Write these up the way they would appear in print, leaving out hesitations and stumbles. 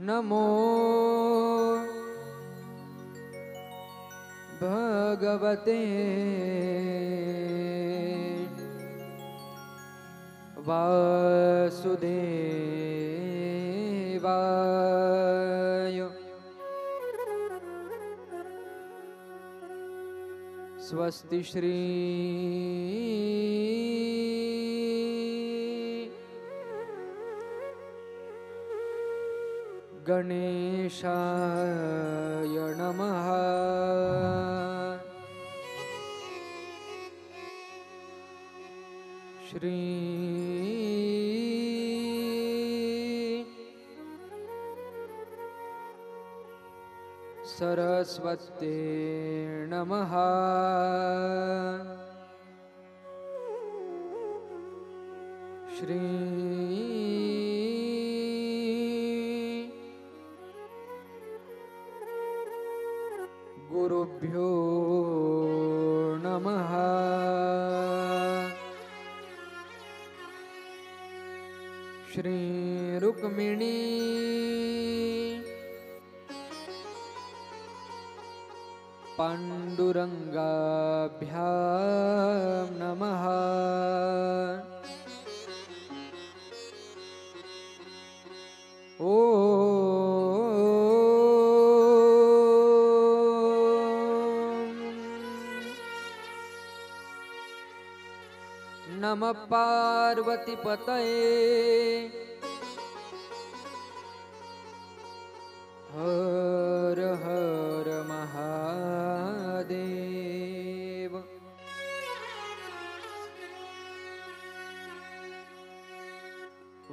नमो भगवते वासुदेवाय। स्वस्ति श्री गणेशाय नमः। श्री सरस्वती नमः। श्री गुरुभ्यो नमः। श्री रुक्मिणी पांडुरंगाभ्यां नमः। ओ नमः पार्वतीपतये हर हर महादेव।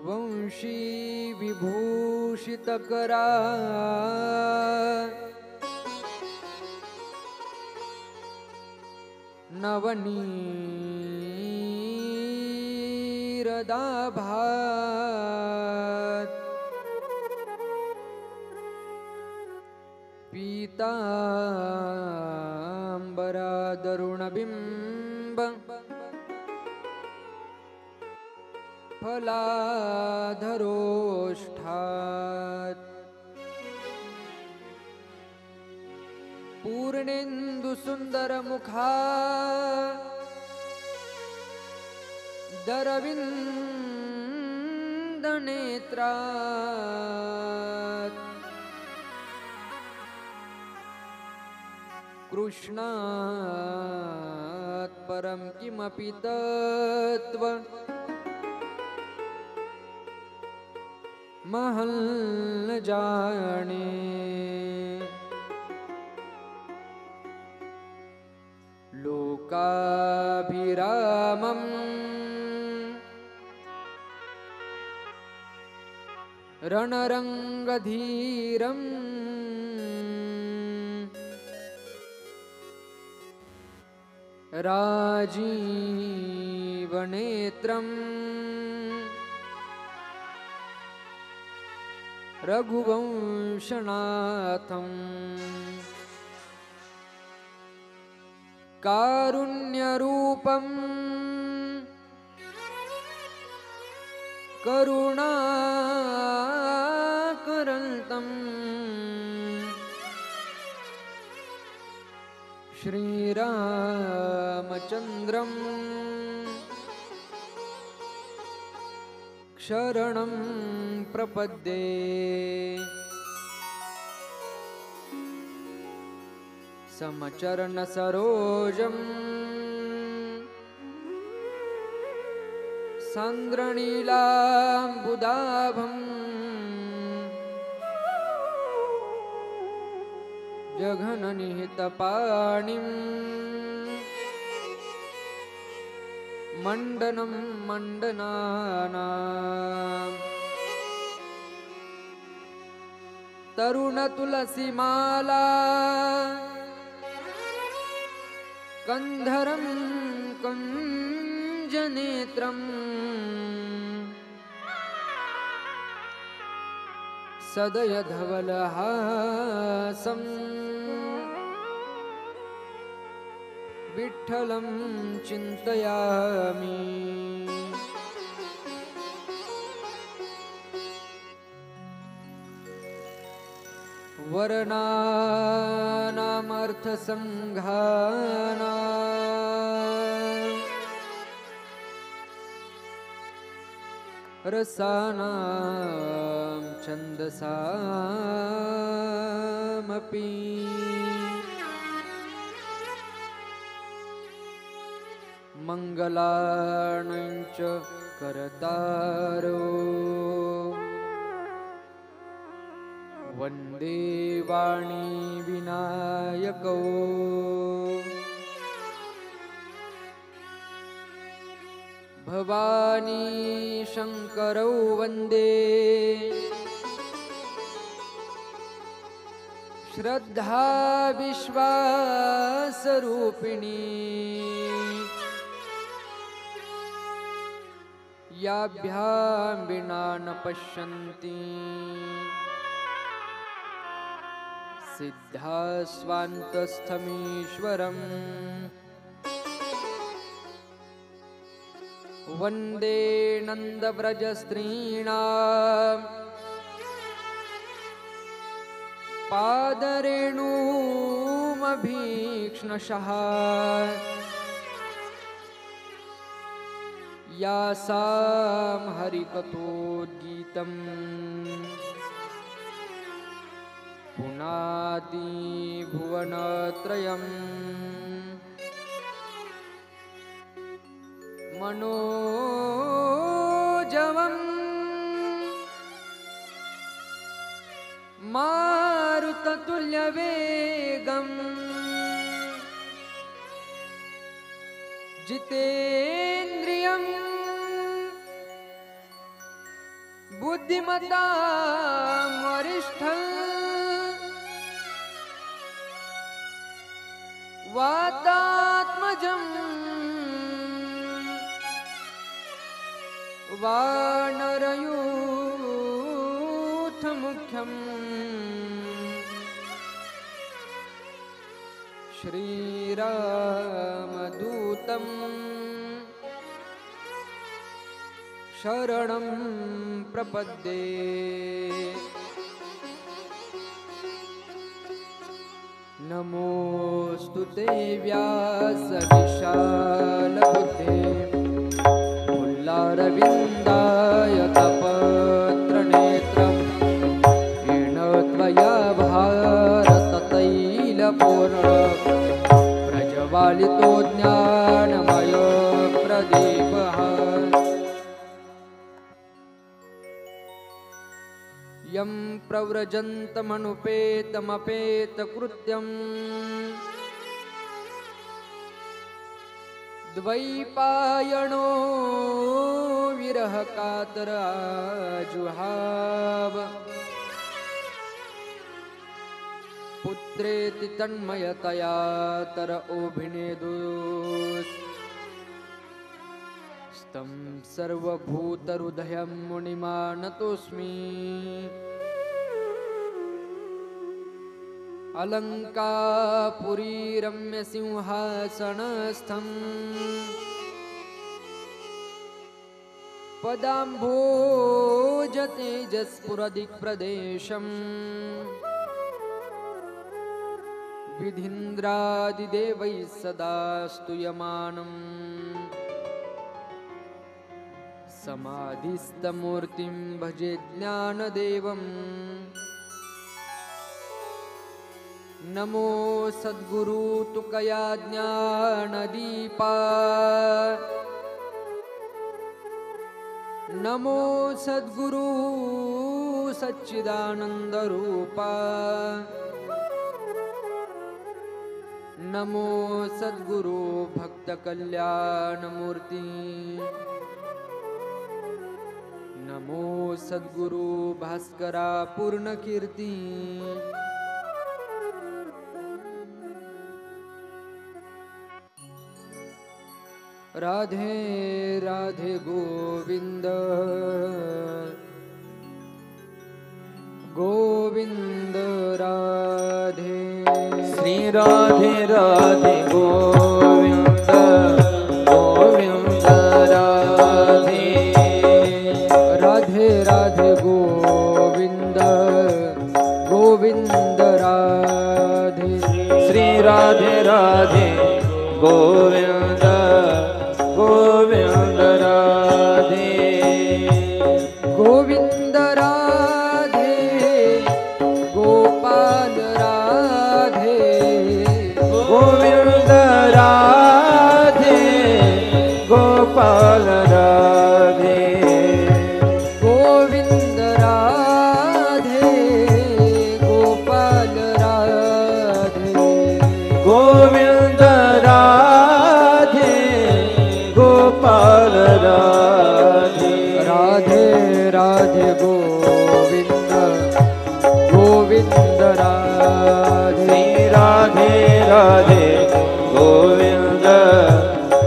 वंशी विभूषितकरा नवनीरदाभात् पीताम्बरादरुणबिम्ब फलाधरोष्ठात् पूर्णेन्दुसुन्दरमुखा दरविन्दनेत्रात् कृष्णात् परं किमपि तत्त्व महं न जाने। लोकाभिरामम् रणरङ्गधीरम् राजीवनेत्रम् रघुवंशनाथम् कारुण्यरूपम् करुणाकरन्तम् श्रीरामचन्द्रम् शरणं प्रपद्ये। समचरणसरोजम् सान्द्रनीलाम्बुदाभम् जघननिहितपाणिम् मण्डनं मण्डनानाम् तरुणतुलसीमाला कंधरं कुञ्जनेत्रम् सदयधवलहासम् विठ्ठलं चिन्तयामि। वर्णानामर्थसंघाना रसानां छन्दसामपि मंगलानं च करतारो वन्दे वाणी विनायकौ भवानी शंकरौ वन्दे श्रद्धा विश्वासरूपिणी याभ्यां विना न पश्यन्ति सिद्धास्वान्तस्थमीश्वरम् वन्दे नन्दव्रजस्त्रीणां पादरेणुमभीक्ष्णशः यासां हरिकथोद्गीतम् पुनाति भुवनत्रयम् मनोजवम् मारुततुल्यवेगम् जितेन्द्रियं बुद्धिमतां वरिष्ठं वातात्मजं वानरयूथमुख्यम् श्रीरामदूतं शरणं प्रपद्ये नमोऽस्तु ते व्यासविशालबुद्धे मुल्लारविन्दाय तपत्रनेत्रं येन त्वया भारततैलपूर्णं प्रज्वालितो ज्ञानमयो प्रदीपः यं प्रव्रजन्तमनुपेतमपेतकृत्यम् द्वैपायनो विरहकातराजुहाव पुत्रेति तन्मयतया तर ओभिनेदुस् तं सर्वभूतहृदयं मुनिमानतोऽस्मि अलङ्कापुरी रम्यसिंहासनस्थं पदाम्भोजतेजस्फुरदिक्प्रदेशम् विधीन्द्रादिदेवैः सदा स्तूयमानम् समाधिस्थमूर्तिं भजे ज्ञानदेवम् नमो सद्गुरु तुकया ज्ञानदीपा नमो सद्गुरु सच्चिदानन्दरूपा नमो सद्गुरु भक्तकल्याणमूर्ति नमो सद्गुरु भास्करा पूर्णकीर्ति राधे राधे गोविंद गोविंद राधे श्री राधे राधे गोविंद गोविंद राधे राधे राधे गोविंद गोविंद राधे। श्री राधे राधे गोविंद गोविंद राधे। गोविंद राधे गोपाल राधे। गोविंद राधे गोपाल राधे। गोविंद राधे गोपाल राधे। गोविंद राधे गोपाल राधे। राधे राधे गोविंद गोविंद राधे। राधे राधे गोविंद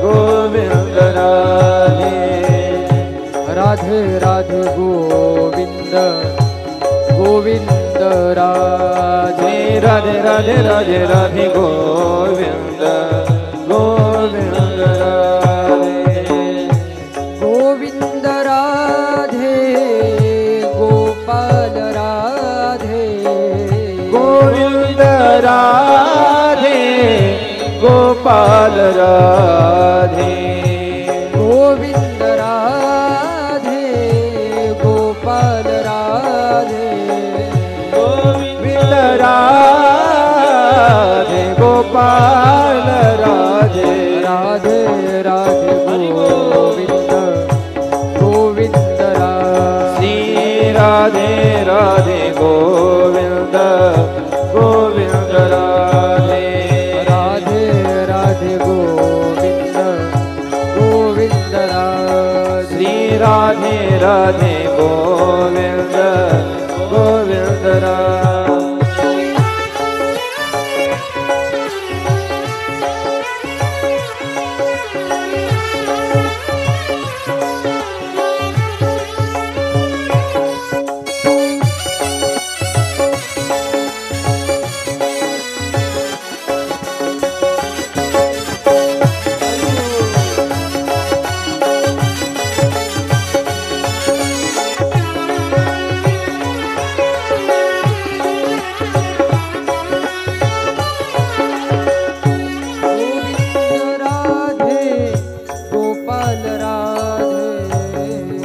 गोविंद राधे। राधे राधे गोविंद गोविंद राधे। राधे राधे राधे राधे गोविंद गोविंद राधे। गोविंद राधे गोपाल राधे। गोविंद राधे गोपाल राधे। गोविंद राधे गोपाल राधे। गोविंद राधे गोपाल राधे। राधे राधे गोविंद गोविंद राधे। श्री राधे राधे गोविंद गोविंद राधे। राधे राधे गोविंद गोविंद राधे। श्री राधे राधे गोविंद गोविंद राधे।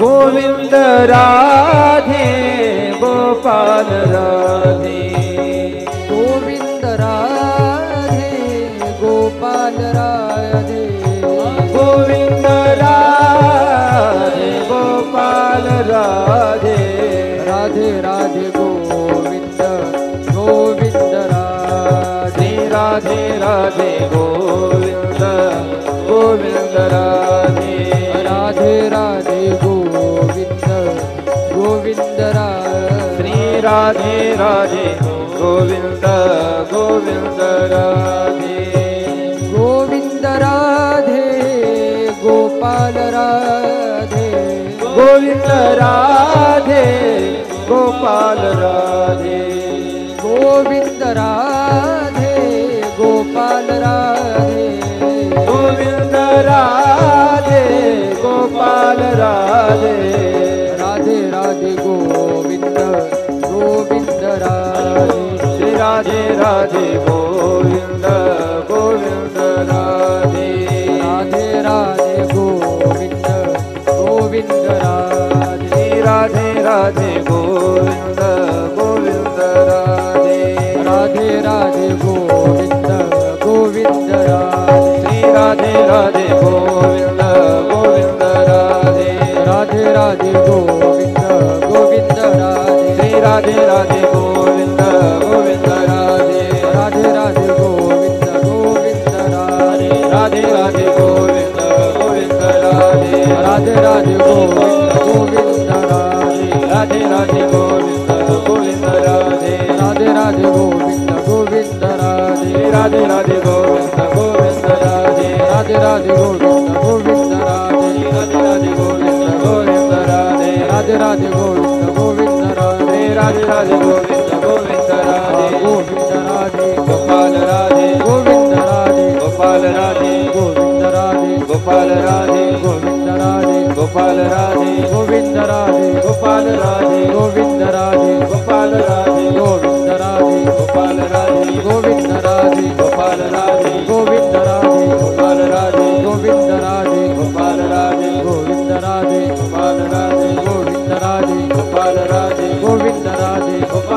गोविंद राधे गोपाल राधे। गोविंद राधे गोपाल राधे। गोविंद राधे गोपाल राधे। राधे राधे गोविंद गोविंद राधे। राधे राधे गोविंद गोविंद राधे। राधे राधे गोविंद गोविंद राधे। श्री राधे राधे गोविंद गोविंद राधे। गोविंद राधे गोपाल राधे। गोविंद राधे गोपाल राधे। गोविंद राधे गोपाल राधे। गोविंद राधे गोपाल राधे। राधे राधे गोविंद गोविंद राधे। श्री राधे राधे गोविंद गोविंद राधे। राधे राधे गोविंद गोविंद राधे। श्री राधे राधे गोविंद गोविंद राधे। राधे राधे गोविंद गोविंद राधे। श्री राधे राधे गोविंद गोविंद राधे। राधे राधे गोविंद गोविंद राधे। श्री राधे राधे गोविंद गोविंद राधे। राधे राधे गोविंद गोविंद राधे। राधे राधे गोविंद गोविंद राधे। राधे राधे गोविंद गोविंद राधे। राधे राधे गोविंद गोविंद राधे। राधे राधे गोविंद गोविंद राधे। राधे राधे गोविंद गोविंद राधे। राधे राधे गोविंद गोविंद राधे। राधे राधे गोविंद गोविंद राधे। राधे राधे गोविंद गोविंद राधे। राधे राधे गोविंद गोविंद राधे। गोविंद राधे गोपाल राधे गोविंद राधे। गोपाल राधे गोविंद राधे गोपाल राधे गोविंद राधे। गोपाल राधे गोविंद राधे गोपाल राधे गोविंद राधे गोपाल राधे गोविंद राधे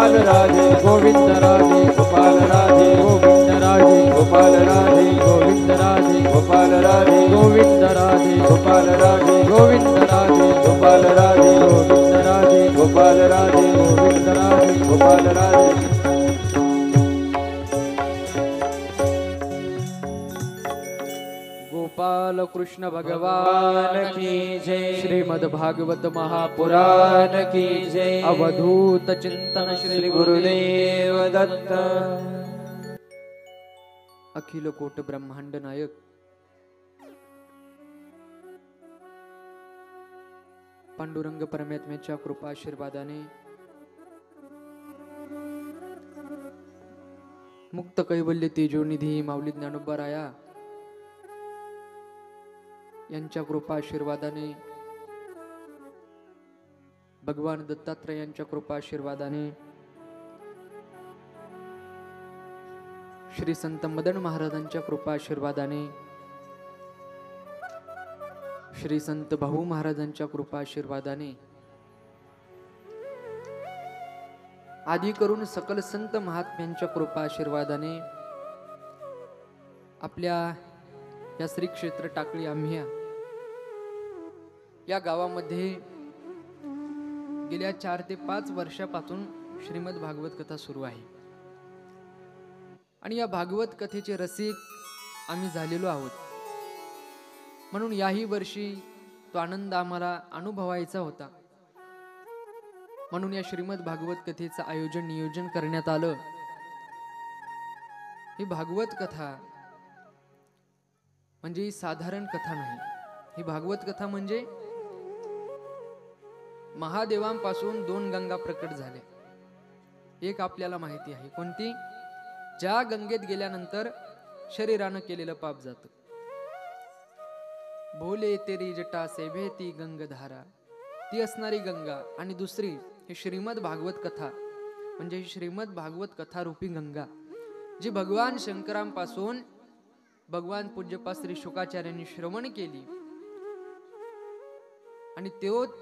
गोपाल राधे गोविंद राधे गोपाल राधे गोविंद राधे गोपाल राधे गोविंद राधे गोपाल राधे गोविंद राधे गोपाल राधे गोविंद राधे गोपाल राधे गोविंद राधे गोपाल राधे गोविंद राधे गोपाल राधे गोपाल कृष्ण भगवान की जय श्रीमद् भागवत महापुराण पुराण की जय अवधूत चिंतन श्री गुरुदेव दत्त अखिल कोट ब्रह्मांड नायक पांडुरंग परमात्म्याच्या कृपाशीर्वादाने मुक्त कैवल्य तेजोनिधी माऊली ज्ञानोबराया यांच्या कृपाशीर्वादाने भगवान दत्तात्रयांच्या कृपाशीर्वादाने श्री संत मदन महाराजांच्या कृपाशीर्वादाने श्री संत भाऊ महाराजांच्या कृपाशीर्वादाने आदी करून सकल संत महात्म्यांच्या कृपाशीर्वादाने आपल्या या श्री क्षेत्र टाकळी आम्ही या गावामध्ये गेल्या 4 ते 5 वर्षापासून श्रीमद भागवत कथा सुरू आहे आणि या भागवत कथेचे रसिक आम्ही झालेलो आहोत म्हणून याही वर्षी तो आनंद आम्हाला अनुभवायचा होता म्हणून या श्रीमद भागवत कथेचं आयोजन नियोजन करण्यात आलं। ही भागवत कथा म्हणजे ही साधारण कथा नाही, ही भागवत कथा म्हणजे महादेवांपासून 2 गंगा प्रकट झाल्या। एक आपल्याला माहिती आहे कोणती, ज्या गंगेत गेल्यानंतर शरीरानं केलेलं पाप जातं। भोले तेरी जटा से बहती गंगाधारा, ती असणारी गंगा आणि दुसरी ही श्रीमद भागवत कथा म्हणजे ही श्रीमद भागवत कथा रूपी गंगा जी भगवान शंकरांपासून भगवान पूज्यपा श्री शुकाचार्यांनी श्रवण केली आणि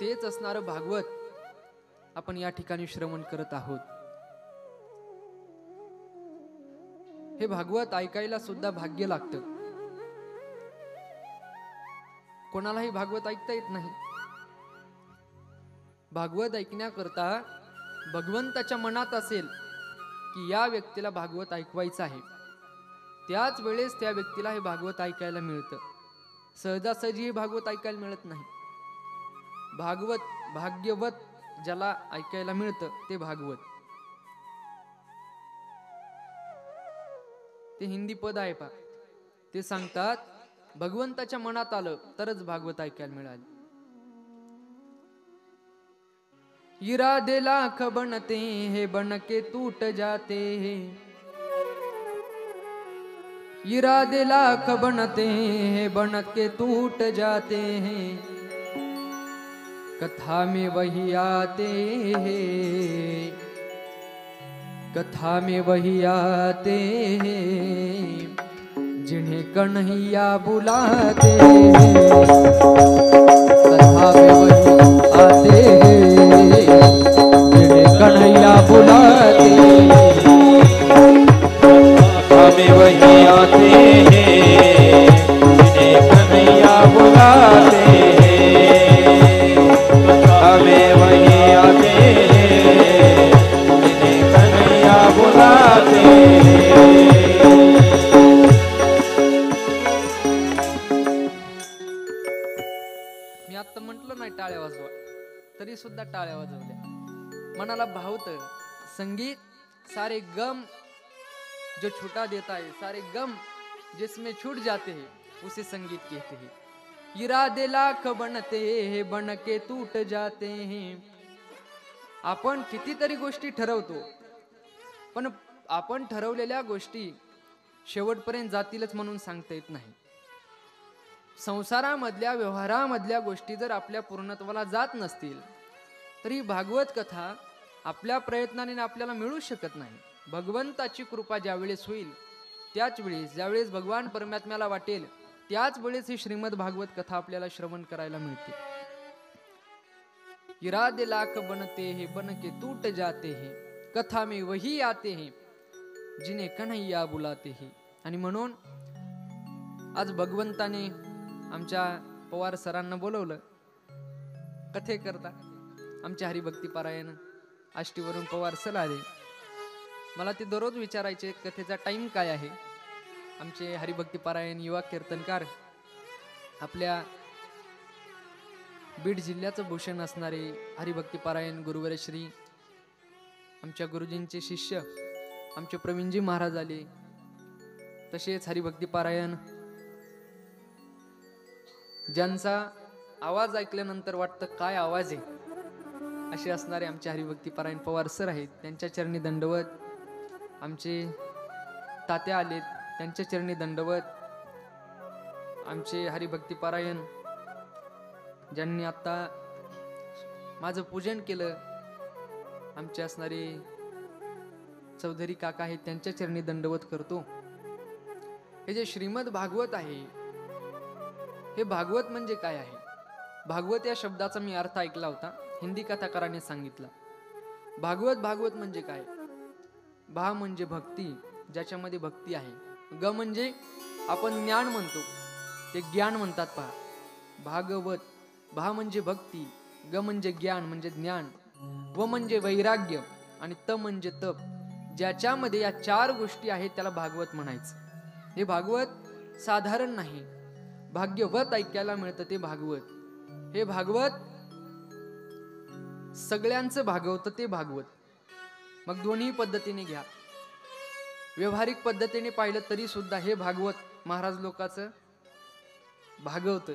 तेच असणारं भागवत आपण या ठिकाणी श्रवण करत आहोत। हे भागवत ऐकायला सुद्धा भाग्य लागतं, कोणालाही भागवत ऐकता येत नाही। भागवत ऐकण्याकरता भगवंताच्या मनात असेल की या व्यक्तीला भागवत ऐकवायचं आहे, त्याच वेळेस त्या व्यक्तीला हे भागवत ऐकायला मिळतं। सहजासहजी हे भागवत ऐकायला मिळत नाही। भागवत भाग्यवत ज्याला ऐकायला मिळतं ते भागवत। ते हिंदी पद आहे पा, ते सांगतात भगवंताच्या मनात आलं तरच भागवत ऐकायला मिळाले। इरादे लाख बनते हैं बन के टूट जाते हैं, इरादे लाख बनते हैं बन के टूट जाते हैं, कथा में वही आते हैं, कथा में वही आते हैं जिन्हें कन्हैया बुलाते हैं, कथा में वही आते हैं जिन्हें कन्हैया बुलाते हैं, कथा में वही आते हैं जिन्हें कन्हैया बुलाते हैं, कथा में वही आते हैं जिन्हें कन्हैया बुलाते हैं। मी आता म्हटलं नाही टाळ्या वाजवा, तरी सुद्धा टाळ्या वाजवल्या। मनाला भावतं संगीत सारे गम जो छुटा देता है, सारे गम जिसमें छूट जाते हैं उसे संगीत कहते हैं। इरादे लाख बनते हैं बन के टूट जाते हैं। आपण कितीतरी गोष्टी ठरवतो पण आपण ठरवलेल्या गोष्टी शेवटपर्यंत जातीलच म्हणून सांगता येत नाही। संसारामधल्या व्यवहारामधल्या गोष्टी जर आपल्या पूर्णत्वाला जात नसतील तरी भागवत कथा आपल्या प्रयत्नाने आपल्याला मिळू शकत नाही। भगवंताची कृपा ज्यावेळेस होईल त्याच वेळेस, ज्यावेळेस भगवान परमात्म्याला वाटेल त्याच वेळेस ही श्रीमद भागवत कथा आपल्याला श्रवण करायला मिळते। इरादे लाख बनते हैं बन के टूट जाते हैं, कथा में वही आते हैं जिने कन्हैया बुलाते हैं. आणि म्हणून आज भगवंताने आमच्या पवार सरांना बोलवलं कथे करता. आमच्या हरिभक्ती पारायण आष्टीवरून पवार सर आले. मला ते दररोज विचारायचे कथेचा टाइम काय आहे. आमचे हरिभक्ती पारायण युवा कीर्तनकार आपल्या बीड जिल्ह्याचं भूषण असणारे हरिभक्ती पारायण गुरुवर श्री आमच्या गुरुजींचे शिष्य आमचे प्रवीणजी महाराज आले. तसेच हरिभक्ती पारायण ज्यांचा आवाज ऐकल्यानंतर वाटतं काय आवाज आहे असे असणारे आमचे हरिभक्ती पारायण पवार सर आहेत. त्यांच्या चरणी दंडवत. आमचे तात्या आलेत त्यांच्या चरणी दंडवत. आमचे हरिभक्ती पारायण ज्यांनी आता माझं पूजन केलं आमचे असणारे चौधरी काका आहेत त्यांच्या चरणी दंडवत करतो. हे जे श्रीमद भागवत आहे हे भागवत म्हणजे काय आहे. भागवत या शब्दाचा मी अर्थ ऐकला होता. हिंदी कथाकाराने सांगितला. भागवत म्हणजे काय. भा म्हणजे भक्ती ज्याच्यामध्ये भक्ती आहे. ग म्हणजे आपण ज्ञान म्हणतो ते ज्ञान म्हणतात पहा. भागवत. भा म्हणजे भक्ती, ग म्हणजे ज्ञान म्हणजे ज्ञान, व म्हणजे वैराग्य आणि त म्हणजे तप. ज्याच्यामध्ये या 4 गोष्टी आहेत त्याला भागवत म्हणायचं. हे भागवत साधारण नाही. भाग्यवत ऐकायला मिळतं ते भागवत. हे भागवत सगळ्यांचं भागवतं ते भागवत. मग दोन्ही पद्धतीने घ्या. व्यवहारिक पद्धतीने पाहिलं तरी सुद्धा हे भागवत महाराज लोकांचं भागवत.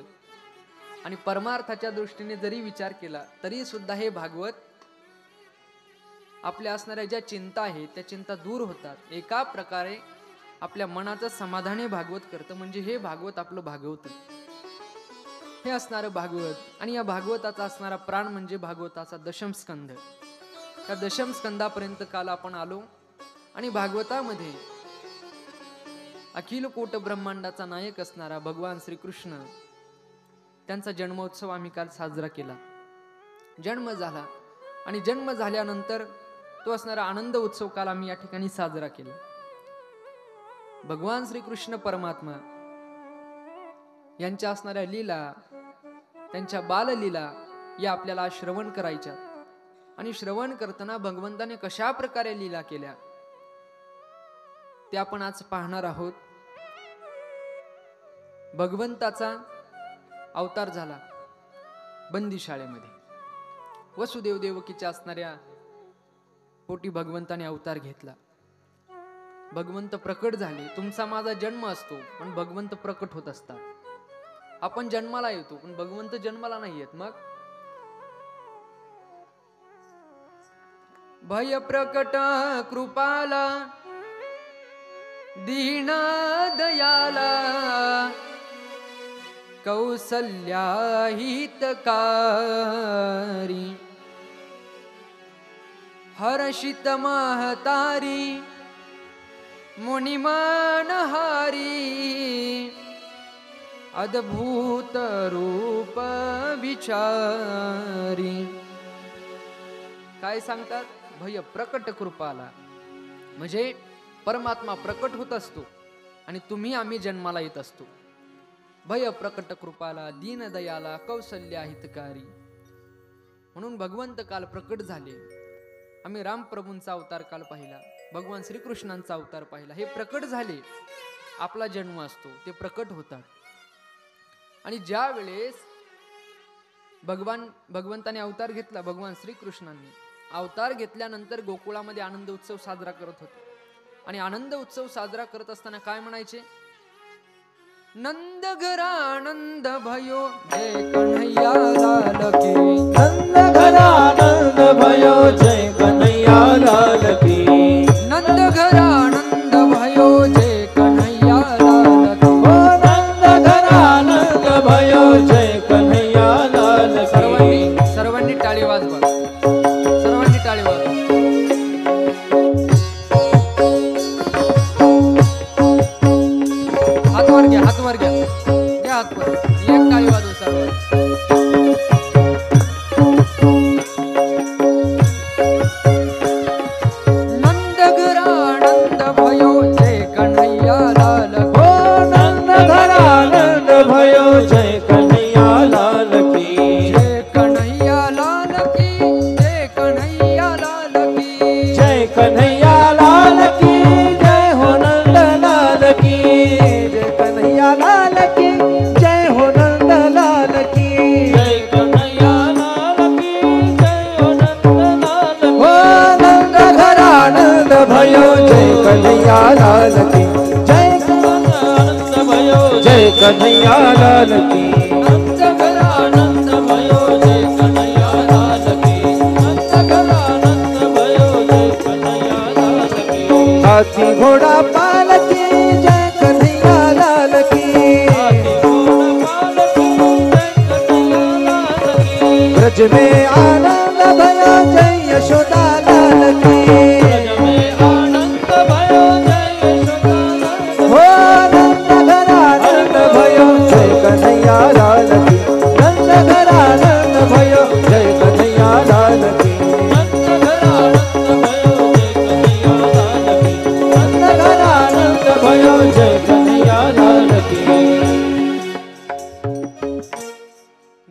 आणि परमार्थाच्या दृष्टीने जरी विचार केला तरी सुद्धा हे भागवत आपल्या असणाऱ्या ज्या चिंता आहेत त्या चिंता दूर होतात. एका प्रकारे आपल्या मनाचं समाधान हे भागवत करतं. म्हणजे हे भागवत आपलं भागवत हे असणारं भागवत. आणि या भागवताचा असणारा प्राण म्हणजे भागवताचा दशम स्कंध. त्या दशम स्कंदापर्यंत काल आपण आलो. आणि भागवतामध्ये अखिल कोट ब्रह्मांडाचा नायक असणारा भगवान श्रीकृष्ण त्यांचा जन्मोत्सव आम्ही काल साजरा केला. जन्म झाला आणि जन्म झाल्यानंतर तो असणारा आनंद उत्सव काल आम्ही या ठिकाणी साजरा केला. भगवान श्रीकृष्ण परमात्मा यांच्या असणाऱ्या लीला त्यांच्या बाललीला या आपल्याला श्रवण करायच्या. आणि श्रवण करताना भगवंताने कशा प्रकारे लीला केल्या ते आपण आज पाहणार आहोत. भगवंताचा अवतार झाला बंदी शाळेमध्ये. वसुदेव देवकीच्या असणाऱ्या पोटी भगवंताने अवतार घेतला. भगवंत प्रकट झाले. तुमचा माझा जन्म असतो पण भगवंत प्रकट होत असतात. आपण जन्माला येतो पण भगवंत जन्माला नाही येत. मग भय प्रकट कृपाला दीन दयाला कौसल्या हितकारी हर्षित महतारी मुनिमानहारी अद्भुत रूप विचारी. काय सांगतात. भय प्रकट कृपाला म्हणजे परमात्मा प्रकट होत असतो आणि तुम्ही आम्ही जन्माला येत असतो. भय प्रकट कृपाला दीन दयाला कौसल्या हितकारी. म्हणून भगवंत काल प्रकट झाले. आम्ही रामप्रभूंचा अवतार काल पाहिला. भगवान श्रीकृष्णांचा अवतार पाहिला. हे प्रकट झाले. आपला जन्म असतो ते प्रकट होतात. आणि ज्या वेळेस भगवंताने अवतार घेतला भगवान श्रीकृष्णांनी अवतार घेतल्यानंतर गोकुळामध्ये आनंद उत्सव साजरा करत होते. आणि आनंद उत्सव साजरा करत असताना काय म्हणायचे. नंद घरानंद भयो जय कन्हैया लाल की. नंद घरानंद भयो जय कन्हैया लाल की. नंद घरानंद भयो जय कन्हैया लाल की. नंद घरानंद भयो जय कन्हैया लाल की. सर्वांनी टाळी वाजवा. सर्वांनी टाळी वाजवा. हात वर घ्या. हात वर घ्या. घ्या हात वर. एक टाळी वाजवा सर्व. घर आनंद भयो जय कन्हैया लाल की। हो नंद घर आनंद भयो जय कन्हैया लाल की। जय कन्हैया लाल की जय कन्हैया लाल की। जय कन्हैया लाल की जय हो नंद लाल की। जय कन्हैया लाल की जय हो नंद लाल की। जय कन्हैया लाल की जय हो नंद लाल की। हो नंद घर आनंद भयो जय कन्हैया लाल की। जय आनंद भयो जय कन्हैया लाल की। नंद घर आनंद भयो जय कन्हैया लाल की। नंद घर आनंद भयो जय कन्हैया लाल की। हाथी घोड़ा पालकी जय कन्हैया लाल की। हाथी घोड़ा पालकी जय कन्हैया लाल की। ब्रज में आनंद भयो जय यशोदा लाल की। ब्रज में आनंद भयो जय यशोदा लाल की। हो नंद घर आनंद भयो जय कन्हैया लाल की। नंद घर आनंद भयो जय कन्हैया लाल की। नंद घर आनंद भयो जय कन्हैया लाल की। नंद घर आनंद भयो जय कन्हैया लाल की।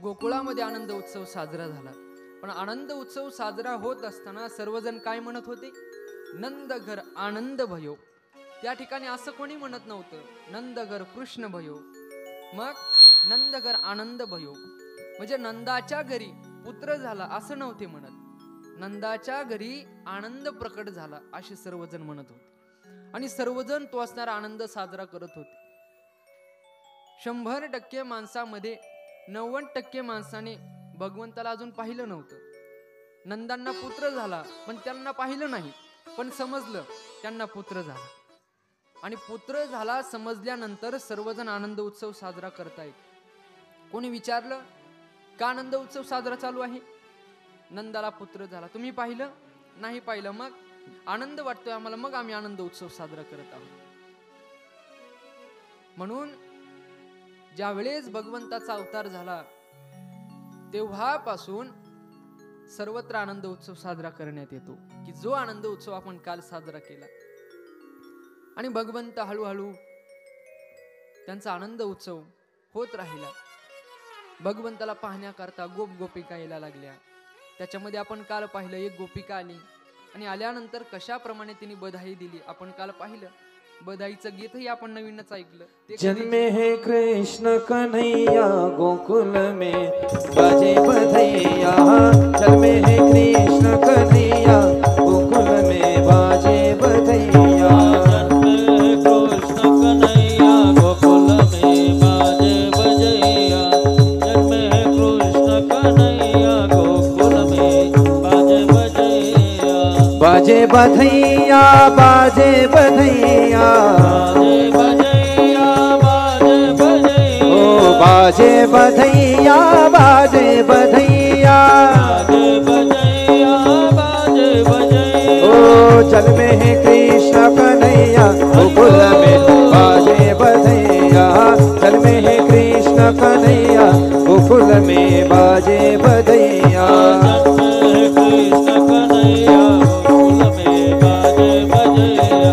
गोकुळामध्ये आनंद उत्सव साजरा झाला, पण आनंद उत्सव साजरा होत असताना सर्वजण काय म्हणत होते? नंद घर आनंद भयो. त्या ठिकाणी असं कोणी म्हणत नव्हतं, नंद घर कृष्ण भयो. मग नंद घर आनंद भयो म्हणजे नंदाच्या घरी पुत्र झाला असं नव्हते म्हणत, नंदाच्या घरी आनंद प्रकट झाला असे सर्वजण म्हणत होते. आणि सर्वजण तो असणारा आनंद साजरा करत होते. 100% माणसामध्ये 90% माणसाने भगवंताला अजून पाहिलं नव्हतं. नंदांना पुत्र झाला पण त्यांना पाहिलं नाही, पण समजलं त्यांना पुत्र झाला. आणि पुत्र झाला समजल्यानंतर सर्वजण आनंद उत्सव साजरा करतायत. कोणी विचारलं का आनंद उत्सव साजरा चालू आहे? नंदाला पुत्र झाला, तुम्ही पाहिलं नाही? पाहिलं. मग आनंद वाटतोय आम्हाला, मग आम्ही आनंद उत्सव साजरा करत आहोत. म्हणून ज्या वेळेस भगवंताचा अवतार झाला तेव्हापासून सर्वत्र आनंद उत्सव साजरा करण्यात येतो, की जो आनंद उत्सव आपण काल साजरा केला. आणि भगवंत हळूहळू त्यांचा आनंद उत्सव होत राहिला. भगवंताला पाहण्याकरता गोप गोपिका यायला लागल्या. त्याच्यामध्ये आपण काल पाहिलं, एक गोपिका आली आणि आल्यानंतर कशाप्रमाणे तिने बधाई दिली आपण काल पाहिलं. बधाईचं गीतही आपण नवीनच ऐकलं. जन्मे है कृष्ण कन्हैया गोकुल में बाजे बधैया। जन्मे है कृष्ण कन्हैया गोकुल में बाजे बधैया। कृष्ण कन्हैया गोकुल में बाजे बजैया। जन्मे कृष्ण कन्हैया गोकुल में बाजे बजैया। बाजे बधैया बाजे बधैया। बाजे बजैया बाजे बजैया। ओ बाजे बधैया बाजे बधैया। बाजे बजैया बाजे बजैया। ओ जन्मे है कृष्ण कन्हैया गोकुल में बाजे बधैया। जन्मे है कृष्ण कन्हैया गोकुल में बाजे बधैया। कृष्ण कन्हैया गोकुल में बाजे बजैया।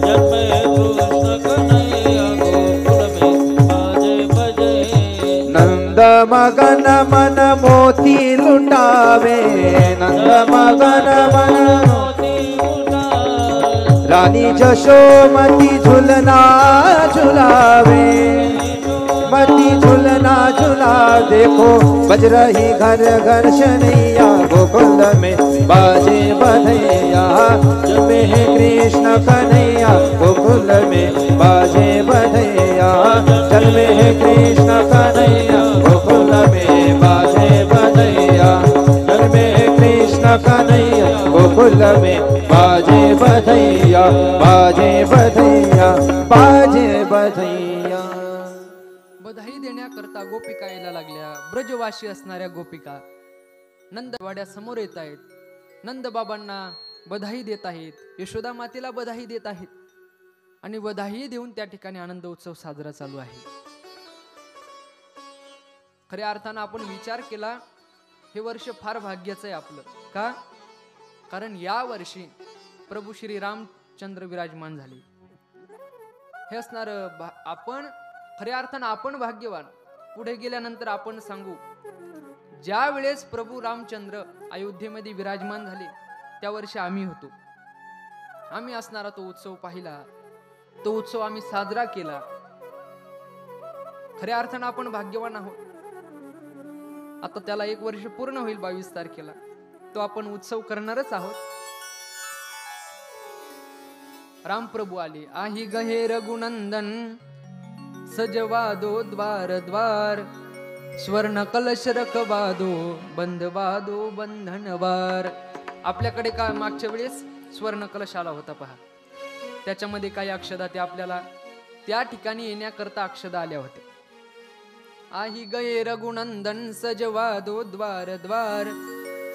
जन्मे कृष्ण कन्हैया गोकुल में बाजे बजैया। नंद मगन मन मोती लुटावे। नंद मगन मन मोती उठावे। रानी जशोमती झुलना झुलावे। मती झुलना झुला देखो बज रही घर घर शनैया गोकुल में बाजे बधैया। जन्मे है कृष्ण कन्हैया गोकुल में बाजे बधैया। जन्मे है कृष्ण कन्हैया गोकुल में बाजे बधैया। जन्मे है कृष्ण कन्हैया गोकुल में बाजे बधैया। बाजे बधैया बाजे बधैया। बधाई देण्याकरता गोपिका यायला लागल्या. ब्रजवासी असणाऱ्या गोपिका नंदवाड्या समोर येत आहेत. नंद बाबांना बधाई देत आहेत, यशोदा मातेला बधाई देत आहेत आणि बधाई देऊन त्या ठिकाणी आनंद उत्सव साजरा चालू आहे. खऱ्या अर्थानं आपण विचार केला, हे वर्ष फार भाग्याचं आहे आपलं. का? कारण या वर्षी प्रभू श्री रामचंद्र विराजमान झाले. हे असणार आपण खऱ्या अर्थानं आपण भाग्यवान. पुढे गेल्यानंतर आपण सांगू, ज्या वेळेस प्रभू रामचंद्र अयोध्येमध्ये विराजमान झाले त्या वर्षी आम्ही होतो. आम्ही असणारा तो उत्सव पाहिला, तो उत्सव आम्ही साजरा केला. खऱ्या अर्थानं आपण भाग्यवान आहोत. आता त्याला 1 वर्ष पूर्ण होईल 22 तारखेला. तो आपण उत्सव करणारच आहोत. रामप्रभू आले. आही गहे रघुनंदन सजवादो द्वार द्वार, स्वर्ण कलश रखवादो बंधवादो बंधनवार. आपल्याकडे का मागच्या वेळेस स्वर्ण कलश आला होता पहा. त्याच्यामध्ये काही अक्षदा त्या आपल्याला त्या ठिकाणी येण्याकरता अक्षदा आल्या होत्या. आही गये रघुनंदन सजवादो द्वार द्वार,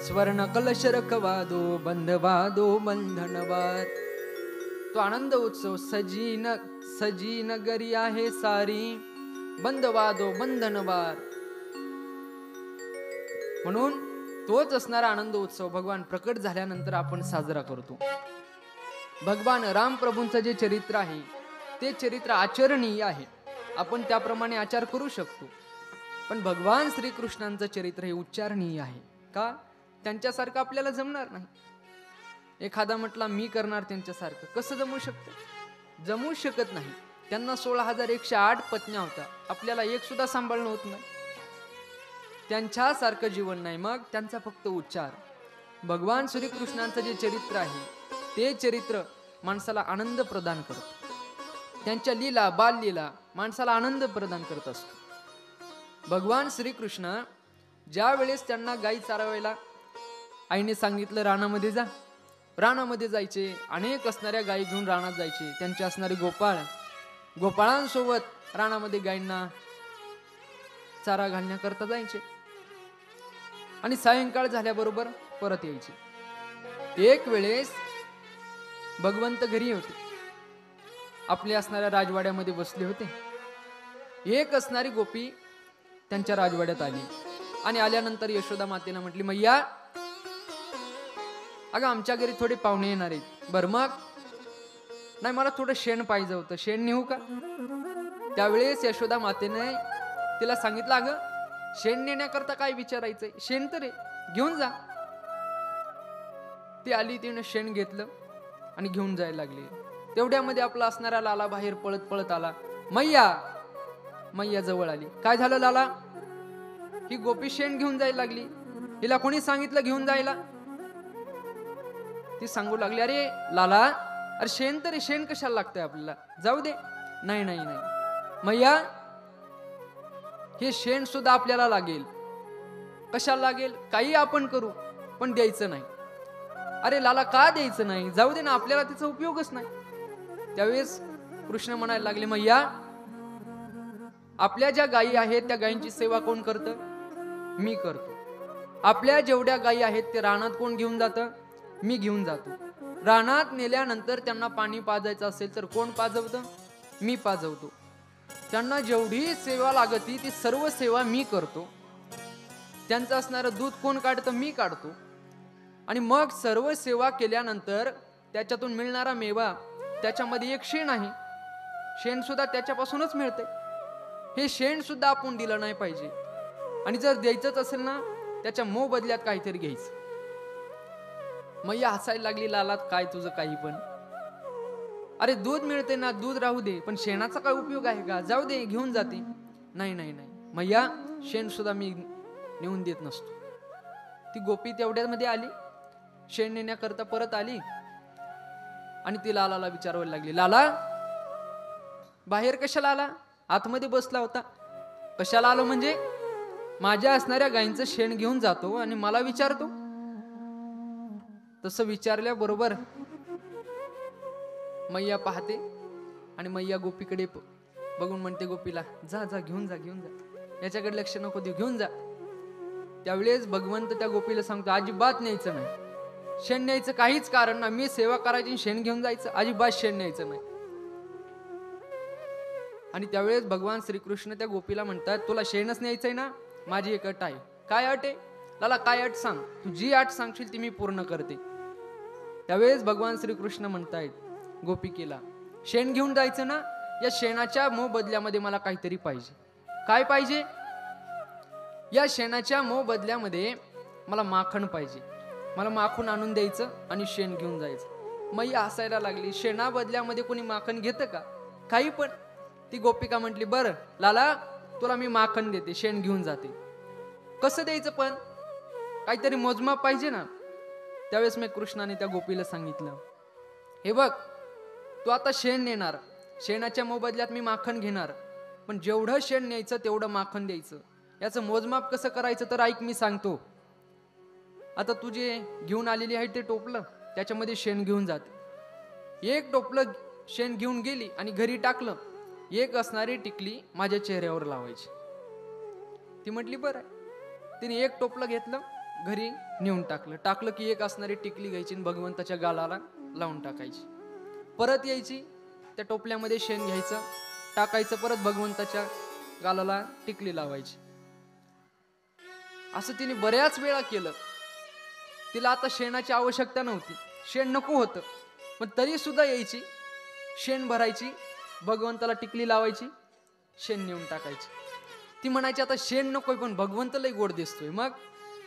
स्वर्ण कलश रखवादो बंधवादो बंधनवार. तो आनंद उत्सव सजी नगरी आहे सारी, बंधवादो बंधनवार. म्हणून तोच असणारा आनंद उत्सव भगवान प्रकट झाल्यानंतर आपण साजरा करतो. भगवान रामप्रभूंचं जे चरित्र आहे ते चरित्र आचरणीय आहे. आपण त्याप्रमाणे आचार करू शकतो. पण भगवान श्रीकृष्णांचं चरित्र हे उच्चारणीय आहे. का? त्यांच्यासारखं आपल्याला जमणार नाही. एखादा म्हटला मी करणार त्यांच्यासारखं, कसं जमू शकतं? जमू शकत नाही. त्यांना 16,108 पत्न्या होत्या. आपल्याला एक सुद्धा सांभाळणं होत नाही. त्यांच्यासारखं जीवन नाही. मग त्यांचा फक्त उच्चार. भगवान श्रीकृष्णांचं जे चरित्र आहे ते चरित्र माणसाला आनंद प्रदान करतं. त्यांच्या लीला बाललीला माणसाला आनंद प्रदान करत असतो. भगवान श्रीकृष्ण ज्या वेळेस त्यांना गायी चारवायला आईने सांगितलं रानामध्ये जा, रानामध्ये जायचे. अनेक असणाऱ्या गायी घेऊन रानात जायचे. त्यांचे असणारे गोपाळांसोबत रानामध्ये गायींना चारा घालण्याकरता जायचे आणि सायंकाळ झाल्याबरोबर परत यायचे. एक वेळेस भगवंत घरी होते. आपल्या असणाऱ्या राजवाड्यामध्ये बसले होते. एक असणारी गोपी त्यांच्या राजवाड्यात आली आणि आल्यानंतर यशोदा मातेला म्हटली, मैया अगं आमच्या घरी थोडे पाहुणे येणार आहेत. बरं मग? नाही, मला थोडं शेण पाहिजे होतं. शेण नेऊ का? त्यावेळेस यशोदा मातेने तिला सांगितलं, अगं शेण नेण्याकरता काय विचारायचंय, शेण तर घेऊन जा. ती आली, तिने शेण घेतलं आणि घेऊन जायला लागली. तेवढ्यामध्ये आपला असणारा लाला बाहेर पळत पळत आला. मैया जवळ आली. काय झालं लाला? ही गोपी शेण घेऊन जायला लागली. हिला कोणी सांगितलं घेऊन जायला? ती सांगू लागली, अरे लाला, अरे शेण तरी शेण कशाला लागतंय आपल्याला, जाऊ दे. नाही नाही नाही मैया, हे शेण सुद्धा आपल्याला लागेल. कशाला लागेल? काही आपण करू पण द्यायचं नाही. अरे लाला, का द्यायचं नाही? जाऊ दे ना, आपल्याला त्याचा उपयोगच नाही. त्यावेळेस कृष्ण म्हणायला लागले, मैया आपल्या ज्या गायी आहेत त्या गायींची सेवा कोण करतं? मी करतो. आपल्या जेवढ्या गायी आहेत ते रानात कोण घेऊन जातं? मी घेऊन जातो. रानात नेल्यानंतर त्यांना पाणी पाजायचं असेल तर कोण पाजवतं? मी पाजवतो. त्यांना जेवढी सेवा लागती ती सर्व सेवा मी करतो. त्यांचं असणारं दूध कोण काढतं? मी काढतो. आणि मग सर्व सेवा केल्यानंतर त्याच्यातून मिळणारा मेवा, त्याच्यामध्ये एक शेण आहे. शेण सुद्धा त्याच्यापासूनच मिळते. हे शेण सुद्धा आपण दिलं नाही पाहिजे. आणि जर द्यायचंच असेल ना, त्याच्या मोबदल्यात काहीतरी घ्यायचं. मैया हसायला लागली, लालात काय तुझं काही पण. अरे दूध मिळते ना, दूध राहू दे, पण शेणाचा काय उपयोग आहे का? जाऊ दे, घेऊन जाते. नाही नाही नाही मैया, शेण सुद्धा मी नेऊन देत नसतो. ती गोपी तेवढ्यामध्ये आली, शेण नेण्याकरता परत आली आणि ती लालाला विचारायला लागली, लाला बाहेर कशाला आला? आतमध्ये बसला होता. कशाला आलो म्हणजे? माझ्या असणाऱ्या गायींचं शेण घेऊन जातो आणि मला विचारतो. तसं विचारल्याबरोबर मैया पाहते आणि मैया गोपीकडे बघून म्हणते गोपीला, जा जा, घेऊन जा, घेऊन जा, याच्याकडे लक्ष नको देऊ, घेऊन जा. त्यावेळेस भगवंत त्या गोपीला सांगतो, अजिबात न्यायचं नाही. शेण न्यायचं काहीच कारण नाही. मी सेवा करायची, शेण घेऊन जायचं? अजिबात शेण न्यायचं नाही. आणि त्यावेळेस भगवान श्रीकृष्ण त्या गोपीला म्हणतात, तुला शेणच न्यायचंय ना? माझी एक अट आहे. काय अट आहे? लाला काय अट सांग? तू जी अट सांगशील ती मी पूर्ण करते. त्यावेळेस भगवान श्रीकृष्ण म्हणतायत गोपिकेला, शेण घेऊन जायचं ना, या शेणाच्या मोबदल्यामध्ये मला काहीतरी पाहिजे. काय पाहिजे? या शेणाच्या मोबदल्यामध्ये मला माखण पाहिजे. मला माखून आणून द्यायचं आणि शेण घेऊन जायचं. मई हसायला लागली, शेणा बदल्यामध्ये कोणी माखण घेतं का? काही पण. ती गोपिका म्हटली, बरं लाला, तुला मी माखण देते, शेण घेऊन जाते. कसं द्यायचं पण? काहीतरी मोजमाप पाहिजे ना. त्यावेळेस मी कृष्णाने त्या गोपीला सांगितलं, हे बघ, तू आता शेण नेणार, शेणाच्या मोबदल्यात मी माखण घेणार, पण जेवढं शेण न्यायचं तेवढं माखण द्यायचं. याचं मोजमाप कसं करायचं तर ऐक, मी सांगतो. आता तू जे घेऊन आलेली आहे ते टोपलं, त्याच्यामध्ये शेण घेऊन जाते. एक टोपलं शेण घेऊन गेली आणि घरी टाकलं, एक असणारी टिकली माझ्या चेहऱ्यावर लावायची. ती म्हटली बरं. तिने एक टोपलं घेतलं, घरी नेऊन टाकलं की एक असणारी टिकली घ्यायची आणि भगवंताच्या गालाला लावून टाकायची. परत यायची, त्या टोपल्यामध्ये शेण घ्यायचं, टाकायचं, परत भगवंताच्या गालाला टिकली लावायची. असं तिने बऱ्याच वेळा केलं. तिला आता शेणाची आवश्यकता नव्हती, शेण नको होतं, पण तरी सुद्धा यायची, शेण भरायची, भगवंताला टिकली लावायची, शेण नेऊन टाकायची. ती म्हणायची आता शेण नकोय, पण भगवंत लय गोड दिसतोय. मग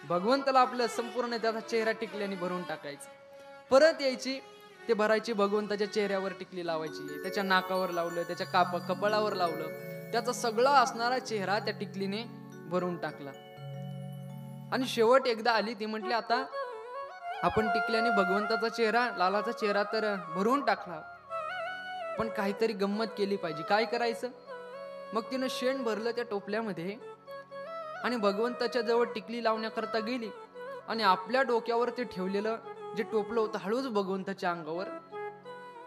भगवंताला आपलं संपूर्ण त्याचा चेहरा टिकल्याने भरून टाकायचं. परत यायची, ते भरायची, भगवंताच्या चेहऱ्यावर टिकली लावायची, त्याच्या नाकावर लावलं, त्याच्या कपाळावर लावलं, त्याचा सगळा असणारा चेहरा त्या टिकलीने भरून टाकला. आणि शेवट एकदा आली, ती म्हटली आता आपण टिकल्याने भगवंताचा चेहरा, लालाचा चेहरा तर भरून टाकला, पण काहीतरी गंमत केली पाहिजे. काय करायचं? मग तिनं शेण भरलं त्या टोपल्यामध्ये आणि भगवंताच्या जवळ टिकली लावण्याकरता गेली आणि आपल्या डोक्यावर ते ठेवलेलं जे टोपलं होतं हळूच भगवंताच्या अंगावर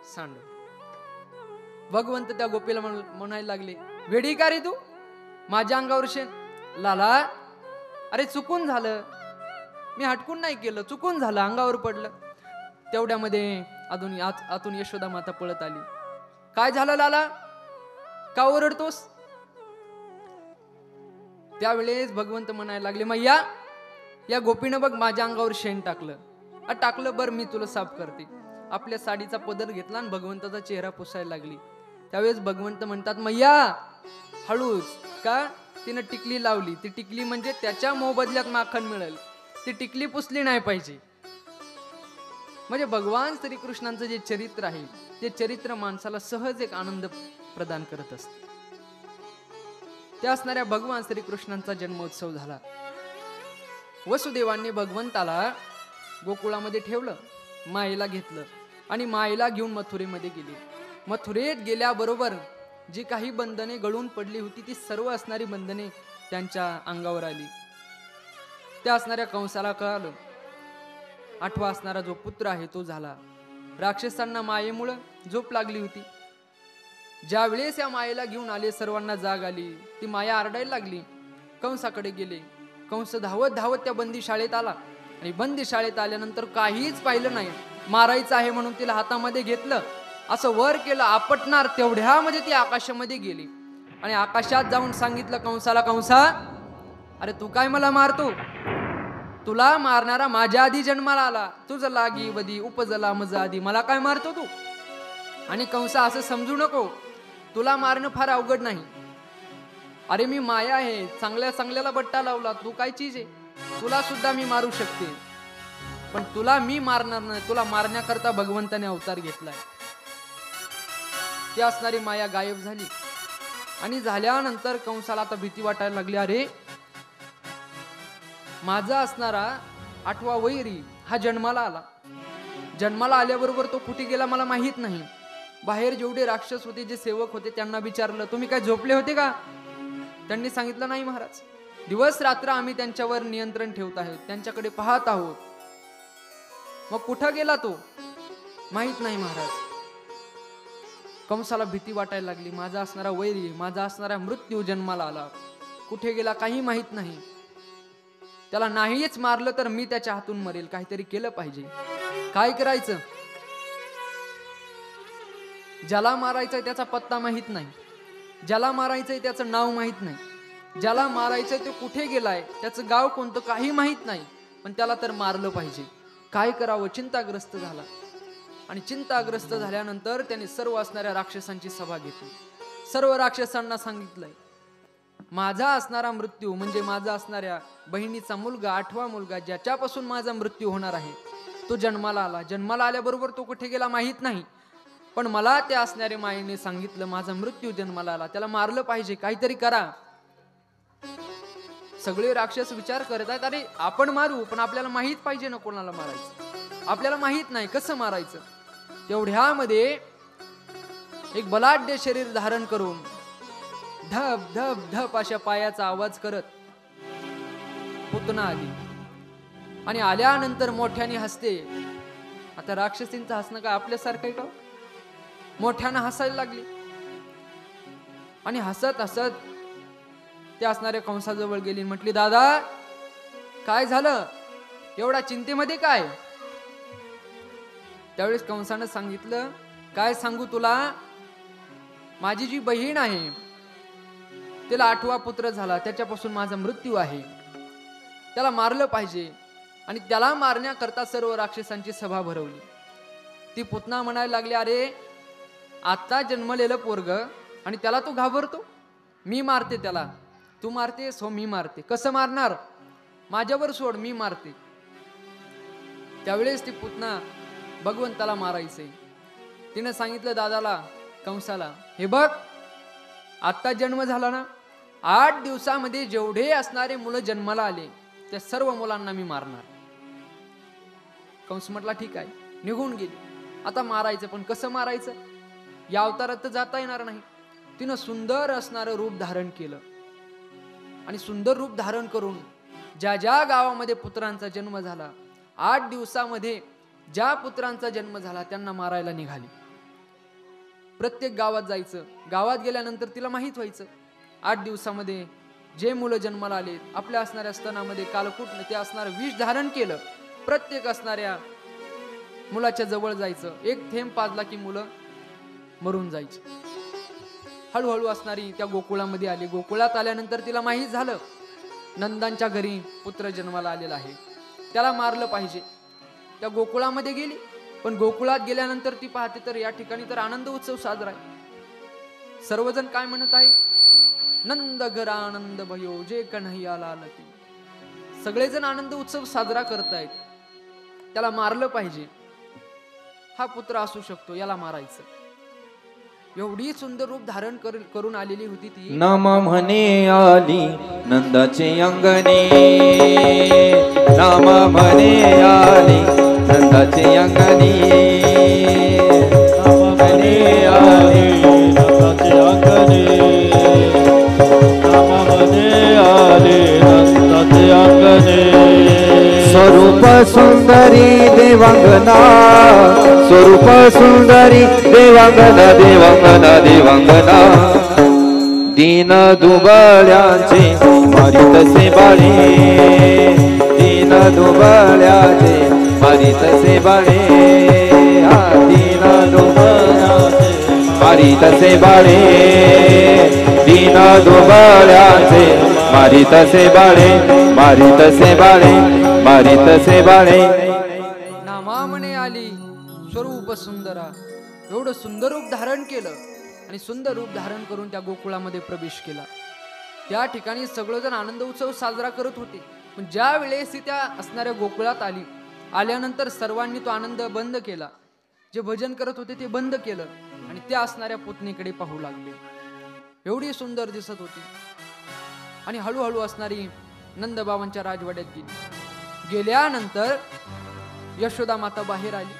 सांडलं. भगवंत त्या गोपीला म्हणायला लागले, वेडी का रे तू, माझ्या अंगावर शेण? लाला, अरे चुकून झालं, मी हटकून नाही केलं, चुकून झालं, अंगावर पडलं. तेवढ्यामध्ये आतून यशोदा माता पळत आली. काय झालं लाला, का ओरडतोस? त्यावेळेस भगवंत म्हणायला लागले, मैया, या गोपीनं बघ माझ्या अंगावर शेण टाकलं. टाकलं, बरं मी तुला साफ करते. आपल्या साडीचा पदर घेतला आणि भगवंताचा चेहरा पुसायला लागली. त्यावेळेस भगवंत म्हणतात, मैया हळूच का? तिनं टिकली लावली, ती टिकली म्हणजे त्याच्या मोबदल्यात माखण मिळेल, ती टिकली पुसली नाही पाहिजे. म्हणजे भगवान श्रीकृष्णांचं जे चरित्र आहे ते चरित्र माणसाला सहज एक आनंद प्रदान करत असते. त्या असणाऱ्या भगवान श्रीकृष्णांचा जन्मोत्सव झाला. वसुदेवांनी भगवंताला गोकुळामध्ये ठेवलं, मायेला घेतलं आणि मायेला घेऊन मथुरेमध्ये गेले. मथुरेत गेल्याबरोबर जी काही बंधने गळून पडली होती ती सर्व असणारी बंधने त्यांच्या अंगावर आली. त्या असणाऱ्या कंसाला कळालं, 8वा असणारा जो पुत्र आहे तो झाला. राक्षसांना मायेमुळं झोप लागली होती. ज्या वेळेस या मायेला घेऊन आले, सर्वांना जाग आली. ती माया आरडायला लागली, कंसाकडे गेले. कंस धावत धावत त्या बंदीशाळेत आला आणि बंदीशाळेत आल्यानंतर काहीच पाहिलं नाही. मारायचं आहे म्हणून तिला हातामध्ये घेतलं, असं वर केलं, आपटणार तेवढ्यामध्ये ती आकाशामध्ये गेली आणि आकाशात जाऊन सांगितलं कंसाला, कंसा, अरे तू काय मला मारतो? तुला मारणारा माझ्या आधी जन्माला आला, तुझं लागी वदी उपजला मज आधी, मला काय मारतो तू? आणि कंसा असं समजू नको, तुला मारणं फार अवघड नाही. अरे मी माया आहे, चांगल्या चांगल्याला बट्टा लावला, तू काय चीज आहे? तुला सुद्धा मी मारू शकते, पण तुला मी मारणार नाही. तुला मारण्याकरता भगवंताने अवतार घेतलाय. ती असणारी माया गायब झाली आणि झाल्यानंतर कंसाला आता भीती वाटायला लागली, अरे माझा असणारा 8वा वैरी हा जन्माला आला. जन्माला आल्याबरोबर तो कुठे गेला मला माहित नाही. बाहेर जेवढे राक्षस होते, जे सेवक होते, त्यांना विचारलं, तुम्ही काय झोपले होते का? त्यांनी सांगितलं, नाही महाराज, दिवस रात्र आम्ही त्यांच्यावर नियंत्रण ठेवत आहोत, त्यांच्याकडे पाहत आहोत. मग कुठं गेला तो? माहित नाही महाराज. कंसाला भीती वाटायला लागली, माझा असणारा वैरी, माझा असणारा मृत्यू जन्माला आला, कुठे गेला काही माहित नाही. त्याला नाहीच मारलं तर मी त्याच्या हातून मरेल, काहीतरी केलं पाहिजे. काय करायचं? ज्याला मारायचंय त्याचा पत्ता माहित नाही, ज्याला मारायचंय त्याचं नाव माहित नाही, ज्याला मारायचंय तो कुठे गेलाय, त्याचं गाव कोणतं काही माहित नाही, पण त्याला तर मारलं पाहिजे. काय करावं चिंताग्रस्त झाला. आणि चिंताग्रस्त झाल्यानंतर त्याने सर्व असणाऱ्या राक्षसांची सभा घेतली. सर्व राक्षसांना सांगितलंय, माझा असणारा मृत्यू म्हणजे माझा असणाऱ्या बहिणीचा मुलगा, 8वा मुलगा, ज्याच्यापासून माझा मृत्यू होणार आहे, तो जन्माला आला. जन्माला आल्याबरोबर तो कुठे गेला माहीत नाही, पण मला त्या असणाऱ्या मायेने सांगितलं माझा मृत्यू जन्माला आला, त्याला मारलं पाहिजे, काहीतरी करा. सगळे राक्षस विचार करत आहेत, अरे आपण मारू, पण आपल्याला माहित पाहिजे ना कोणाला मारायचं, आपल्याला माहित नाही कसं मारायचं. तेवढ्यामध्ये एक बलाढ्य शरीर धारण करून धप धप धप अशा पायाचा आवाज करत पुतना आली. आणि आल्यानंतर मोठ्याने हसते. आता राक्षसींचं हसणं काय आपल्यासारखं आहे का? मोठ्यानं हसायला लागली. आणि हसत हसत त्या असणाऱ्या कंसाजवळ गेली. म्हटली, दादा काय झालं, एवढा चिंतेमध्ये काय? त्यावेळेस कंसानं सांगितलं, काय सांगू तुला, माझी जी बहीण आहे तिला 8वा पुत्र झाला, त्याच्यापासून माझा मृत्यू आहे, त्याला मारलं पाहिजे. आणि त्याला मारण्याकरता सर्व राक्षसांची सभा भरवली. ती पुतना म्हणायला लागली, अरे आता जन्मलेलं पोरग आणि त्याला तू घाबरतो, मी मारते त्याला. तू मारतेस? हो मी मारते. कसं मारणार? माझ्यावर सोड, मी मारते. त्यावेळेस ती पुतना भगवंताला मारायचे. तिने सांगितलं दादाला, कंसाला, हे बघ आत्ता जन्म झाला ना, 8 दिवसामध्ये जेवढे असणारे मुलं जन्माला आले त्या सर्व मुलांना मी मारणार. कंस म्हटला ठीक आहे, निघून गेली. आता मारायचं, पण कसं मारायचं, या अवतारात तर जाता येणार नाही. तिनं सुंदर असणारं रूप धारण केलं. आणि सुंदर रूप धारण करून ज्या ज्या गावामध्ये पुत्रांचा जन्म झाला, 8 दिवसामध्ये ज्या पुत्रांचा जन्म झाला त्यांना मारायला निघाली. प्रत्येक गावात जायचं. गावात गेल्यानंतर तिला माहित व्हायचं 8 दिवसामध्ये जे मुलं जन्माला आले, आपल्या असणाऱ्या स्तनामध्ये कालकूट ते असणारं विष धारण केलं. प्रत्येक असणाऱ्या मुलाच्या जवळ जायचं, एक थेंब पाजला की मुलं मरून जायची. हळूहळू असणारी त्या गोकुळामध्ये आली. गोकुळात आल्यानंतर तिला माहीत झालं नंदांच्या घरी पुत्र जन्माला आलेला आहे, त्याला मारलं पाहिजे. त्या गोकुळामध्ये गेली. पण गोकुळात गेल्यानंतर ती पाहते तर या ठिकाणी तर आनंद उत्सव साजरा आहे. सर्वजण काय म्हणत आहे, नंद घर आनंद भयो जे कन्हैया लाल की. सगळेजण आनंद उत्सव साजरा करतायत. त्याला मारलं पाहिजे, हा पुत्र असू शकतो, याला मारायचं. एवढी सुंदर रूप धारण करून आलेली होती ती. नम म्हणे आली नंदाचे अंगणे, नाम म्हणे आली नंदाचे अंगणे, नाम म्हणे आली नंदाचे अंगणे, नाम म्हणे आली नंदाचे अंगणे. स्वरूप सुंदरी देवांगना, स्वरूप सुंदरी देवांगना, देवांगना देवांगना. दीन दुबळ्याचे मारितसे बाळे, दीन दुबळ्याचे मारितसे बाळे, दीन दुबळ्याचे मारितसे बाळे, दीन दुबळ्याचे मारितसे बाळे, मारितसे बाळे, मारितसे बाळे. नामा म्हणे आली स्वरूप सुंदरा. एवढं सुंदर रूप धारण केलं आणि सुंदर रूप धारण करून त्या गोकुळामध्ये प्रवेश केला. त्या ठिकाणी सगळेजण आनंद उत्सव साजरा करत होते. पण ज्या वेळेस ती त्या असणाऱ्या गोकुळात आली, आल्यानंतर सर्वांनी तो आनंद बंद केला. जे भजन करत होते ते बंद केलं आणि त्या असणाऱ्या पुतणीकडे पाहू लागले. एवढी सुंदर दिसत होती. आणि हळूहळू असणारी नंदबाबांच्या राजवाड्यात गेली. गेल्यानंतर यशोदा माता बाहेर आली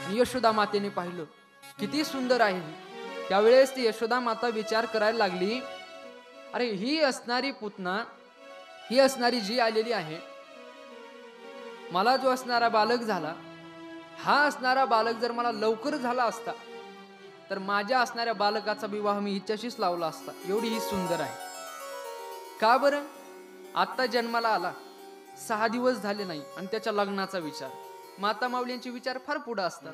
आणि यशोदा मातेने पाहिलं किती सुंदर आहे. त्यावेळेस ती यशोदा माता विचार करायला लागली, अरे ही असणारी पुतना, ही असणारी जी आलेली आहे, मला जो असणारा बालक झाला, हा असणारा बालक जर मला लवकर झाला असता तर माझ्या असणाऱ्या बालकाचा विवाह मी हिच्याशीच लावला असता. एवढी ही सुंदर आहे. का बरं? आत्ता जन्माला आला, 6 दिवस झाले नाही आणि त्याच्या लग्नाचा विचार. माता माऊलींचे विचार फार पुढे असतात.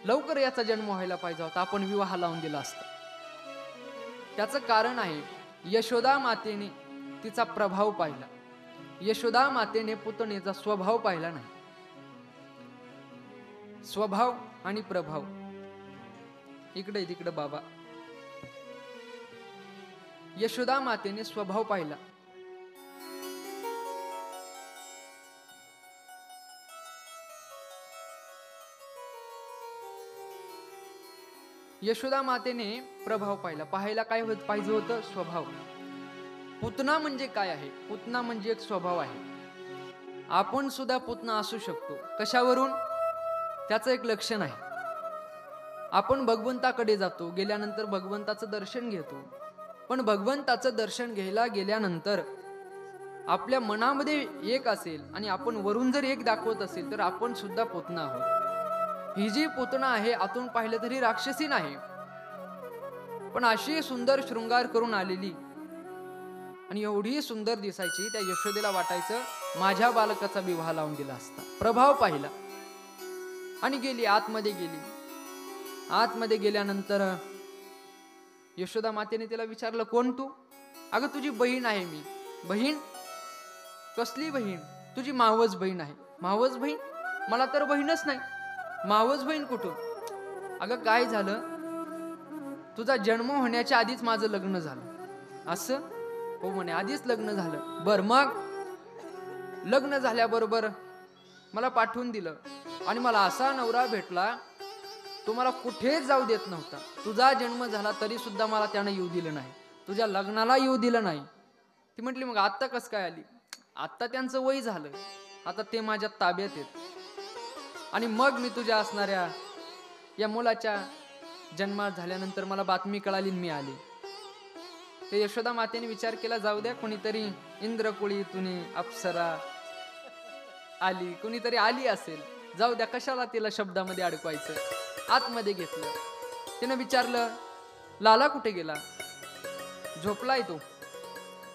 लवकर याचा जन्म व्हायला पाहिजे होता, आपण विवाह लावून दिला असता. त्याचं कारण आहे, यशोदा मातेने तिचा प्रभाव पाहिला. यशोदा मातेने पुतणेचा स्वभाव पाहिला नाही. स्वभाव आणि प्रभाव. इकडे तिकडे बाबा. यशोदा मातेने स्वभाव पाहिला. यशोदा मातेने प्रभाव पाहिला. पाहायला काय पाहिजे होतं? स्वभाव. पुतना म्हणजे काय आहे? पुतना म्हणजे एक स्वभाव आहे. आपण सुद्धा पुतना असू शकतो. कशावरून? त्याचं एक लक्षण आहे. आपण भगवंताकडे जातो, गेल्यानंतर भगवंताचं दर्शन घेतो. पण भगवंताचं दर्शन घ्यायला गेल्यानंतर आपल्या मनामध्ये एक असेल आणि आपण वरून जर एक दाखवत असेल तर आपण सुद्धा पुतना आहोत. ही जी पुतना आहे आतून पाहिलं तरी राक्षसी नाही, पण अशी सुंदर शृंगार करून आलेली आणि एवढी सुंदर दिसायची, त्या यशोदेला वाटायचं माझ्या बालकाचा विवाह लावून दिला असता. प्रभाव पाहिला आणि गेली, आतमध्ये गेली. आतमध्ये गेल्यानंतर यशोदा मातेने तिला विचारलं, कोण तू? अगं तुझी बहीण आहे मी. बहीण? कसली बहीण? तुझी मावस बहीण आहे. मावस बहीण? मला तर बहीणच नाही. मावस बहीण कुठून? अगं काय झालं, तुझा जन्म होण्याच्या आधीच माझं लग्न झालं. असं? हो म्हणे, आधीच लग्न झालं. बर, मग लग्न झाल्याबरोबर मला पाठवून दिलं आणि मला असा नवरा भेटला, तो मला कुठेच जाऊ देत नव्हता. तुझा जन्म झाला तरी सुद्धा मला त्यानं येऊ दिलं नाही, तुझ्या लग्नाला येऊ दिलं नाही. ती म्हटली, मग आत्ता कस काय आली? आत्ता त्यांचं वय झालं, आता ते माझ्या ताब्यात आहेत आणि मग मी तुझ्या असणाऱ्या या मुलाच्या जन्मात झाल्यानंतर मला बातमी कळाली, मी आली. ते यशोदा मातेने विचार केला, जाऊ द्या, कोणीतरी इंद्रकुळी तुनी अप्सरा आली, कोणीतरी आली असेल, जाऊ द्या, कशाला तिला शब्दामध्ये अडकवायचं. आतमध्ये घेतलं. तिनं विचारलं, लाला कुठे गेला? झोपलाय तो,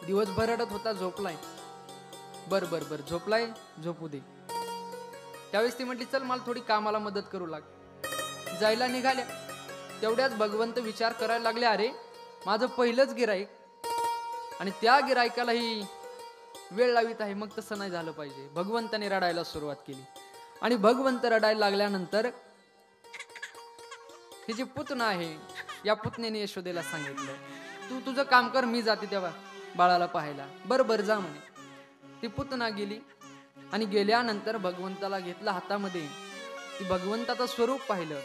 दिवसभर रडत होता, झोपलाय. बर बर बर, झोपलाय, झोपू दे. त्यावेळेस ती म्हटली, चल मला थोडी कामाला मदत करू लाग. जायला निघाल्या. तेवढ्याच भगवंत विचार करायला लागले, अरे माझं पहिलंच गिराईक आणि त्या गिराईकालाही वेळ लावित आहे, मग तसं नाही झालं पाहिजे. भगवंताने रडायला सुरुवात केली आणि भगवंत रडायला लागल्यानंतर ही जी पुतना आहे, या पुतनेने यशोदेला सांगितलं, तू तुझं काम कर, मी जाते तेव्हा बाळाला पाहायला. बरोबर जा म्हणे. ती पुतना गेली आणि गेल्यानंतर भगवंताला घेतलं हातामध्ये. ती भगवंताचं स्वरूप पाहिलं.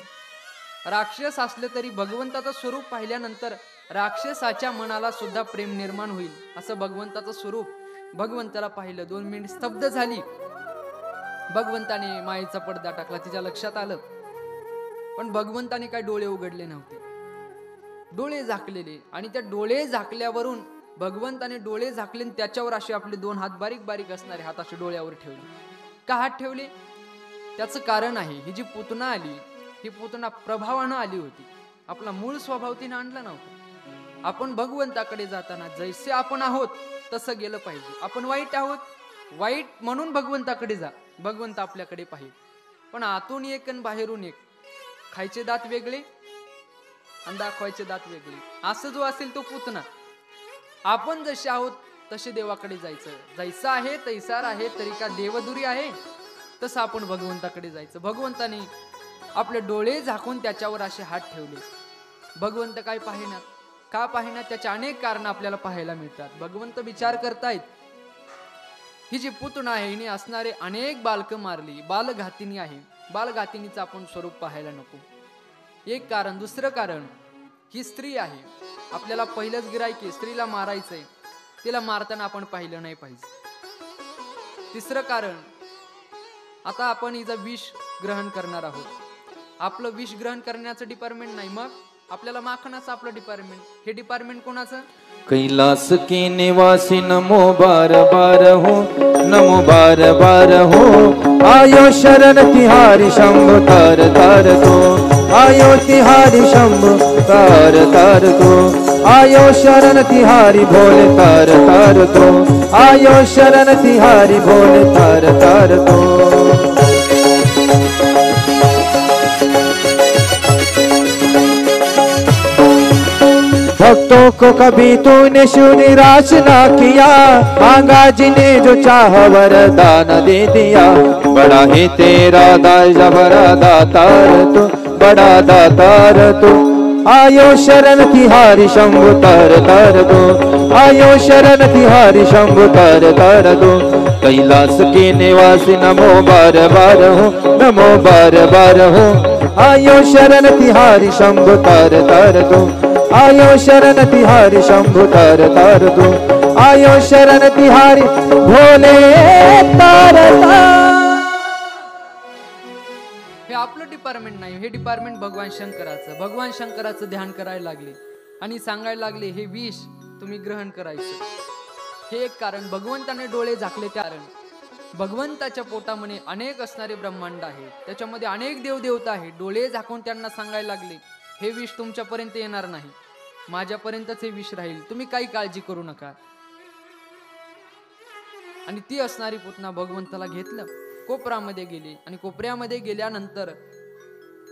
राक्षस असले तरी भगवंताचं स्वरूप पाहिल्यानंतर राक्षसाच्या मनाला सुद्धा प्रेम निर्माण होईल, असं भगवंताचं स्वरूप. भगवंताला पाहिलं. 2 मिनिट स्तब्ध झाली. भगवंताने मायेचा पडदा टाकला. तिच्या लक्षात आलं, पण भगवंताने काय डोळे उघडले नव्हते, डोळे झाकलेले. आणि त्या डोळे झाकल्यावरून भगवंताने डोळे झाकले, त्याच्यावर असे आपले 2 हात, बारीक बारीक असणारे हात असे डोळ्यावर ठेवले. का हात ठेवले? त्याचं कारण आहे, ही जी पुतना आली, ही पुतना प्रभावानं आली होती. आपला मूळ स्वभाव तिने आणला नव्हता. आपण भगवंताकडे जाताना जैसे आपण आहोत तसं गेलं पाहिजे. आपण वाईट आहोत, वाईट म्हणून भगवंताकडे जा, भगवंत आपल्याकडे पाहिजे. पण आतून एक आणि बाहेरून एक. खायचे दात वेगळे आणि दाखवायचे दात वेगळे, असं जो असेल तो पुतना. आपण जसे आहोत तसे देवाकडे जायचं. जैसा आहे तैसार आहे, तरी का देवदुरी आहे, तसं आपण भगवंताकडे जायचं. भगवंताने आपले डोळे झाकून त्याच्यावर असे हात ठेवले. भगवंत काय पाहिनात? का पाहिनात? त्याचे अनेक कारण आपल्याला पाहायला मिळतात. भगवंत विचार करतायत, ही जी पुतना आहे हिने असणारे अनेक बालकं मारली, बालघातिनी आहे. बालघातिनीचं आपण स्वरूप पाहायला नको. एक कारण. दुसरं कारण, ही स्त्री आहे. आपल्याला पहिलंच गिरायकी, स्त्रीला मारायचंय, तिला मारताना आपण पाहिलं नाही पाहिजे. तिसरं कारण, आता आपण हिचं विष ग्रहण करणार आहोत. आपलं विष ग्रहण करण्याचं डिपार्टमेंट नाही, मग आपल्याला माखनाचं आपलं डिपार्टमेंट. हे डिपार्टमेंट कोणाचं? कैलास के निवासी नमो बार बार हो, नमो बार बार हो. आयो शरण तिहारी शंभु तार तार तो, आयो तिहारी शंभु तार तार तो. आयो शरण तिहारी भोले तार तार तो, आयो शरण तिहारी भोले तार तार तो. भक्तों को कभी तूने शिव निराश ना किया, मांगा जिन्हें जो चाह वरदान दे दिया। बड़ा है तेरा दाता, बड़ा दातार तू, बड़ा दातार तू। आयो शरण तिहारी शंभु तर तर दो, आयो शरण तिहारी शंभु तर तर दो। कैलाश के निवासी नमो बार बार हो, नमो बार बार हो। आयो शरण तिहारी शंभु तर तर दो, आयो शरण तिहारी शंभु तर तर दो। आयो शरण तिहारी भोले तर तर। हे आपलं डिपार्टमेंट नाही, हे डिपार्टमेंट भगवान शंकराचं. भगवान शंकराचं ध्यान करायला लागले आणि सांगायला लागले हे विष तुम्ही ग्रहण करायचं. हे एक कारण. भगवंताने डोळे झाकले कारण भगवंताच्या पोटामध्ये अनेक असणारे ब्रह्मांड आहेत, त्याच्यामध्ये अनेक देवदेवता आहेत. डोळे झाकून त्यांना सांगायला लागले हे विष तुमच्यापर्यंत येणार नाही, माझ्यापर्यंतच हे विष राहील, तुम्ही काही काळजी करू नका. आणि ती असणारी पुतना भगवंताला घेतलं, कोपरामध्ये गेली आणि कोपऱ्यामध्ये गेल्यानंतर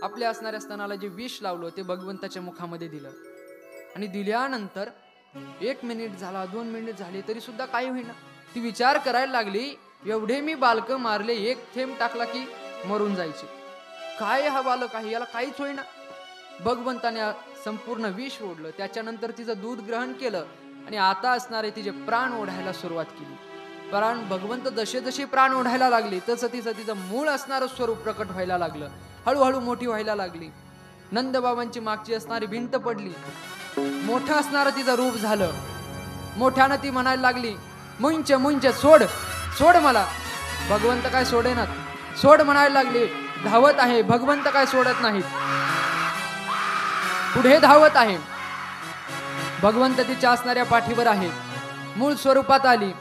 आपल्या असणाऱ्या स्तनाला जे विष लावलं ते भगवंताच्या मुखामध्ये दिलं. आणि दिल्यानंतर 1 मिनिट झाला, 2 मिनिट झाले तरी सुद्धा काही होईना. ती विचार करायला लागली एवढे मी बालक मारले, एक थेंब टाकला की मरून जायचे, काय हा बालक आहे, याला काहीच होईना. भगवंताने संपूर्ण विष ओढलं, त्याच्यानंतर तिचं दूध ग्रहण केलं आणि आता असणारे तिचे प्राण ओढायला सुरुवात केली. प्राण भगवंत जसे जसे प्राण ओढायला लागले तसं तिचं मूळ असणारं स्वरूप प्रकट व्हायला लागलं, हळूहळू मोठी व्हायला लागली. नंदबाबांची मागची असणारी भिंत पडली, मोठं असणारं तिचं रूप झालं. मोठ्यानं ती म्हणायला लागली मुंच मुंच सोड सोड मला. भगवंत काय सोडेनात, सोड म्हणायला लागले. धावत आहे, भगवंत काय सोडत नाहीत, पुढे धावत आहे. भगवंत तिच्या असणाऱ्या पाठीवर आहे. मूळ स्वरूपात आली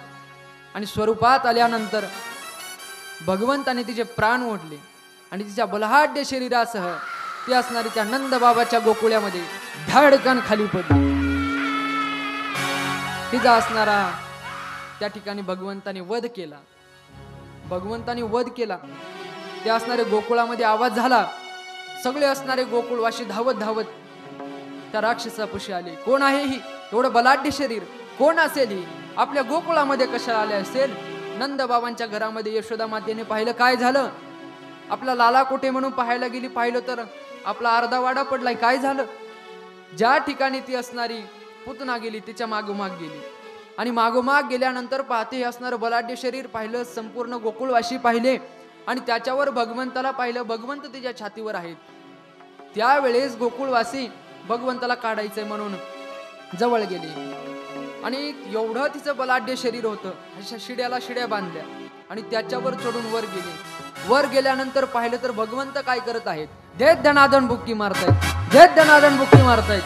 आणि स्वरूपात आल्यानंतर भगवंताने तिचे प्राण ओढले आणि तिच्या बलहाढ्य शरीरासह ती असणारी त्या नंदबाबाच्या गोकुळ्यामध्ये धडकन खाली पडली. तिचा असणारा त्या ठिकाणी भगवंताने वध केला. भगवंताने वध केला. त्या असणारे गोकुळामध्ये आवाज झाला. सगळे असणारे गोकुळवासी धावत धावत त्या राक्षसापाशी आले. कोण आहे ही, एवढं बलाढ्य शरीर, कोण असेल ही, आपल्या गोकुळामध्ये कशा आले असेल. नंदबाबांच्या घरामध्ये यशोदा मातेने पाहिलं काय झालं. आपला लाला कोठे म्हणून पाहायला गेली, पाहिलं तर आपला अर्धा वाडा पडलाय, काय झालं. ज्या ठिकाणी ती असणारी पुतना गेली तिच्या मागोमाग गेली आणि मागोमाग गेल्यानंतर पाहते हे असणारं बलाढ्य शरीर पाहिलं. संपूर्ण गोकुळवासी पाहिले आणि त्याच्यावर भगवंताला पाहिलं. भगवंत तिच्या छातीवर आहेत. त्यावेळेस गोकुळवासी भगवंताला काढायचंय म्हणून जवळ गेले आणि एवढं तिचं बलाढ्य शरीर होतं. अशा शिड्याला शिड्या बांधल्या आणि त्याच्यावर चढून वर गेले. वर गेल्यानंतर पाहिलं तर भगवंत काय करत आहेत, देत दनादन बुक्की मारतायत, देत दनादन बुक्की मारतायत.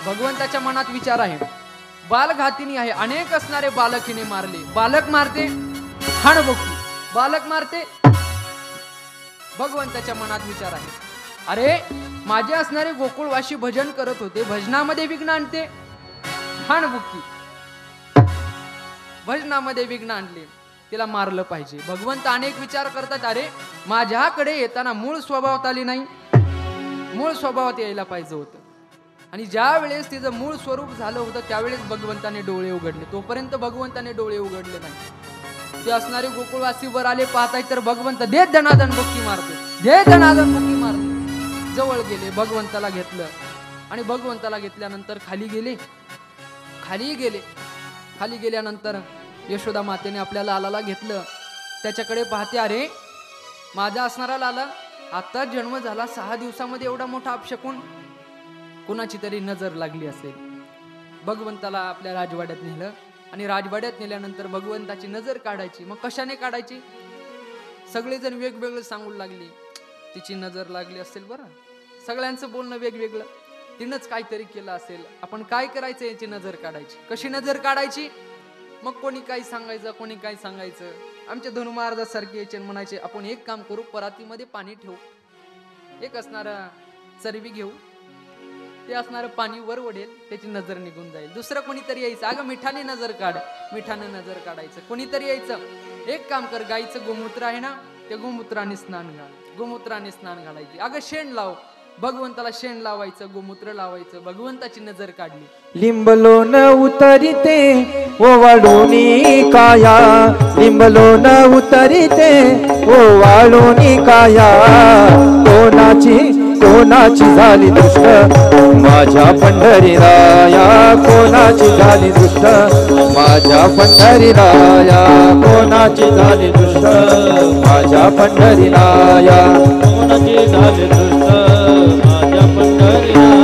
भगवंताच्या मनात विचार आहे, बालघातिनी आहे, अनेक असणारे बालक हिने मारले. बालक मारते हाणबुक्की, बालक मारते. भगवंताच्या मनात विचार आहे, अरे माझे असणारे गोकुळवासी भजन करत होते, भजनामध्ये विघ्न आणते, हाणबुक्की. भजनामध्ये विघ्न आणले, तिला मारलं पाहिजे. भगवंत अनेक विचार करतात, अरे माझ्याकडे येताना मूळ स्वभावात आली नाही, मूळ स्वभावात यायला पाहिजे होतं. आणि ज्या वेळेस तिचं मूळ स्वरूप झालं होतं त्यावेळेस भगवंताने डोळे उघडले. तोपर्यंत भगवंताने डोळे उघडले नाही. ते असणारे गोकुळवासी वर आले, पाहताय तर भगवंत देत दनादन बुक्की मारते, देत दनादन बुक्की मारते. जवळ गेले, भगवंताला घेतलं आणि भगवंताला घेतल्यानंतर खाली गेले. खाली गेल्यानंतर यशोदा मातेने आपल्या लालाला घेतलं. त्याच्याकडे पाहते, अरे माझा असणारा लाला आता जन्म झाला, 6 दिवसामध्ये एवढा मोठा अपशकुन, कुणाची तरी नजर लागली असेल. भगवंताला आपल्या राजवाड्यात नेलं आणि राजवाड्यात नेल्यानंतर भगवंताची नजर काढायची. मग कशाने काढायची, सगळेजण वेगवेगळं सांगू लागली. तिची नजर लागली असेल, बरं सगळ्यांचं बोलणं वेगवेगळं, तिनंच काहीतरी केलं असेल. आपण काय करायचं, याची नजर काढायची. कशी नजर काढायची, मग कोणी काही सांगायचं, कोणी काही सांगायचं. आमच्या धनुमार्गासारखे याचे म्हणायचे, आपण एक काम करू, परातीमध्ये पाणी ठेवू, एक असणारा चरबी घेऊ, ते असणारं पाणी वर ओढेल, त्याची नजर निघून जाईल. दुसरं कोणीतरी यायचं, अगं मिठाने नजर काढ, मिठाने नजर काढायचं. कोणीतरी यायचं, एक काम कर, गाईचं गोमूत्र आहे ना, ते गोमूत्राने स्नान घाल, गोमूत्राने स्नान घालायचे. अगं शेण लाव, भगवंताला शेण लावायचं, गोमूत्र लावायचं, भगवंताची नजर काढली. लिंबलो न उतरिते ओवाळूनी काया, लिंबलो न उतरिते ओवाळूनी काया. कोणाची झाली दृष्ट माझ्या पंढरीराया, कोणाची झाली दृष्ट माझ्या पंढरीराया, कोणाची झाली दृष्ट माझ्या पंढरीराया, कोणाची झाली दृष्ट माझ्या पंढरीराया.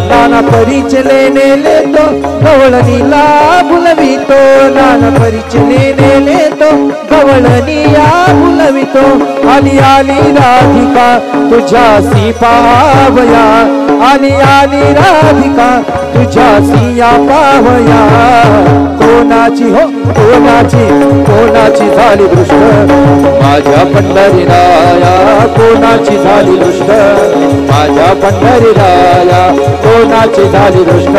नाना परिचय लेने लेतो गवळणीला बुलवितो, नाना परिचय लेने लेतो गवळणीया बुलवितो. आली आली राधिका तुझ्यासी पावया, आली आली राधिका तुझ्यासी या पावया. कोणाची हो कोणाची झाली दृष्ट माझ्या पंढरीराया, कोणाची झाली दृष्ट माझ्या पंढरीराया, कोणाची झाली दृष्ट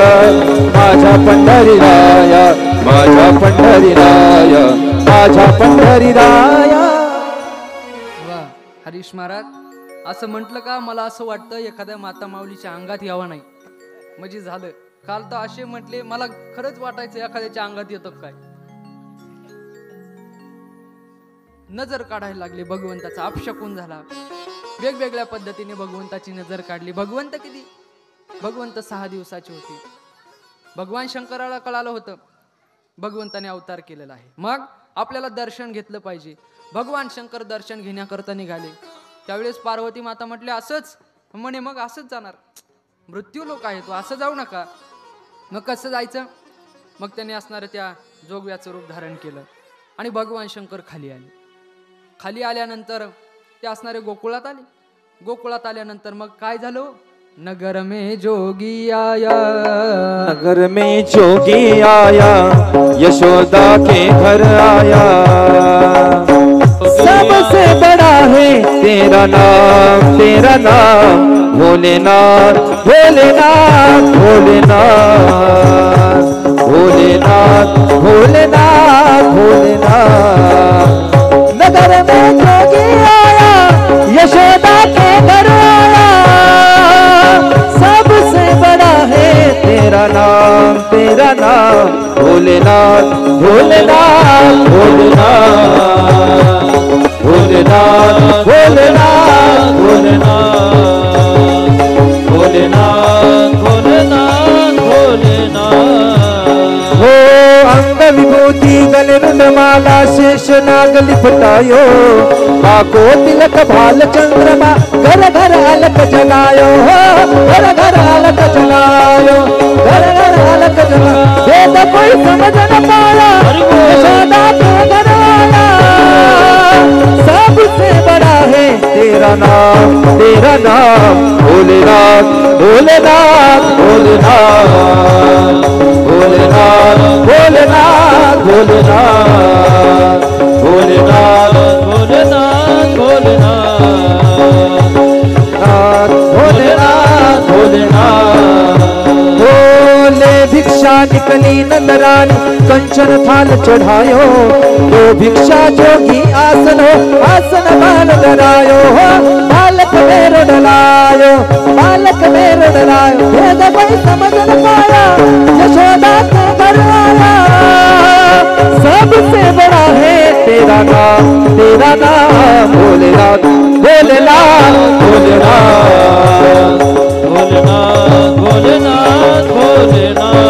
माझ्या पंढरीराया, माझ्या पंढरीराया, माझ्या पंढरीराया. वा हरीश महाराज, असं म्हटलं का मला असं वाटतं एखाद्या माता माऊलीच्या अंगात यावं नाही म्हणजे झालं. काल तर असे म्हटले, मला खरंच वाटायचं एखाद्याच्या अंगात येतं काय. नजर काढायला लागले, भगवंताचा अपशकुन झाला. वेगवेगळ्या पद्धतीने भगवंताची नजर काढली. भगवंत 6 दिवसाचे होते. भगवान शंकराला कळालं होतं भगवंताने अवतार केलेला आहे, मग आपल्याला दर्शन घेतलं पाहिजे. भगवान शंकर दर्शन घेण्याकरता निघाले. त्यावेळेस पार्वती माता म्हटले असंच म्हणे, मग असंच जाणार, मृत्यू लोक आहे तो, असं जाऊ नका. मग कसं जायचं? मग त्यांनी असणारं त्या जोगव्याचं रूप धारण केलं आणि भगवान शंकर खाली आले. खाली आल्यानंतर ते असणारे गोकुळात आले. गोकुळात आल्यानंतर मग काय झालं? नगर में जोगी आया, नगर में जोगी आया, यशोदा के घर आया. सबसे बड़ा है तेरा नाम, तेरा नाम भोलेनाथ, भोलेनाथ, भोलेनाथ, भोलेनाथ, भोलेनाथ, भोलेनाथ. नगर में जोगी आया, यशोदा के घर आया. सबसे बड़ा है तेरा नाम, तेरा नाम भोलेनाथ, भोलेनाथ, भोलेनाथ, भोलेनाथ, भोलेनाथ, भोलेनाथ, भोलेनाथ, भोलेनाथ, भोलेनाथ. हो अंग विभूति गले रुंडमाला शेष नाग लिपटायो, आको तिलक भाल चंद्रमा घर घर अलक जलायो, घर घर अलक जलायो, घर घर अलक जलायो. वेद कोई समझ न पाया, यशोदा के घर आया. सबसे बड़ा है तेरा नाम, तेरा नाम भोलेनाथ, भोलेनाथ, भोलेनाथ, भोलेनाथ, भोलेनाथ, भोलेनाथ, भोलेनाथ, भोलेनाथ, भोलेनाथ, भोलेनाथ, भोलेनाथ. भोले भिक्षा निकली नंदरानी, कंचन थाल चढ़ायो. तो भिक्षा जोगी आसन हो, आसन बाल डरायो. बालक मेरो डलायो, बालक मेरो डलायो. भेद कोई समझ न पाया, यशोदा के घर आया. सबसे बड़ा है तेरा नाम, तेरा नाम भोलेनाथ, भोलेनाथ, भोलेनाथ, भोलेनाथ, भोलेनाथ, भोलेनाथ, भोलेनाथ,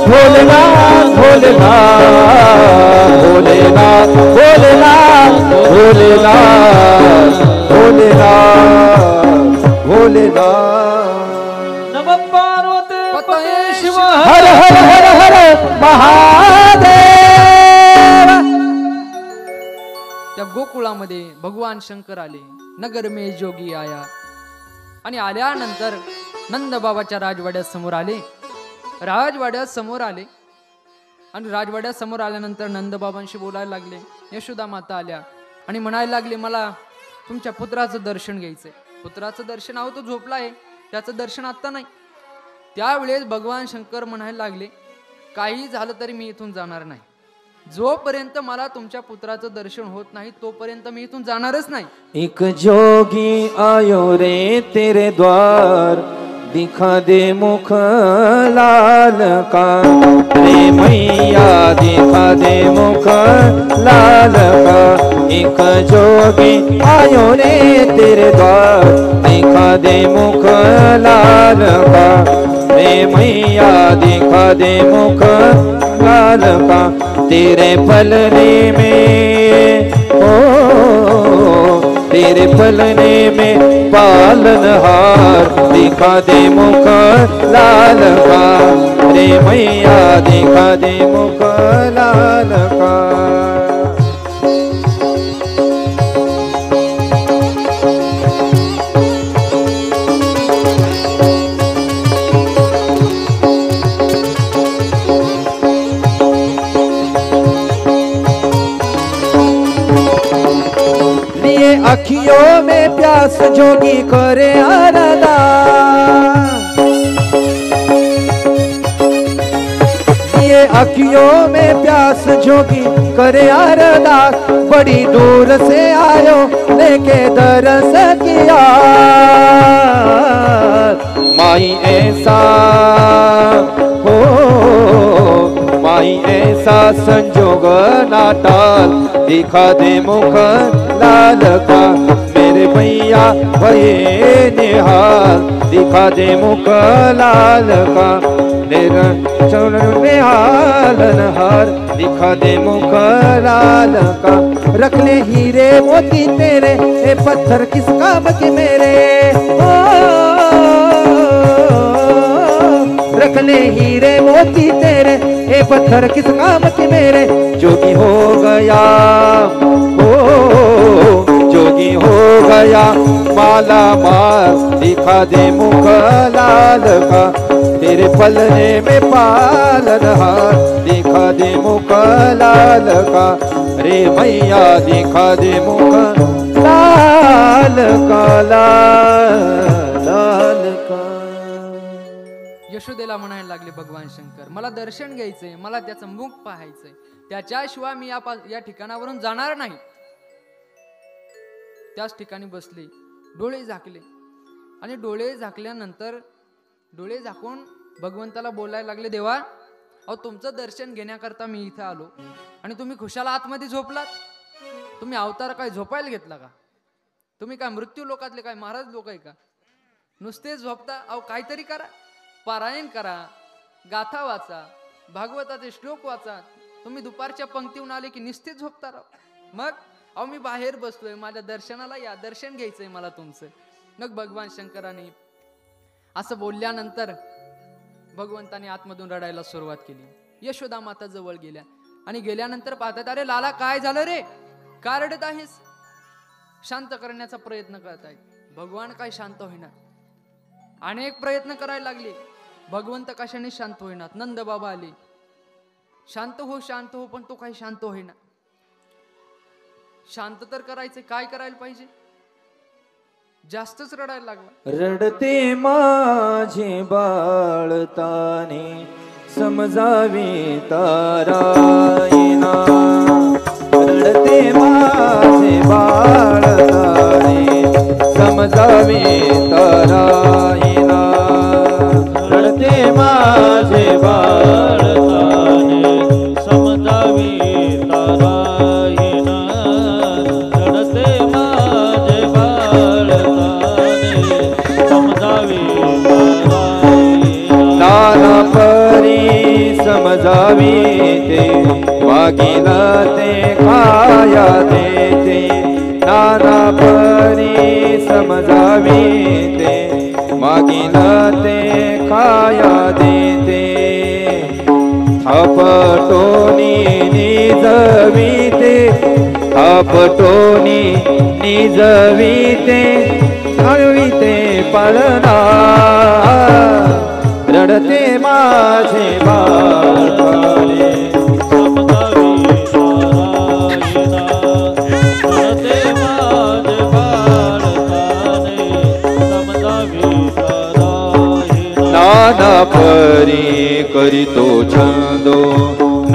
भोलेनाथ, भोलेनाथ, भोलेनाथ, भोलेनाथ, भोलेनाथ, भोलेनाथ, भोलेनाथ. नमः पार्वती पतये शिव हर हर हर हर महादेव. त्या गोकुळामध्ये भगवान शंकर आले. नगर में जोगी आया. आणि आल्यानंतर नंद बाबाच्या राजवाड्यात समोर आले. राजवाड्यात समोर आले आणि राजवाड्यात समोर आल्यानंतर नंद बाबांशी बोलायला लागले. यशोदा माता आल्या आणि म्हणायला लागले, मला तुमच्या पुत्राचं दर्शन घ्यायचंय. पुत्राचं दर्शन आहो, तो झोपला आहे, त्याचं दर्शन आत्ता नाही. त्यावेळेस भगवान शंकर म्हणायला लागले, काही झालं तरी मी इथून जाणार नाही. जोपर्यंत मला तुमच्या पुत्राचं दर्शन होत नाही तोपर्यंत मी इथून जाणारच नाही. एक जोगी आयो रे तेरे द्वार, दिखा दे मुख लाल का, रे मैया दिखा दे मुख लाल का. एक जोगी आयो रे तेरे द्वार, दिखा दे मुख लाल का, रे मैया दिखा दे मुख लाल का. तेरे पलने में तेरे पलने में पालनहार, दिखा दे मुख लाल का, रे मैया दिखा दे मुख लाल का. अखियों में प्यास जोगी करे अरदास, ये अखियों में प्यास जोगी करे अरदास. बड़ी दूर से आयो लेके दरस किया, माई ऐसा हो माई ऐसा संजोग नाटाल, दिखा दे मुख लाल का, मेरे मैया भये निहाल, दिखा दे मुख लाल का. निहालनहार, दिखा दे मुख लाल का. रख ले हीरे मोती तेरे, ए पत्थर किस काम के मेरे. रख ले हीरे मोती तेरे, ए पत्थर किस काम के मेरे. जोगी हो गया जोगी हो गया माला माल, दिखा दे मुख लाल का, तेरे पलने में पालनहार, दिखा दे मुख लाल का, रे मैया दिखा दे मुख लाल का, लाल का. यशोदेला म्हणायला लागले भगवान शंकर, मला दर्शन घ्यायचंय, मला त्याचं मुख पाहायचंय, त्याच्याशिवाय मी या ठिकाणावरून जाणार नाही. त्याच ठिकाणी बसले, डोळे झाकले आणि डोळे झाकल्यानंतर डोळे झाकून भगवंताला बोलायला लागले, देवा अहो तुमचं दर्शन घेण्याकरता मी इथे आलो आणि तुम्ही खुशाला आतमध्ये झोपलात. तुम्ही अवतार काय झोपायला घेतला का? तुम्ही काय मृत्यू लोकातले काय महाराज लोक आहे का? नुसते झोपता? अहो काहीतरी करा, पारायण करा, गाथा वाचा, भागवताचे श्लोक वाचा. तुम्ही दुपारच्या पंक्तीहून आले की निस्ते झोपता राव. मग अहो मी बाहेर बसलोय, माझ्या दर्शनाला या, दर्शन घ्यायचंय मला तुमचं. मग भगवान शंकराने असं बोलल्यानंतर भगवंताने आतमधून रडायला सुरुवात केली. यशोदा माता जवळ गेल्या आणि गेल्यानंतर पाहतात, अरे लाला काय झालं रे, का रडत आहेस? शांत करण्याचा प्रयत्न करतायत. भगवान काय शांत होईना, अनेक प्रयत्न करायला लागले, भगवंत कशाने शांत होईना. नंद बाबा आले, शांत हो, पण तो काही शांत होईना. शांत तर करायचे, काय करायला पाहिजे? जास्तच रडायला लागला. रडते माझे बाळताने, समजावे तारायना. रडते माझे बाळताने, समजावे तारायना. रडते माझे बाळताने, समजावे तारायना. रडते माझे बाळताने, समजावे तारायना. नाना परी समजावी ते, मागिला ते खाया देते. नाना परी समजावी ते, मागिला ते खाया देते. थापटोनी निजविते, थापटोनी निजविते, हळविते पाळणा. रडते माझे बाळताने, समजावी तारायना. रडते माझे बाळताने, समजावी तारायना. नाना परी करीतो छंदो,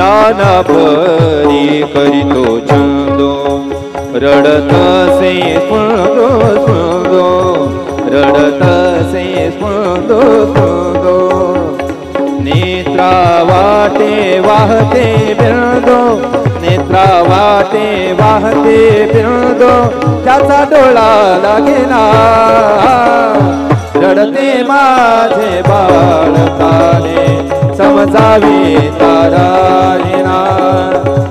नाना परी करीतो छंदो रडत से स्पंदो स्पंदो रडत से स्पंदो स्पंदो नेत्रा वाटे वाहते बिंदो नेत्रा वाटे वाहते बिंदो त्याचा डोळा लागेना रडते माझे बाळ ताने समजावे तारायणा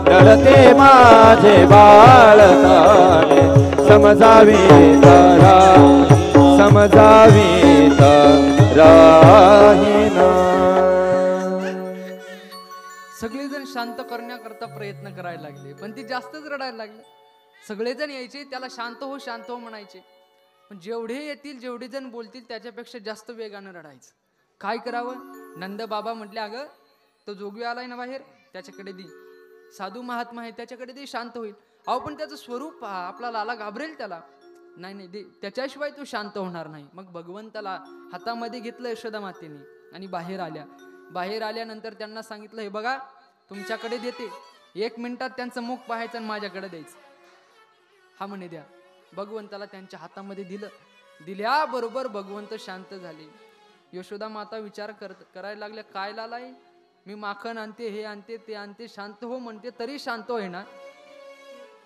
रडते माझे बाळ ताने समजावे तारा समजावे तारायणा. सगळेजण शांत करण्याकरता प्रयत्न करायला लागले, पण ती जास्तच रडायला लागली. सगळेजण यायचे, त्याला शांत हो म्हणायचे, पण जेवढे येतील जेवढे जण बोलतील त्याच्यापेक्षा जास्त वेगानं रडायचं. काय करावं? नंद बाबा म्हटले, अगं तो जोगी आलाय ना बाहेर, त्याच्याकडे दे. साधू महात्मा आहे त्याच्याकडे दे, शांत होईल. अहो पण त्याचं स्वरूप पहा, आपला लाला घाबरेल त्याला. नाही नाही दे, त्याच्याशिवाय तो शांत होणार नाही. मग भगवंताला हातामध्ये घेतलं यशोदा मातेने आणि बाहेर आल्या. बाहेर आल्यानंतर त्यांना सांगितलं, हे बघा तुमच्याकडे देते, 1 मिनिटात त्यांचं मुख पाहायचं आणि माझ्याकडे द्यायचं. हा म्हणे द्या. भगवंताला त्यांच्या हातामध्ये दिलं. दिल्याबरोबर भगवंत शांत झाले. यशोदा माता विचार करायला लागल्या, काय लालाय, मी माखन आणते, हे आणते, ते आणते, शांत हो म्हणते तरी शांत होय ना.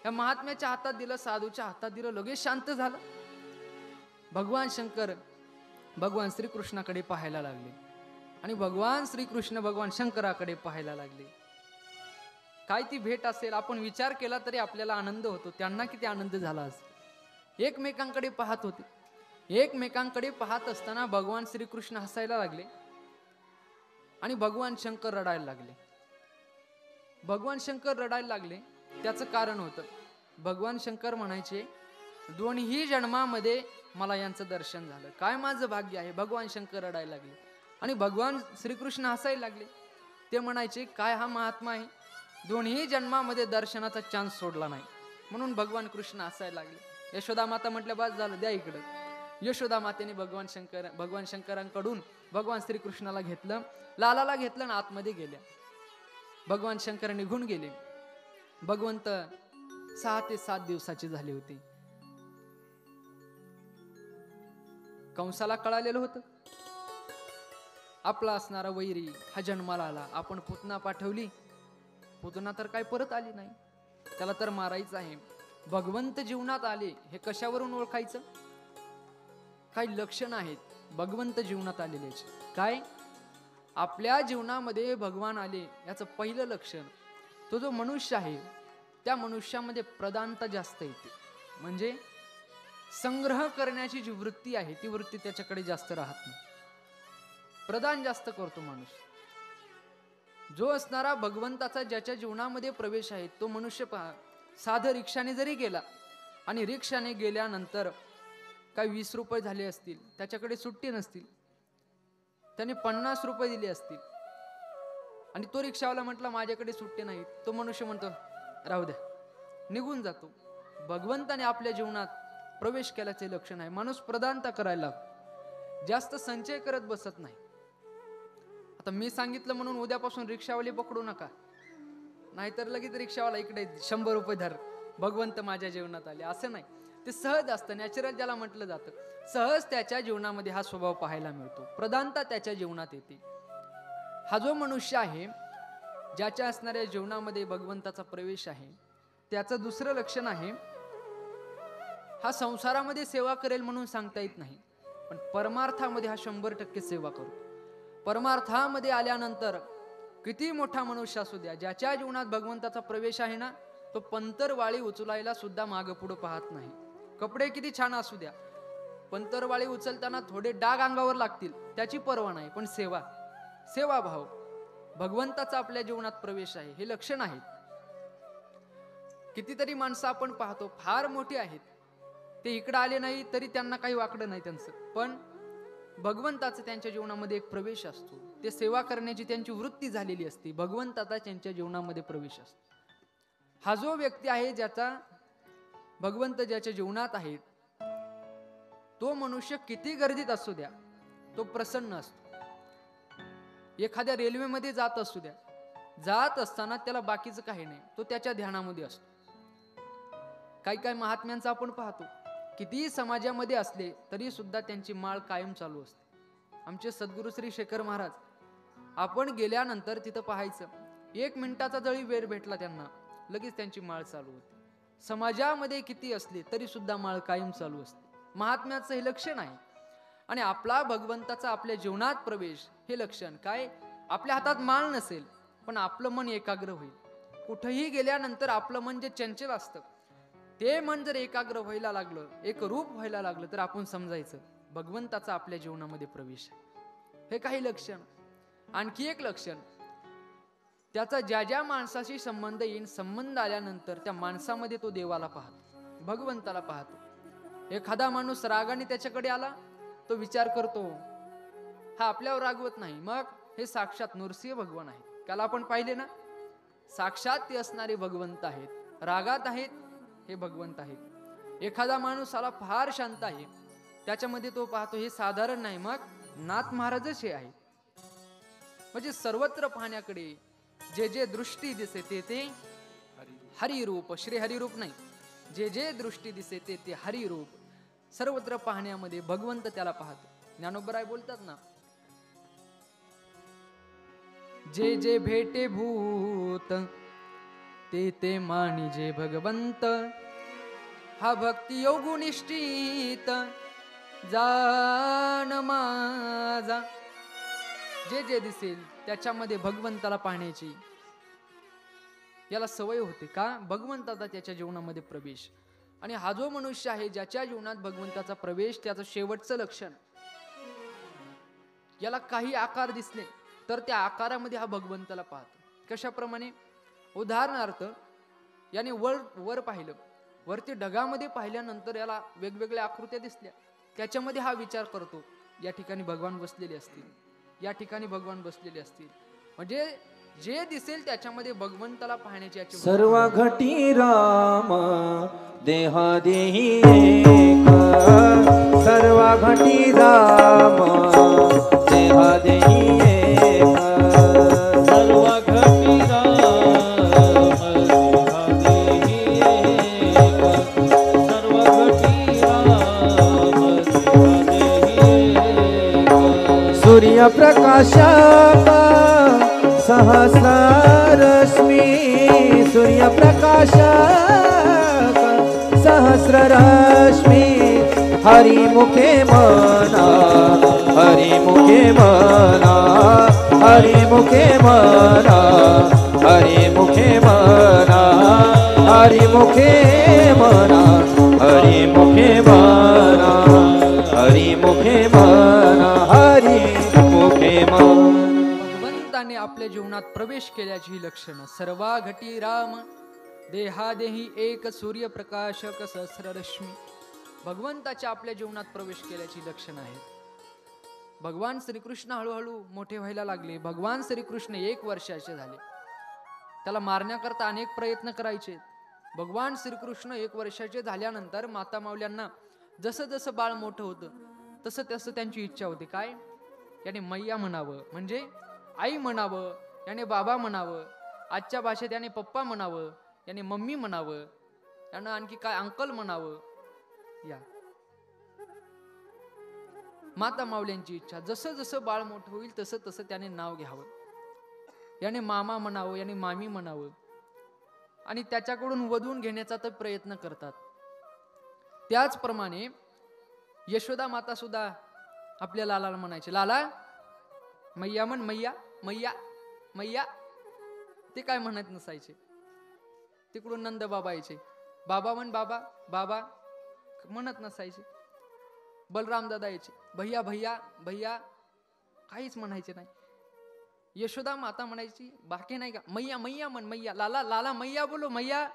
या महात्म्याच्या हातात दिलं, साधूच्या हातात दिलं, लगेच शांत झालं. भगवान शंकर भगवान श्रीकृष्णाकडे पाहायला लागले आणि भगवान श्रीकृष्ण भगवान शंकराकडे पाहायला लागले. काय ती भेट असेल, आपण विचार केला तरी आपल्याला आनंद होतो. त्यांना किती आनंद झाला असेल. एकमेकांकडे पाहत होते. एकमेकांकडे पाहत असताना भगवान श्रीकृष्ण हसायला लागले आणि भगवान शंकर रडायला लागले. भगवान शंकर रडायला लागले त्याचं कारण होतं, भगवान शंकर म्हणायचे, दोन्ही जन्मामध्ये मला यांचं दर्शन झालं, काय माझं भाग्य आहे. भगवान शंकर रडायला लागले आणि भगवान श्रीकृष्ण हसायला लागले. ते म्हणायचे, काय हा महात्मा आहे, दोन्ही जन्मामध्ये दर्शनाचा चान्स सोडला नाही. म्हणून भगवान कृष्ण हसायला लागले. यशोदा माता म्हटल्या, बस झालं, द्या इकडं. यशोदा मातेने भगवान शंकरांकडून भगवान श्रीकृष्णाला घेतलं, लालाला घेतलं आणि आतमध्ये गेल्या. भगवान शंकर निघून गेले. भगवंत 6 ते 7 दिवसाचे झाले होते. कंसाला कळालेलं होतं आपला असणारा वैरी हा जन्माला आला. आपण पुतना पाठवली, पुतना तर काय परत आली नाही, त्याला तर मारायचं आहे. भगवंत जीवनात आले हे कशावरून ओळखायचं? काही लक्षणं आहेत भगवंत जीवनात आलेल्याची. काय? आपल्या जीवनामध्ये भगवान आले याचं पहिलं लक्षण, तो जो मनुष्य आहे त्या मनुष्यामध्ये प्रधानता जास्त येते. म्हणजे संग्रह करण्याची जी वृत्ती आहे ती वृत्ती त्याच्याकडे जास्त राहत नाही. प्रदान जास्त करतो माणूस. जो असणारा भगवंताचा ज्याच्या जीवनामध्ये प्रवेश आहे तो मनुष्य पहा, साधं रिक्षाने जरी गेला आणि रिक्षाने गेल्यानंतर काय 20 रुपये झाले असतील, त्याच्याकडे सुट्टी नसतील, त्याने 50 रुपये दिले असतील आणि तो रिक्षावाला म्हटला माझ्याकडे सुट्टी नाही, तो मनुष्य म्हणतो राहू द्या, निघून जातो. भगवंताने आपल्या जीवनात प्रवेश केल्याचे लक्षण आहे. माणूस प्रदानता करायला जास्त संचय करत बसत नाही. आता मी सांगितलं म्हणून उद्यापासून रिक्षावाले पकडू नका, नाहीतर लगेच रिक्षावाला इकडे 100 रुपये धर, भगवंत माझ्या जीवनात आले, असं नाही. ते सहज असतं, नॅचरल ज्याला म्हटलं जातं. सहज त्याच्या जीवनामध्ये हा स्वभाव पाहायला मिळतो, प्रधानता त्याच्या जीवनात येते. हा जो मनुष्य आहे ज्याच्या असणाऱ्या जीवनामध्ये भगवंताचा प्रवेश आहे, त्याचं दुसरं लक्षण आहे, हा संसारामध्ये सेवा करेल म्हणून सांगता येत नाही, पण परमार्थामध्ये हा 100% सेवा करतो. परमार्थामध्ये आल्यानंतर किती मोठा मनुष्य असू द्या, ज्याच्या जीवनात भगवंताचा प्रवेश आहे ना, तो पंतरवाळी उचलायला सुद्धा मागं पुढं पाहत नाही. कपडे किती छान असू द्या, पंतरवाळी उचलताना थोडे डाग अंगावर लागतील त्याची पर्वा नाही, पण सेवाभाव, भगवंताचा आपल्या जीवनात प्रवेश आहे हे लक्षण आहे. कितीतरी माणसं आपण पाहतो फार मोठी आहेत, ते इकडे आले नाही तरी त्यांना काही वाकडं नाही त्यांचं, पण भगवंताचा त्यांच्या जीवनामध्ये एक प्रवेश असतो. ते सेवा करण्याची त्यांची वृत्ती झालेली असते, भगवंताचा त्यांच्या जीवनामध्ये प्रवेश असतो. हा जो व्यक्ती आहे ज्याचा भगवंत ज्याच्या जीवनात आहे, तो मनुष्य किती गर्दीत असू द्या तो प्रसन्न असतो. एखाद्या रेल्वेमध्ये जात असू द्या, जात असताना त्याला बाकीचं काही नाही, तो त्याच्या ध्यानामध्ये असतो. काही काही महात्म्यांचं आपण पाहतो, कितीही समाजामध्ये असले तरी सुद्धा त्यांची माळ कायम चालू असते. आमचे सद्गुरू श्री शेखर महाराज, आपण गेल्यानंतर तिथं पाहायचं, 1 मिनिटाचा जरी वेळ भेटला त्यांना, लगेच त्यांची माळ चालू होते. समाजामध्ये किती असले तरी सुद्धा माळ कायम चालू असते. महात्म्याचं हे लक्षण आहे. आणि आपला भगवंताचा आपल्या जीवनात प्रवेश हे लक्षण काय? आपल्या हातात माळ नसेल पण आपलं मन एकाग्र होईल. कुठेही गेल्यानंतर आपलं मन जे चंचल असतं, ते मन जर एकाग्र व्हायला लागलं, एक रूप व्हायला लागलं, तर आपण समजायचं भगवंताचा आपल्या जीवनामध्ये प्रवेश आहे. हे काही लक्षण. आणखी एक लक्षण, त्याचा ज्या ज्या माणसाशी संबंध येईल, संबंध आल्यानंतर त्या माणसामध्ये तो देवाला पाहतो, भगवंताला पाहतो. एखादा माणूस रागाने त्याच्याकडे आला, तो विचार करतो, हा आपल्यावर रागवत नाही, मग हे साक्षात नृसिंह भगवान आहेत. त्याला आपण पाहिले ना, साक्षात ते असणारे भगवंत आहेत. रागात आहेत हे भगवंत आहेत. एखादा माणूस आला फार शांत आहे, त्याच्यामध्ये तो पाहतो हे साधारण नाही, मग नाथ महाराजच हे आहे. म्हणजे सर्वत्र पाहण्याकडे जे जे दृष्टी दिसे ते ते हरिरूप, श्री हरिरूप नाही, जे जे दृष्टी दिसे ते ते हरिरूप. सर्वत्र पाहण्यामध्ये भगवंत त्याला पाहतो. ज्ञानोबराय बोलतात ना, जे जे भेटे भूत ते ते मानी जे भगवंत, हा भक्ती योगु निष्ठित जान माझा. जे जे दिसेल त्याच्यामध्ये भगवंताला पाहण्याची याला सवय होते. का? भगवंताचा त्याच्या जीवनामध्ये प्रवेश. आणि हा जो मनुष्य आहे, ज्याच्या जीवनात भगवंताचा प्रवेश, त्याचं शेवटचं लक्षण, याला काही आकार दिसले तर त्या आकारामध्ये हा भगवंताला पाहतो. कशाप्रमाणे? उदाहरणार्थ, याने वर पाहिलं, वरती ढगामध्ये पाहिल्यानंतर याला वेगवेगळ्या आकृत्या दिसल्या, त्याच्यामध्ये हा विचार करतो, या ठिकाणी भगवान बसलेले असतील, या ठिकाणी भगवान बसलेले असतील. म्हणजे जे दिसेल त्याच्यामध्ये भगवंताला पाहण्याची सर्व घटी राम देहा देही एक, सर्व घटी राम देहा देही एक, सर्व घटी राम देहा देही एक, सर्व घटी राम देहा देही एक. सूर्य प्रकाशक सहस्र रश्मी, सूर्य प्रकाशक सहस्र रश्मी, हरि मुखे मना, हरि मुखे मना, हरि मुखे मना, हरि मुखे मना, हरि मुखे मना, हरि मुखे मना, हरि मुखे मना, हरि मुखे मना. भगवंताने आपल्या जीवनात प्रवेश केल्याची लक्षणं. सर्वा घटी राम देहादेही एक, सूर्यप्रकाशक सहस्ररश्मी. भगवंताच्या आपल्या जीवनात प्रवेश केल्याची लक्षणं आहेत. भगवान श्रीकृष्ण हळूहळू मोठे व्हायला लागले. भगवान श्रीकृष्ण 1 वर्षाचे झाले. त्याला मारण्याकरता अनेक प्रयत्न करायचे. भगवान श्रीकृष्ण 1 वर्षाचे झाल्यानंतर माता माऊल्यांना जसं जसं बाळ मोठं होतं तसं तसं त्यांची इच्छा होती. काय? याने मैया म्हणावं, म्हणजे आई म्हणावं, याने बाबा म्हणावं, आजच्या भाषेत याने पप्पा म्हणावं, याने मम्मी म्हणावं, यानं आणखी काय अंकल म्हणावं. या माता माऊल्यांची इच्छा. जसं जसं बाळ मोठं होईल तसं तसं त्याने नाव घ्यावं. याने मामा म्हणावं, याने मामी म्हणावं, आणि त्याच्याकडून वधून घेण्याचा तर प्रयत्न करतात. त्याचप्रमाणे यशोदा माता सुद्धा आपल्या लालाला म्हणायचे, लाला मैया म्हण, मैया मैया मैया. ते काय म्हणत नसायचे. तिकडून नंद बाबा यायचे, बाबा म्हण बाबा बाबा म्हणत नसायचे. बलराम दादा यायचे, भैया भैया भैया, काहीच म्हणायचे नाही. यशोदा माता म्हणायची, बाकी नाही का, मैया मैया म्हण, मैया, लाला लाला मैया बोलो मैया.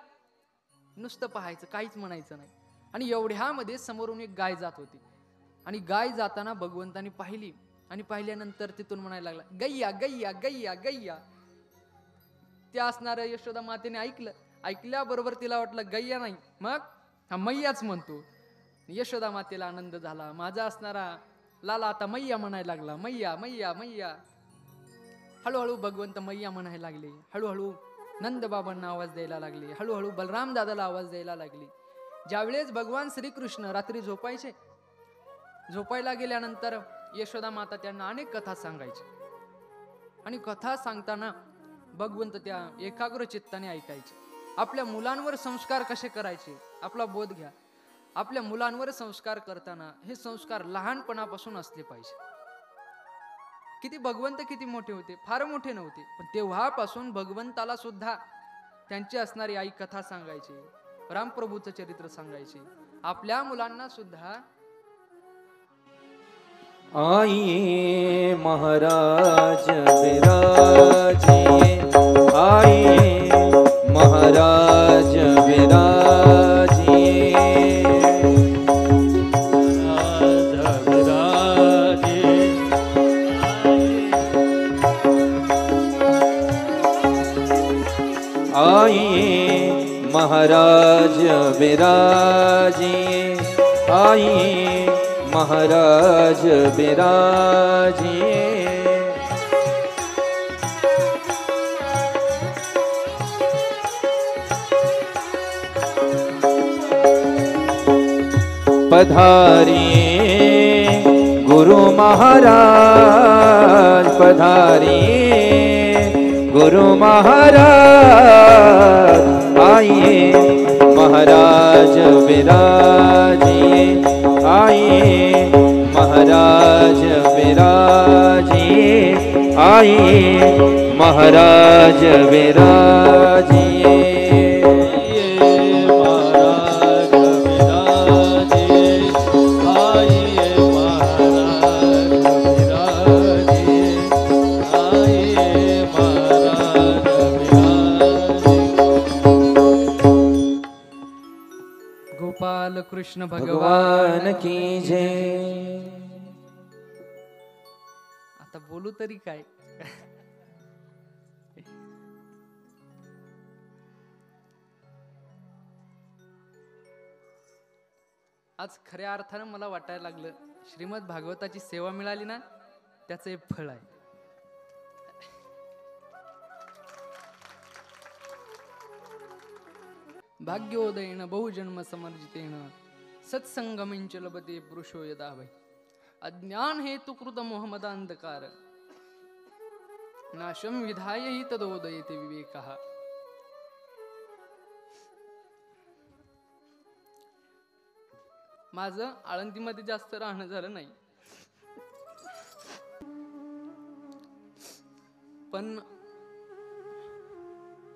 नुसतं पाहायचं, काहीच म्हणायचं नाही. आणि एवढ्यामध्ये समोरून एक गाय जात होती, आणि गाय जाताना भगवंतानी पाहिली, आणि पाहिल्यानंतर तिथून म्हणायला लागला, गैया गैया गैया गैया. त्या असणाऱ्या यशोदा मातेने ऐकलं. ऐकल्याबरोबर तिला वाटलं गैया नाही, मग हा मैयाच म्हणतो. यशोदा मातेला आनंद झाला. माझा असणारा लाला आता मैया म्हणायला लागला, मैया मैया मैया. हळूहळू भगवंत मैया म्हणायला लागले, हळूहळू नंद बाबांना आवाज द्यायला लागले, हळूहळू बलराम दादाला आवाज द्यायला लागले. ज्यावेळेस भगवान श्रीकृष्ण रात्री झोपायचे, झोपायला गेल्यानंतर यशोदा माता त्यांना अनेक कथा सांगायची आणि कथा सांगताना भगवंत त्या एकाग्र चित्ताने ऐकायचे. आपल्या मुलांवर संस्कार कसे करायचे आपला बोध घ्या. आपल्या मुलांवर संस्कार करताना हे संस्कार लहानपणापासून असले पाहिजे. किती भगवंत किती मोठे होते, फार मोठे नव्हते, पण तेव्हापासून भगवंताला सुद्धा त्यांची असणारी आई कथा सांगायची, रामप्रभूचं चरित्र सांगायचे. आपल्या मुलांना सुद्धा आइए महाराज विराजिए, आइए महाराज विराजिए, आइए महाराज विराजिए, आइए महाराज विराजिए। पधारिए गुरु महाराज, पधारिए गुरु महाराज, आइए महाराज विराजिए, आइए महाराज विराजिए, आइए महाराज विराजिए। गोपाल कृष्ण भगवान की जय। आता बोलू तरी काय. आज खऱ्या अर्थानं मला वाटायला लागलं श्रीमद भागवताची सेवा मिळाली ना, त्याचं एक फळ आहे. भाग्योदयेन बहुजन्म समर्जितेन सत्संगमेंच लभते पुरुषो यदा वै. अज्ञान हेतु कृत मोहमदांधकार नाशम विधाय हि तदोदयते विवेकः. माझं आळंदीमध्ये जास्त राहणं झालं नाही, पण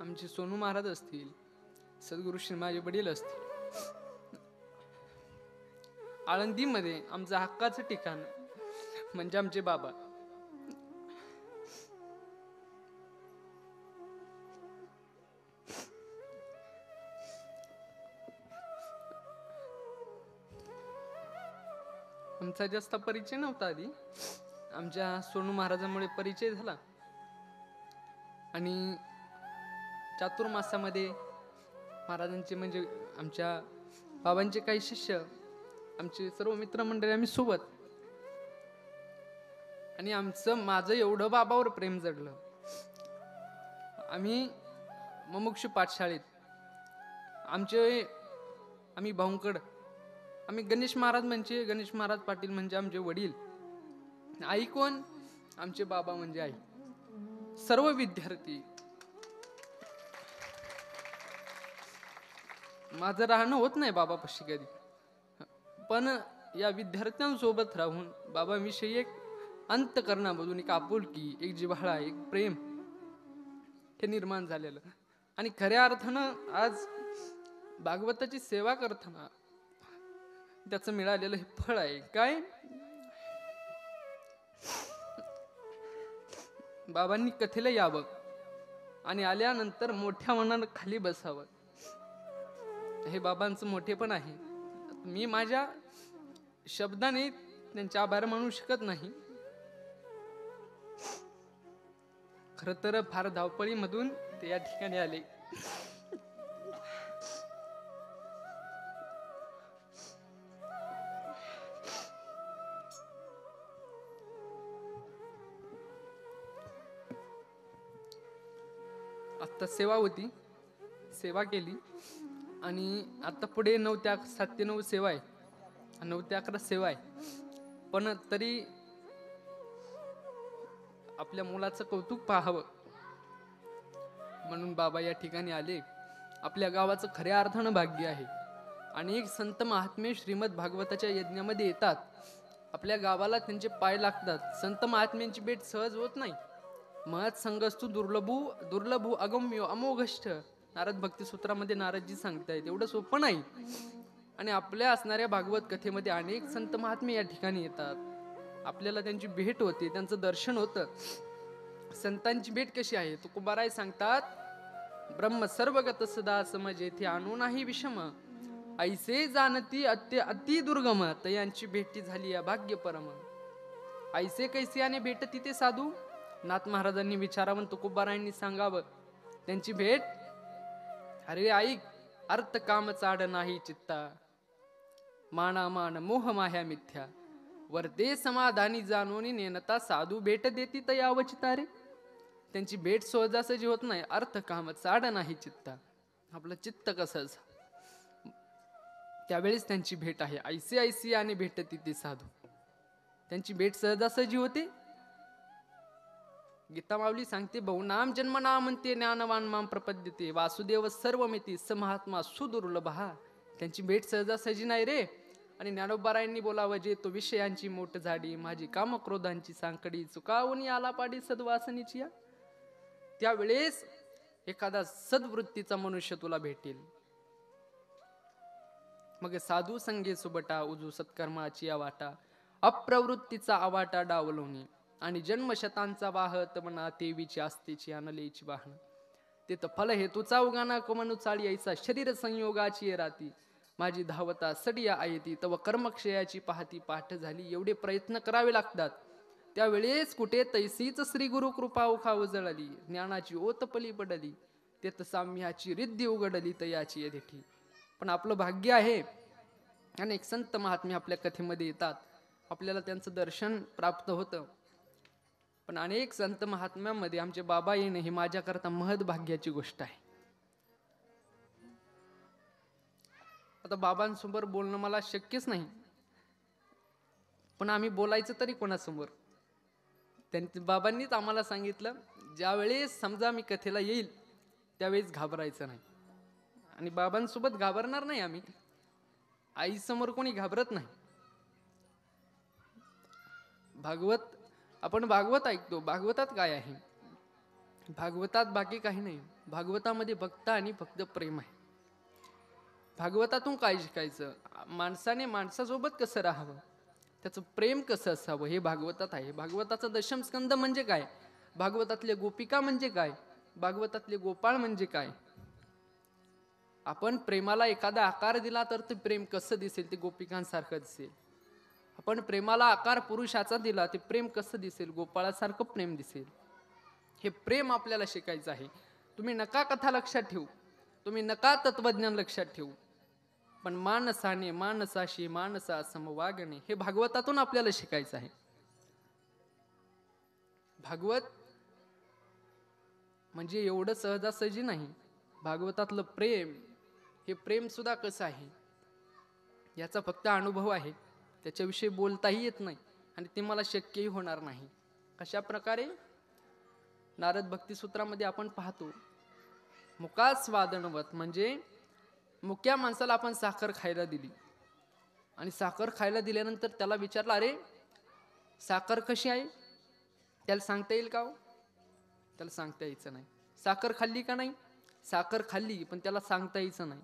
आमचे सोनू महाराज असतील, सद्गुरु श्री माझे वडील असतील, आळंदीमध्ये आमचं हक्काचं ठिकाण म्हणजे आमचे बाबा. आमचा जास्त परिचय नव्हता आधी, आमच्या सोनू महाराजांमुळे परिचय झाला आणि चातुर्मासामध्ये महाराजांचे म्हणजे आमच्या बाबांचे काही शिष्य, आमचे सर्व मित्रमंडळी आम्ही सोबत, आणि माझं एवढं बाबावर प्रेम जडलं. आम्ही मुमुक्षु पाठशाळेत आम्ही भाऊंकड, आम्ही गणेश महाराज पाटील म्हणजे आमचे वडील, आई कोण, आमचे बाबा म्हणजे आई, सर्व विद्यार्थी. माझं राहणं होत नाही बाबापाशी कधी, पण या विद्यार्थ्यांसोबत राहून बाबाविषयी एक अंतःकरणामधून एक आपुलकी, एक जिव्हाळा, एक प्रेम हे निर्माण झालेलं. आणि खऱ्या अर्थानं आज भागवताची सेवा करताना त्याचं मिळालेलं हे फळ आहे. काय, बाबांनी कथेला यावं आणि आल्यानंतर मोठ्या मनानं खाली बसावं, हे बाबांचं मोठेपण आहे. मी माझ्या शब्दाने त्यांचे आभार मानू शकत नाही. खर तर फार धावपळीमधून ते या ठिकाणी आले. आत्ता सेवा होती, सेवा केली आणि आता पुढे 9 ते 7 ते 9 सेवा आहे, 9 ते 11 सेवा आहे. पण तरी आपल्या मुलाचं कौतुक पाहावं म्हणून बाबा या ठिकाणी आले. आपल्या गावाचं खऱ्या अर्थानं भाग्य आहे. अनेक संत महात्मे श्रीमद भागवताच्या यज्ञामध्ये येतात, आपल्या गावाला त्यांचे पाय लागतात. संत महात्म्यांची भेट सहज होत नाही. महत् संगस्तु दुर्लभू अगम्यो अमोघष्ट, नारद भक्ती सूत्रामध्ये नारदजी सांगतायत. एवढं सोपं नाही. आणि आपल्या असणाऱ्या भागवत कथेमध्ये अनेक संत महात्मे या ठिकाणी येतात. आपल्याला त्यांची भेट होते, त्यांचं दर्शन होतं. संतांची भेट कशी आहे? तुकोबाराय सांगतात, ब्रह्म सर्वगत सदा समज येथे आणू नाही विषम, ऐसे जाणती अति दुर्गम, तयांची भेटी झाली या भाग्य परम. ऐसे कैसे आणि भेट तिथे साधू? नाथ महाराजांनी विचारावं, तुकोबारायांनी सांगावं त्यांची भेट. अरे ऐक, अर्थ काम चाड नाही चित्ता, माना मान मोह माह्या मिथ्या, वर्ते समाधानी जाणून नेनता साधू भेट देती तयावचिता रे. त्यांची भेट सहजासहजी होत नाही. अर्थ काम चाड नाही चित्ता, आपलं चित्त कसं त्यावेळेस त्यांची भेट आहे. ऐसी ऐसी आणि भेट तिथे साधू, त्यांची भेट सहजासहजी होते. गीता माऊली सांगते, बहुनाम जन्म नामंते ज्ञानवान माम प्रपद्यते, वासुदेव सर्वमिती स महात्मा सुदुर्लभ. त्यांची भेट सहजासहजी नाही रे. आणि ज्ञानोबारायांनी बोलावं, जे तो विषयांची मोठ झाडी, माझी काम क्रोधांची सांकडी, चुकावून आला पाडी सद्वासनीची या. त्यावेळेस एखादा सद्वृत्तीचा मनुष्य तुला भेटेल. मग साधू संगे सुबटा, उजू सत्कर्माची वाटा, अप्रवृत्तीचा आवाटा डावलोनी, आणि जन्मशतांचा वाहत म्हणा तेवीची आस्तीची अनलेची वाहन. ते तर फल हेतूचा उगाना कमनु चाळी, ऐसा शरीर संयोगाची राती, माझी धावता सडिया आयती, तव कर्मक्षयाची पाहती पाठ झाली. एवढे प्रयत्न करावे लागतात. त्यावेळेस कुठे तैसीच श्री गुरु कृपा उखा उजळली, ज्ञानाची ओत पली पडली, तेत साम्याची रिद्धी उघडली तयाची यदेठी. पण आपलं भाग्य आहे, अनेक संत महात्मे आपल्या कथेमध्ये येतात, आपल्याला त्यांचं दर्शन प्राप्त होतं. पण अनेक संत महात्म्यामध्ये आमचे बाबा येणे ही माझ्याकरता महत् भाग्याची गोष्ट आहे. आता बाबांसमोर बोलणं मला शक्यच नाही, पण आम्ही बोलायचं तरी कोणासमोर? बाबांनीच आम्हाला सांगितलं, ज्यावेळेस समजा मी कथेला येईल त्यावेळेस घाबरायचं नाही. आणि बाबांसोबत घाबरणार नाही आम्ही. आईसमोर कोणी घाबरत नाही. आपण भागवत ऐकतो. भागवतात काय आहे? भागवतात बाकी काही नाही. भागवतामध्ये भक्त आणि फक्त प्रेम आहे. भागवतातून काय शिकायचं? माणसाने माणसासोबत कसं राहावं, त्याचं प्रेम कसं असावं, हे भागवतात आहे. भागवताचा दशम स्कंद म्हणजे काय? भागवतातले गोपिका म्हणजे काय? भागवतातले गोपाळ म्हणजे काय? आपण प्रेमाला एखादा आकार दिला तर ते प्रेम कसं दिसेल? ते गोपिकांसारखं दिसेल. आपण प्रेमाला आकार पुरुषाचा दिला, ते प्रेम कसं दिसेल? गोपाळासारखं प्रेम दिसेल. हे प्रेम आपल्याला शिकायचं आहे. तुम्ही नका कथा लक्षात ठेवू, तुम्ही नका तत्वज्ञान लक्षात ठेवू, पण माणसाने माणसाशी माणसा सम वागणे हे भागवतातून आपल्याला शिकायचं आहे. भागवत म्हणजे एवढं सहजासहजी नाही. भागवतातलं प्रेम, हे प्रेम सुद्धा कसं आहे याचा फक्त अनुभव आहे. त्याच्याविषयी बोलताही येत नाही आणि ते मला शक्यही होणार नाही. कशा प्रकारे? नारद भक्ती सूत्रामध्ये आपण पाहतो, मुकास्वादनवत, म्हणजे मुक्या माणसाला आपण साखर खायला दिली आणि साखर खायला दिल्यानंतर त्याला विचारलं, अरे साखर कशी आहे? त्याला सांगता येईल का हो? त्याला सांगता यायचं नाही. साखर खाल्ली का नाही? साखर खाल्ली, पण त्याला सांगता यायचं नाही.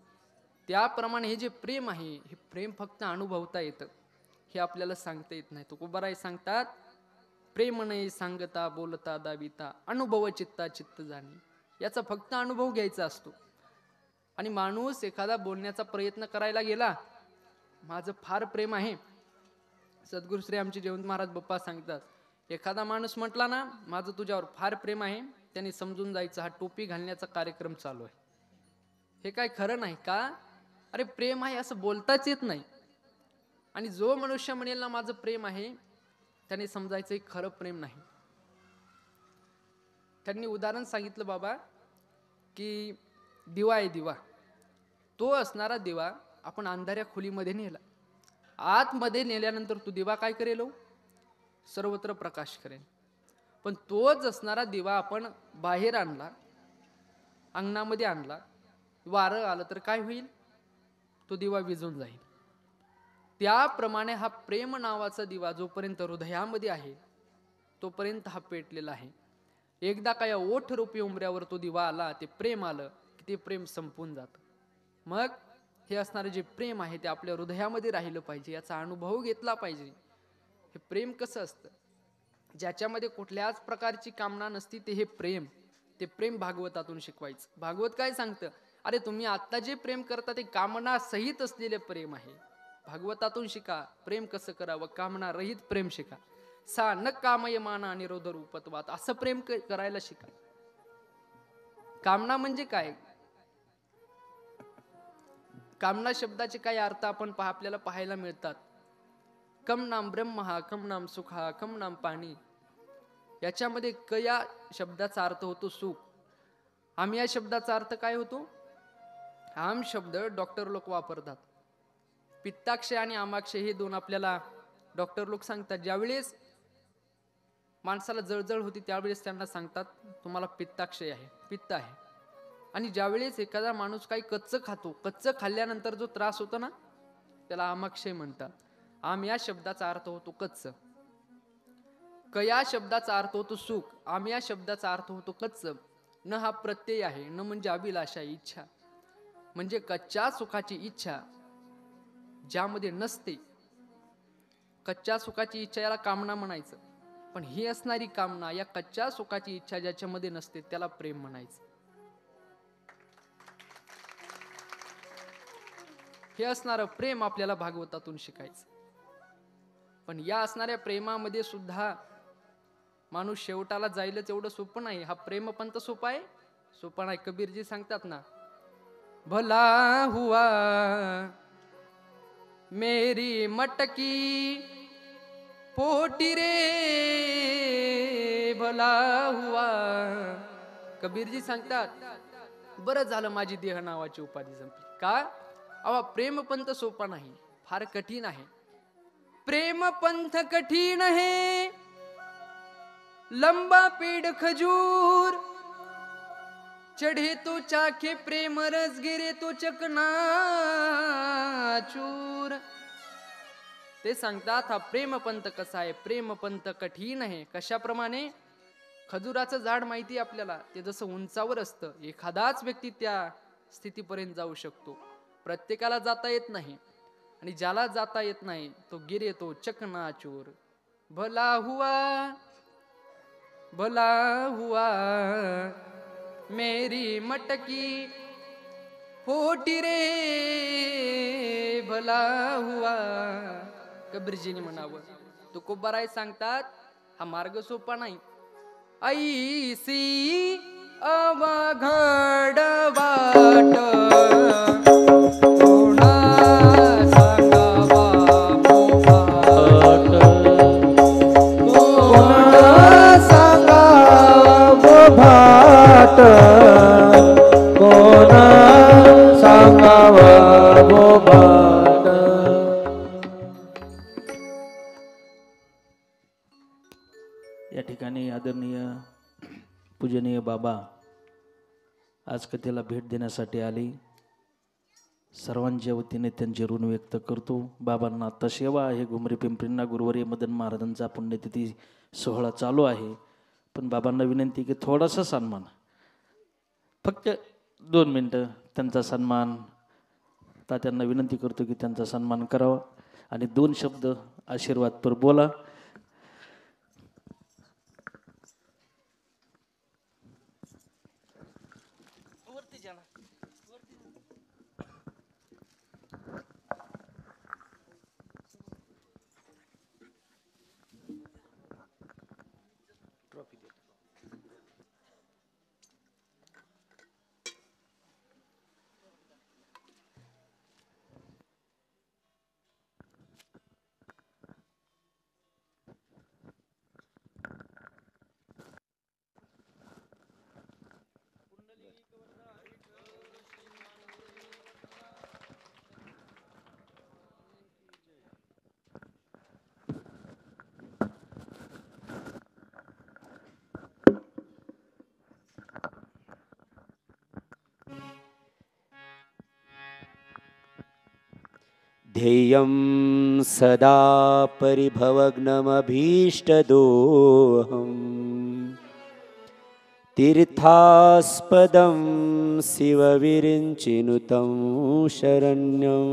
त्याप्रमाणे हे जे प्रेम आहे, हे प्रेम फक्त अनुभवता येतं, हे आपल्याला सांगता येत नाही. तुकोबाराय सांगतात, प्रेम नाही सांगता बोलता दाविता, अनुभव चित्ता चित्त जाणी. याचा फक्त अनुभव घ्यायचा असतो. आणि माणूस एखादा बोलण्याचा प्रयत्न करायला गेला, माझं फार प्रेम आहे. सद्गुरू श्री आमचे जयवंत महाराज बाप्पा सांगतात, एखादा माणूस म्हटला ना, माझं तुझ्यावर फार प्रेम आहे, त्याने समजून जायचं हा टोपी घालण्याचा कार्यक्रम चालू आहे. हे काय खरं नाही का? अरे प्रेम आहे असं बोलताच येत नाही. आणि जो मनुष्य म्हणेल ना माझं प्रेम आहे, त्याने समजायचं हे खरं प्रेम नाही. त्यांनी उदाहरण सांगितलं, बाबा की दिवा आहे दिवा, तो असणारा दिवा आपण अंधाऱ्या खोलीमध्ये नेला, आतमध्ये नेल्यानंतर तो दिवा काय करेल? सर्वत्र प्रकाश करेल. पण तोच असणारा दिवा आपण बाहेर आणला, अंगणामध्ये आणला, वारं आलं तर काय होईल? तो दिवा विझून जाईल. त्याप्रमाणे हा प्रेम नावाचा दिवा जोपर्यंत हृदयामध्ये आहे तोपर्यंत हा पेटलेला आहे. एकदा काय ओठ रूपी उमऱ्यावर तो दिवा आला, ते प्रेम आलं की ते प्रेम संपून जातं. मग हे असणारे जे प्रेम आहे ते आपल्या हृदयामध्ये राहिलं पाहिजे, याचा अनुभव घेतला पाहिजे. हे प्रेम कसं असतं? ज्याच्यामध्ये कुठल्याच प्रकारची कामना नसती, ते हे प्रेम. ते प्रेम भागवतातून शिकवायचं. भागवत काय सांगतं? अरे तुम्ही आता जे प्रेम करता ते कामना सहित असलेले प्रेम आहे. भागवतातून शिका प्रेम कसं करावं, कामना रहित प्रेम शिका. सा न कामयमाना निरोध रूपत्वात, असं प्रेम करायला शिका. कामना म्हणजे काय? कामना शब्दाचे काय अर्थ आपण आपल्याला पाहायला मिळतात. कम नाम ब्रह्म हा, कम नाम सुख हा, कम नाम पाणी. याच्यामध्ये क या शब्दाचा अर्थ होतो सुख. आम या शब्दाचा अर्थ काय होतो? आम शब्द डॉक्टर लोक वापरतात. पित्ताक्षय आणि आमाक्षय हे दोन आपल्याला डॉक्टर लोक सांगतात. ज्यावेळेस माणसाला जळजळ होती त्यावेळेस त्यांना सांगतात तुम्हाला पित्ताक्षय आहे, पित्त आहे. आणि ज्यावेळेस एखादा माणूस काही कच्चं खातो, कच्चं खाल्ल्यानंतर जो त्रास होतो ना, त्याला आमाक्षय म्हणतात. आम या शब्दाचा अर्थ होतो कच्चं. क या शब्दाचा अर्थ होतो सुख. आम या शब्दाचा अर्थ होतो कच्चं. न हा प्रत्यय आहे. न म्हणजे अभिलाषा, इच्छा. म्हणजे कच्च्या सुखाची इच्छा ज्यामध्ये नसते. कच्च्या सुखाची इच्छा याला कामना म्हणायचं. पण ही असणारी कामना, या कच्च्या सुखाची इच्छा ज्याच्यामध्ये नसते त्याला प्रेम म्हणायचं. हे असणारं प्रेम आपल्याला भागवतातून शिकायचं. पण या असणाऱ्या प्रेमामध्ये सुद्धा माणूस शेवटाला जायलाच एवढं सोपं नाही. हा प्रेम पण तर सोपा आहे? सोपा नाही. कबीरजी सांगतात ना, भला हुआ मेरी मटकी पोटी रे, भला हुआ. कबीरजी सांगतात बरं झालं माझी देह नावाची उपाधी संपली. का? अवा प्रेम पंथ सोपा नाही, फार कठीण आहे. प्रेम पंथ कठीण है, लंबा पेड़ खजूर, चढ़े तो चाखे प्रेम रस, गिरे तो चकना चूर. ते सांगतात हा प्रेम पंथ कसा आहे? प्रेम पंथ कठीण आहे. कशाप्रमाणे? खजुराचं झाड माहिती आपल्याला, ते जसं उंचावर असतं, एखादाच व्यक्ती त्या स्थितीपर्यंत जाऊ शकतो. प्रत्येकाला जाता येत नाही. आणि ज्याला जाता येत नाही तो गिरे तो चकनाचूर. भला हुआ, भला हुआ मेरी मटकी पोटी रे, भला हुआ. कबीरजीने म्हणावं. तुकोबाराय सांगतात हा मार्ग सोपा नाही. ऐसी अवघड वाट कोणा सांगावा बोभाट, कोणा सांगावा बोभाट, कोणा सांगावा बोभाट. या ठिकाणी आदरणीय पूजनीय बाबा आज कथेला भेट देण्यासाठी आले. सर्वांच्या वतीने त्यांचे ऋण व्यक्त करतो. बाबांना आता सेवा आहे. घुमरे पिंपरींना गुरुवर्य मदन महाराजांचा पुण्यतिथी सोहळा चालू आहे. पण बाबांना विनंती की थोडासा सन्मान, फक्त 2 मिनटं त्यांचा सन्मान. तात्यांना विनंती करतो की त्यांचा सन्मान करावा आणि 2 शब्द आशीर्वादपर बोला. ध्येयं सदा परिभवग्नमभीष्टदोहम् तीर्थास्पदं शिवविरिञ्चिनुतं शरण्यं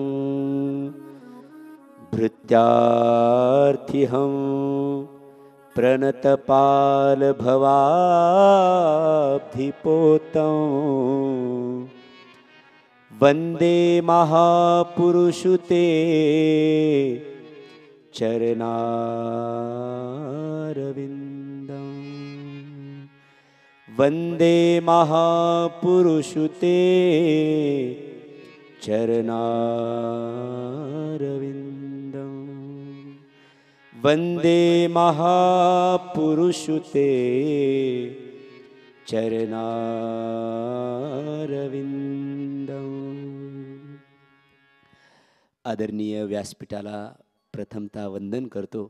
भृत्यार्थिहं प्रणतपालभवाब्धिपोतं वन्दे महापुरुषुते चरणारविन्दम् वन्दे महापुरुषुते चरणारविन्दम् वन्दे महापुरुषुते चरणारविन्दम्। आदरणीय व्यासपीठाला प्रथमतः वंदन करतो।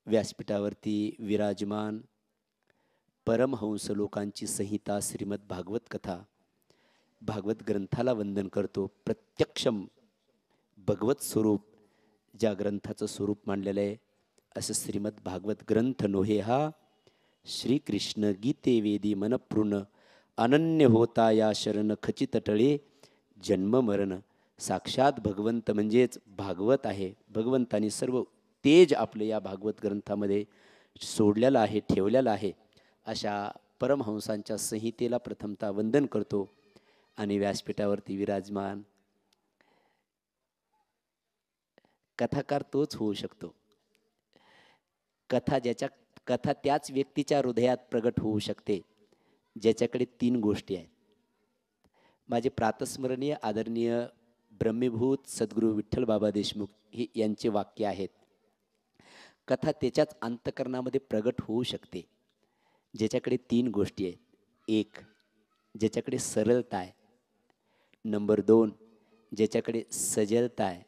व्यासपीठावरती विराजमान परमहंस लोकांची संहिता श्रीमद भागवत कथा भागवत ग्रंथाला वंदन करतो। प्रत्यक्षम भगवत स्वरूप ज्या ग्रंथाचं स्वरूप मांडलेलं आहे असं श्रीमद भागवत ग्रंथ नोहे हा श्रीकृष्ण गीते वेदी मनपूर्ण अनन्य होता या शरण खचित टळे जन्म मरण। साक्षात भगवंत म्हणजेच भागवत आहे। भगवंतानी सर्व तेज आपलं या भागवत ग्रंथामध्ये सोडलेलं आहे, ठेवलेलं आहे। अशा परमहंसांच्या संहितेला प्रथमतः वंदन करतो आणि व्यासपीठावरती विराजमान कथाकार तोच होऊ शकतो। कथा त्याच व्यक्तीच्या हृदयात प्रगट होऊ शकते ज्याच्याकडे 3 गोष्टी आहेत। माझे प्रातस्मरणीय आदरणीय ब्रह्मीभूत सद्गुरू विठ्ठल बाबा देशमुख हे यांचे वाक्य आहेत। कथा त्याच्याच अंतःकरणामध्ये प्रगट होऊ शकते ज्याच्याकडे 3 गोष्टी आहेत। 1 ज्याच्याकडे सरलता आहे, नंबर 2 ज्याच्याकडे सजलता आहे।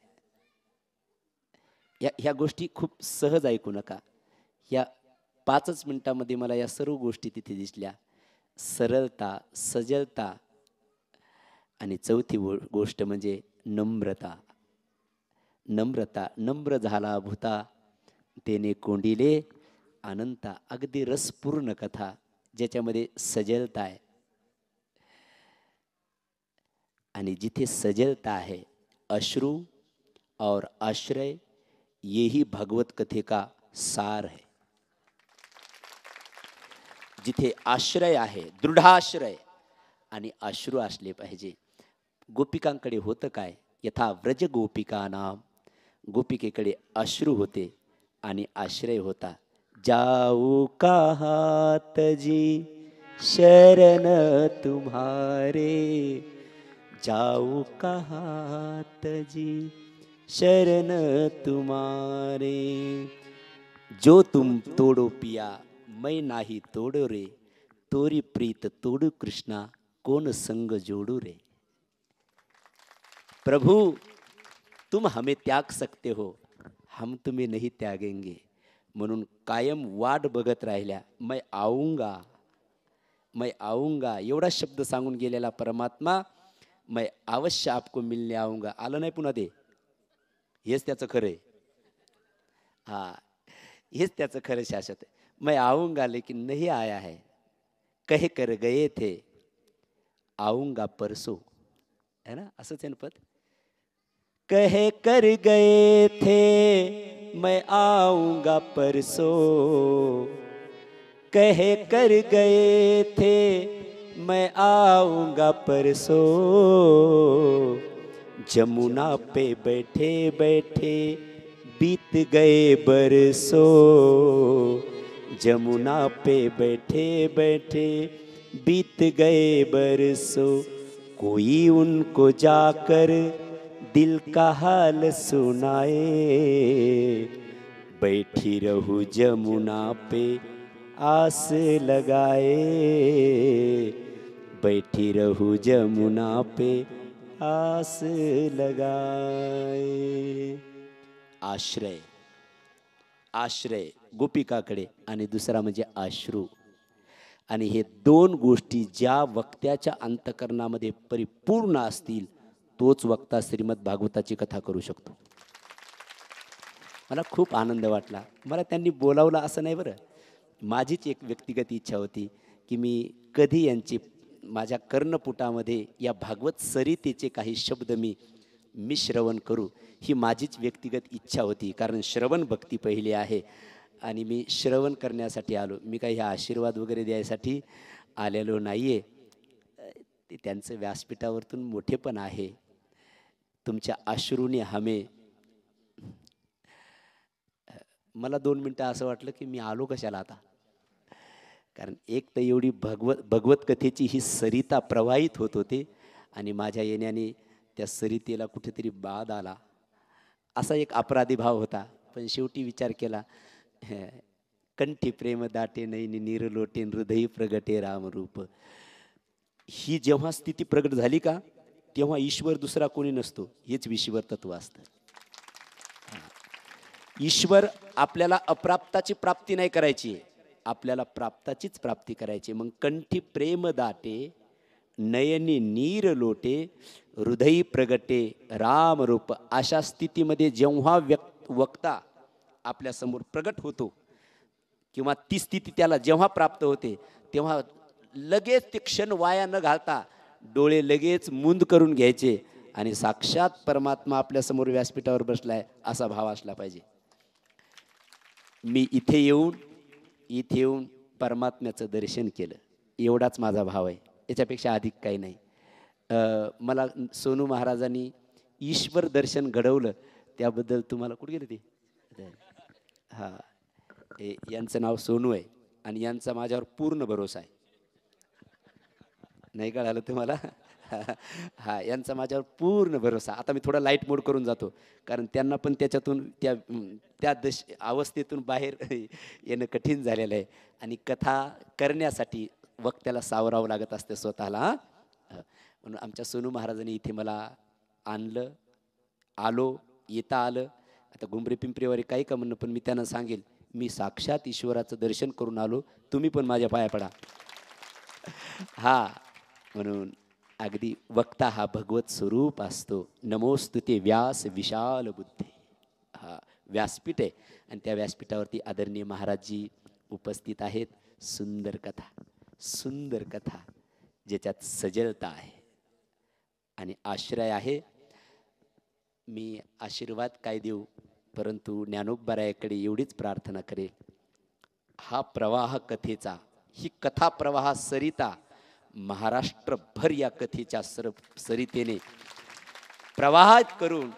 ह्या गोष्टी खूप सहज ऐकू नका। या 5च मिनिटामध्ये मला या सर्व गोष्टी तिथे दिसल्या। सरलता, सजलता आणि चौथी गोष्ट म्हणजे नम्रता। नम्रता, नम्र झाला भूता तेने कोंडिले अनंता। अगदी रसपूर्ण कथा ज्याच्यामध्ये सजलता आहे आणि जिथे सजलता है अश्रु और आश्रय यही भगवत कथे का सार है। जिथे आश्रय आहे, दृढाश्रय आणि अश्रू असले पाहिजे। गोपिकांकडे होतं काय, यथा व्रज गोपिका नाम, गोपिकेकडे अश्रू होते आणि आश्रय होता। जाऊ कहाँ तजी शरण तुम्हारे, जाऊ कहाँ तजी शरण तुम्हारे। जो तुम तोड़ो पिया मैं नाही तोड़ो रे, तोरी प्रीत तोड़ू कृष्णा कौन संग जोड़ू रे। प्रभु तुम हमें त्याग सकते हो, हम तुम्हें नहीं त्यागेंगे। म्हणून कायम वाट बघत राहिल्या। मैं आऊंगा एवढा शब्द सांगून गेलेला परमात्मा मैं अवश्य आपको मिलने आऊंगा आलं नाही पुन्हा ते। हेच त्याचं खरं आहे। हा, हेच त्याचं खरं शाश्वत आहे। मैं आऊंगा लेकिन नहीं आया है, कह कर गए थे आऊंगा परसों, है ना, असंच आहे ना पद। कह कर गए थे मैं आऊंगा परसों, कह कर गए थे मैं आऊंगा परसों। जमुना पे बैठे बैठे बीत गए बरसों, जमुना पे बैठे बैठे बीत गए बरसों। कोई उनको जाकर दिल का हाल सुनाए, बैठी रहूं जमुना पे आस लगाए, बैठी रहूं जमुना पे आस लगाए। आश्रय, आश्रय गोपिकाकडे आणि दुसरा म्हणजे अश्रू। आणि हे 2 गोष्टी ज्या वक्त्याच्या अंतःकरणामध्ये परिपूर्ण असतील तोच वक्ता श्रीमद भागवताची कथा करू शकतो। मला खूप आनंद वाटला. मला त्यांनी बोलावलं असं नाही बरं. माझीच एक व्यक्तिगत इच्छा होती की मी कधी यांची माझ्या कर्णपुटामध्ये या भागवत सरितेचे काही शब्द मी श्रवण करू, ही माझीच व्यक्तिगत इच्छा होती. कारण श्रवण भक्ती पहिली आहे आणि मी श्रवण करण्यासाठी आलो. मी काही आशीर्वाद वगैरे द्यायसाठी आलेलो नाही आहे. ते त्यांचं व्यासपीठावरतून मोठेपण आहे. तुमच्या अश्रूने हमे. मला 2 मिनटं असं वाटलं की मी आलो कशाला आता. कारण एक तर एवढी भगवत कथेची ही सरिता प्रवाहित होत होते आणि माझ्या येण्याने त्या सरितेला कुठेतरी बाध आला. असा एक अपराधी भाव होता. पण शेवटी विचार केला, कंठी प्रेम दाटे नैनी नीर लोटे हृदय प्रगटे रामरूप. ही जेव्हा स्थिती प्रगट झाली का, तेव्हा ईश्वर दुसरा कोणी नसतो. हेच विश्वर तत्व असतं. ईश्वर आपल्याला अप्राप्ताची प्राप्ती नाही करायची, आपल्याला प्राप्ताचीच प्राप्ती करायची. मग कंठी प्रेम दाटे नयनी नीर लोटे हृदय प्रगटे रामरूप. अशा स्थितीमध्ये जेव्हा वक्ता आपल्यासमोर प्रगट होतो किंवा ती स्थिती त्याला जेव्हा प्राप्त होते, तेव्हा लगेच ते क्षण वाया न घालता डोळे लगेच मुंद करून घ्यायचे आणि साक्षात परमात्मा आपल्यासमोर व्यासपीठावर बसलाय असा भाव असला पाहिजे. मी इथे येऊन परमात्म्याचं दर्शन केलं, एवढाच माझा भाव आहे. याच्यापेक्षा अधिक काही नाही. मला सोनू महाराजांनी ईश्वर दर्शन घडवलं त्याबद्दल तुम्हाला कुठे गेले ते हां, यांचं नाव सोनू आहे आणि यांचा माझ्यावर पूर्ण भरोसा आहे. नाही कळालं तुम्हाला? हा, यांचा माझ्यावर पूर्ण भरोसा. आता मी थोडा लाईट मोड करून जातो कारण त्यांना पण त्याच्यातून त्या अवस्थेतून बाहेर येणं कठीण झालेलं आहे आणि कथा करण्यासाठी वक्त्याला सावरावं लागत असते स्वतःला. म्हणून आमच्या सोनू महाराजांनी इथे मला आणलं, येता आलं. आता घुमरे पिंपरीवारी काही का म्हणणं, पण मी त्यांना सांगेल मी साक्षात ईश्वराचं दर्शन करून आलो, तुम्ही पण माझ्या पाया पडा. हा, म्हणून अगदी वक्ता हा भगवत स्वरूप असतो. नमोस्तुते व्यास विशाल बुद्धे. हा व्यासपीठ आहे आणि त्या व्यासपीठावरती आदरणीय महाराजजी उपस्थित आहेत. सुंदर कथा ज्याच्यात सजलता आहे आणि आश्रय आहे. मी आशीर्वाद काय देऊ, परंतु ज्ञानोबरायाकडे एवढीच प्रार्थना करेल, हा प्रवाह कथेचा, ही कथा प्रवाह सरिता महाराष्ट्रभर या कथेच्या सरितेने प्रवाहित करून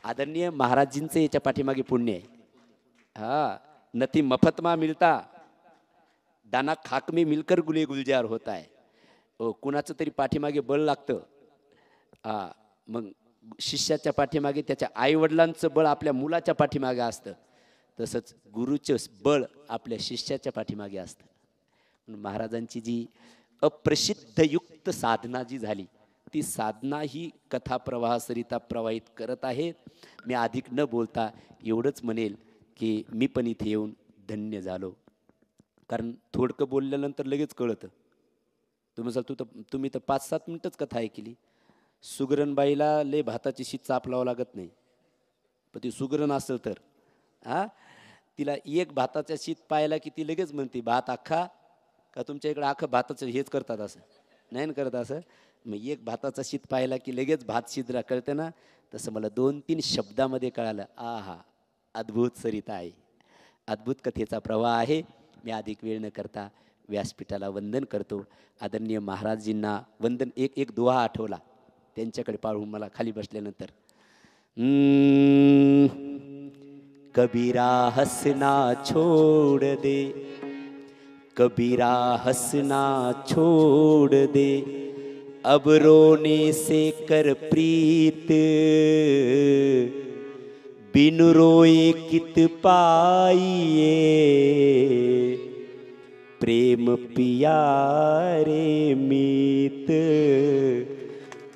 आदरणीय महाराजींचे याच्या पाठीमागे पुण्य आहे. हा, नती मफत मा मिळता दाना खाक में मिलकर गुले गुलजार होता है. कुणाचं तरी पाठीमागे बळ लागतं. हा, मग शिष्याच्या पाठीमागे त्याच्या आईवडिलांचं बळ आपल्या मुलाच्या पाठीमागे असतं, तसंच गुरुचं बळ आपल्या शिष्याच्या पाठीमागे असतं. महाराजांची जी अप्रसिद्ध युक्त साधना जी झाली, ती साधना ही कथा प्रवाह सरिता प्रवाहित करत आहे. मी अधिक न बोलता एवढंच म्हणेल की मी पण इथे येऊन धन्य झालो. कारण थोडकं बोलल्यानंतर लगेच कळतं. तुम्ही तर 5-7 मिनटंच कथा ऐकली. सुगरणबाईला लय भाताची शीत चापलावं लागत नाही, पण ती सुगरण असेल तर तिला एक भाताच्या शीत पाहिला की ती लगेच म्हणते भात अख्खा का तुमच्या इकडे अख्खं भाताचं हेच करतात असं नाही ना करत असं. मग एक भाताचा शीत पाहिला की लगेच भात शिद्रा कळतं ना, तसं मला 2-3 शब्दामध्ये कळालं. आहा, अद्भुत सरिता आहे, अद्भुत कथेचा प्रवाह आहे. मी अधिक वेळ न करता व्यासपीठाला वंदन करतो. आदरणीय महाराजजींना वंदन. एक दुहा आठवला त्यांच्याकडे पाहून मला खाली बसल्यानंतर. कबीरा हसना छोड़ दे, कबीरा हसना छोड़ दे, अब रोने से कर प्रीत, बिन रोए कित पाइए, प्रेम पियारे मीत,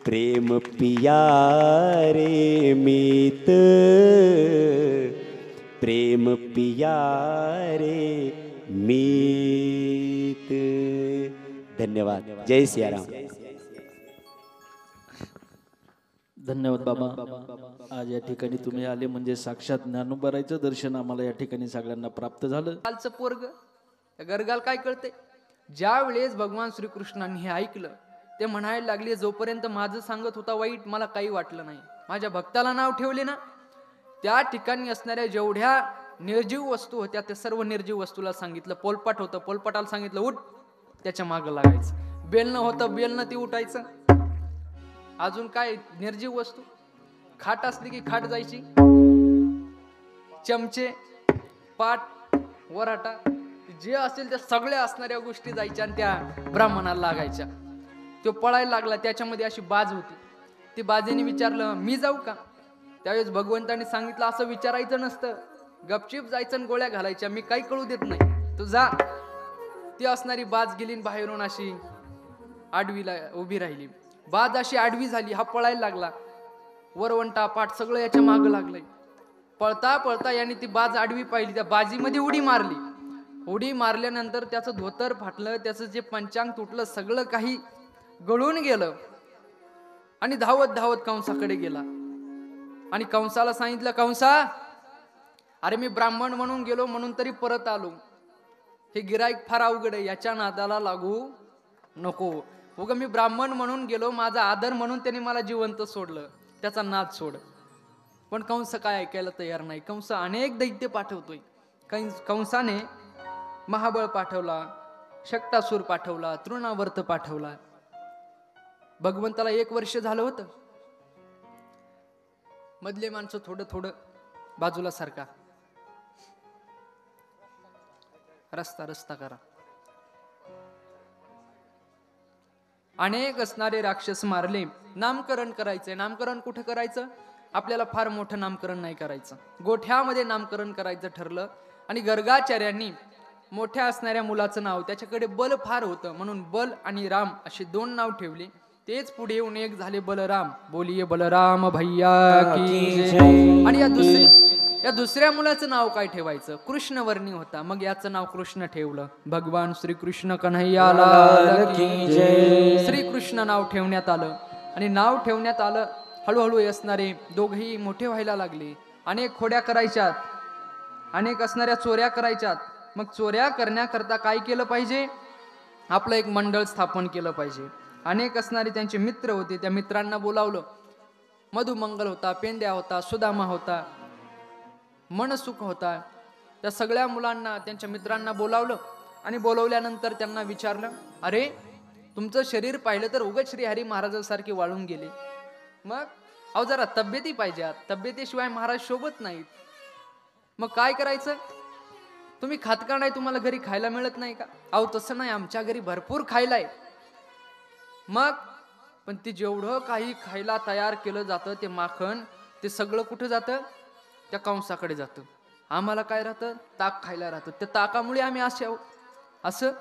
प्रेम पियारे मीत, प्रेम पियारे मीत. धन्यवाद. जय सियाराम. धन्यवाद बाबा. आज या ठिकाणी तुम्ही आले म्हणजे साक्षात ज्ञानोबारायचं दर्शन आम्हाला या ठिकाणी सगळ्यांना प्राप्त झालं. कालचं पोरग गरगाल काय कळते, ज्या वेळेस भगवान श्रीकृष्णांनी हे ऐकलं ते म्हणायला लागले, जोपर्यंत माझं सांगत होता वाईट मला काही वाटलं नाही. माझ्या भक्ताला नाव ठेवले ना, त्या ठिकाणी असणाऱ्या जेवढ्या निर्जीव वस्तू होत्या त्या सर्व निर्जीव वस्तूला सांगितलं. पोलपाट होतं, पोलपाटाला सांगितलं उठ, त्याच्या मागं लागायचं. बेलणं होतं, बेलणं ती उठायचं. अजून काय निर्जीव वस्तू, खाट असली की खाट जायची, चमचे, पाट, वराटा, जे असेल त्या सगळ्या असणाऱ्या गोष्टी जायच्या आणि त्या ब्राह्मणाला लागायच्या. तो पळायला लागला, त्याच्यामध्ये अशी बाज होती. ती बाजेने विचारलं मी जाऊ का? त्यावेळेस भगवंताने सांगितलं असं विचारायचं नसतं, गपचिप जायचं आणि गोळ्या घालायच्या, मी काही कळू देत नाही, तू जा. ती असणारी बाज गेली बाहेरून अशी आडवीला उभी राहिली. बाज अशी आडवी झाली, हा पळायला लागला. वरवंटा पाठ सगळं याच्या मागं लागलंय. पळता पळता याने ती बाज आडवी पाहिली, त्या बाजीमध्ये उडी मारली. उडी मारल्यानंतर त्याचं धोतर फाटलं, त्याचं जे पंचांग तुटलं, सगळं काही गळून गेलं. आणि धावत धावत कंसाकडे गेला आणि कंसाला सांगितलं, कंसा अरे मी ब्राह्मण म्हणून गेलो म्हणून तरी परत आलो. हे गिराईक फार अवघड आहे, याच्या नादाला लागू नको. उगा मी ब्राह्मण म्हणून गेलो, माझा आदर म्हणून त्याने मला जिवंत सोडलं, त्याचा नाद सोड. पण कंस काय ऐकायला तयार नाही. कंस अनेक दैत्य पाठवतोय. कंसाने महाबळ पाठवला, शक्तासूर पाठवला, तृणावर्त पाठवला. भगवंताला 1 वर्ष झालं होतं. मधले माणसं थोडं थोडं बाजूला सारखा, रस्ता रस्ता करा. अनेक असणारे राक्षस मारले. नामकरण करायचंय. नामकरण कुठं करायचं? आपल्याला फार मोठं नामकरण नाही करायचं, गोठ्यामध्ये नामकरण करायचं ठरलं. आणि गर्गाचार्यांनी मोठ्या असणाऱ्या मुलाचं नाव, त्याच्याकडे बल फार होतं म्हणून बल आणि राम अशी 2 नाव ठेवली. तेच पुढे येऊन एक झाले बलराम. बोलिये बलराम भैया की जय. आणि या दुसऱ्या मुलाचं नाव काय ठेवायचं? कृष्णवर्णी होता, मग याचं नाव कृष्ण ठेवलं. भगवान श्रीकृष्ण कन्हैया लाल की जय. श्रीकृष्ण नाव ठेवण्यात आलं. आणि नाव ठेवण्यात आलं, हळूहळू असणारे दोघेही मोठे व्हायला लागले. अनेक खोड्या करायच्यात, अनेक असणाऱ्या चोऱ्या करायच्यात. मग चोऱ्या करण्याकरता काय केलं पाहिजे? आपलं एक मंडळ स्थापन केलं पाहिजे. अनेक असणारे त्यांचे मित्र होते, त्या मित्रांना बोलावलं. मधुमंगल होता, पेंद्या होता, सुदामा होता, मनसुख होता. त्या सगळ्या मुलांना, त्यांच्या मित्रांना बोलावलं. आणि बोलवल्यानंतर त्यांना विचारलं, अरे तुमचं शरीर पाहिलं तर उगाच श्रीहरी महाराजांसारखे वाळून गेले. मग अहो जरा तब्येती पाहिजे, तब्येतीशिवाय महाराज शोभत नाहीत. मग काय करायचं? तुम्ही खात का नाही? तुम्हाला घरी खायला मिळत नाही का? अहो तसं नाही, आमच्या घरी भरपूर खायला आहे. मग पण ते जेवढं काही खायला तयार केलं जातं, ते माखण ते सगळं कुठं जातं? त्या कंसाकडे जातं. आम्हाला काय राहतं? ताक खायला राहतं. त्या ताकामुळे आम्ही असे आहोत. असं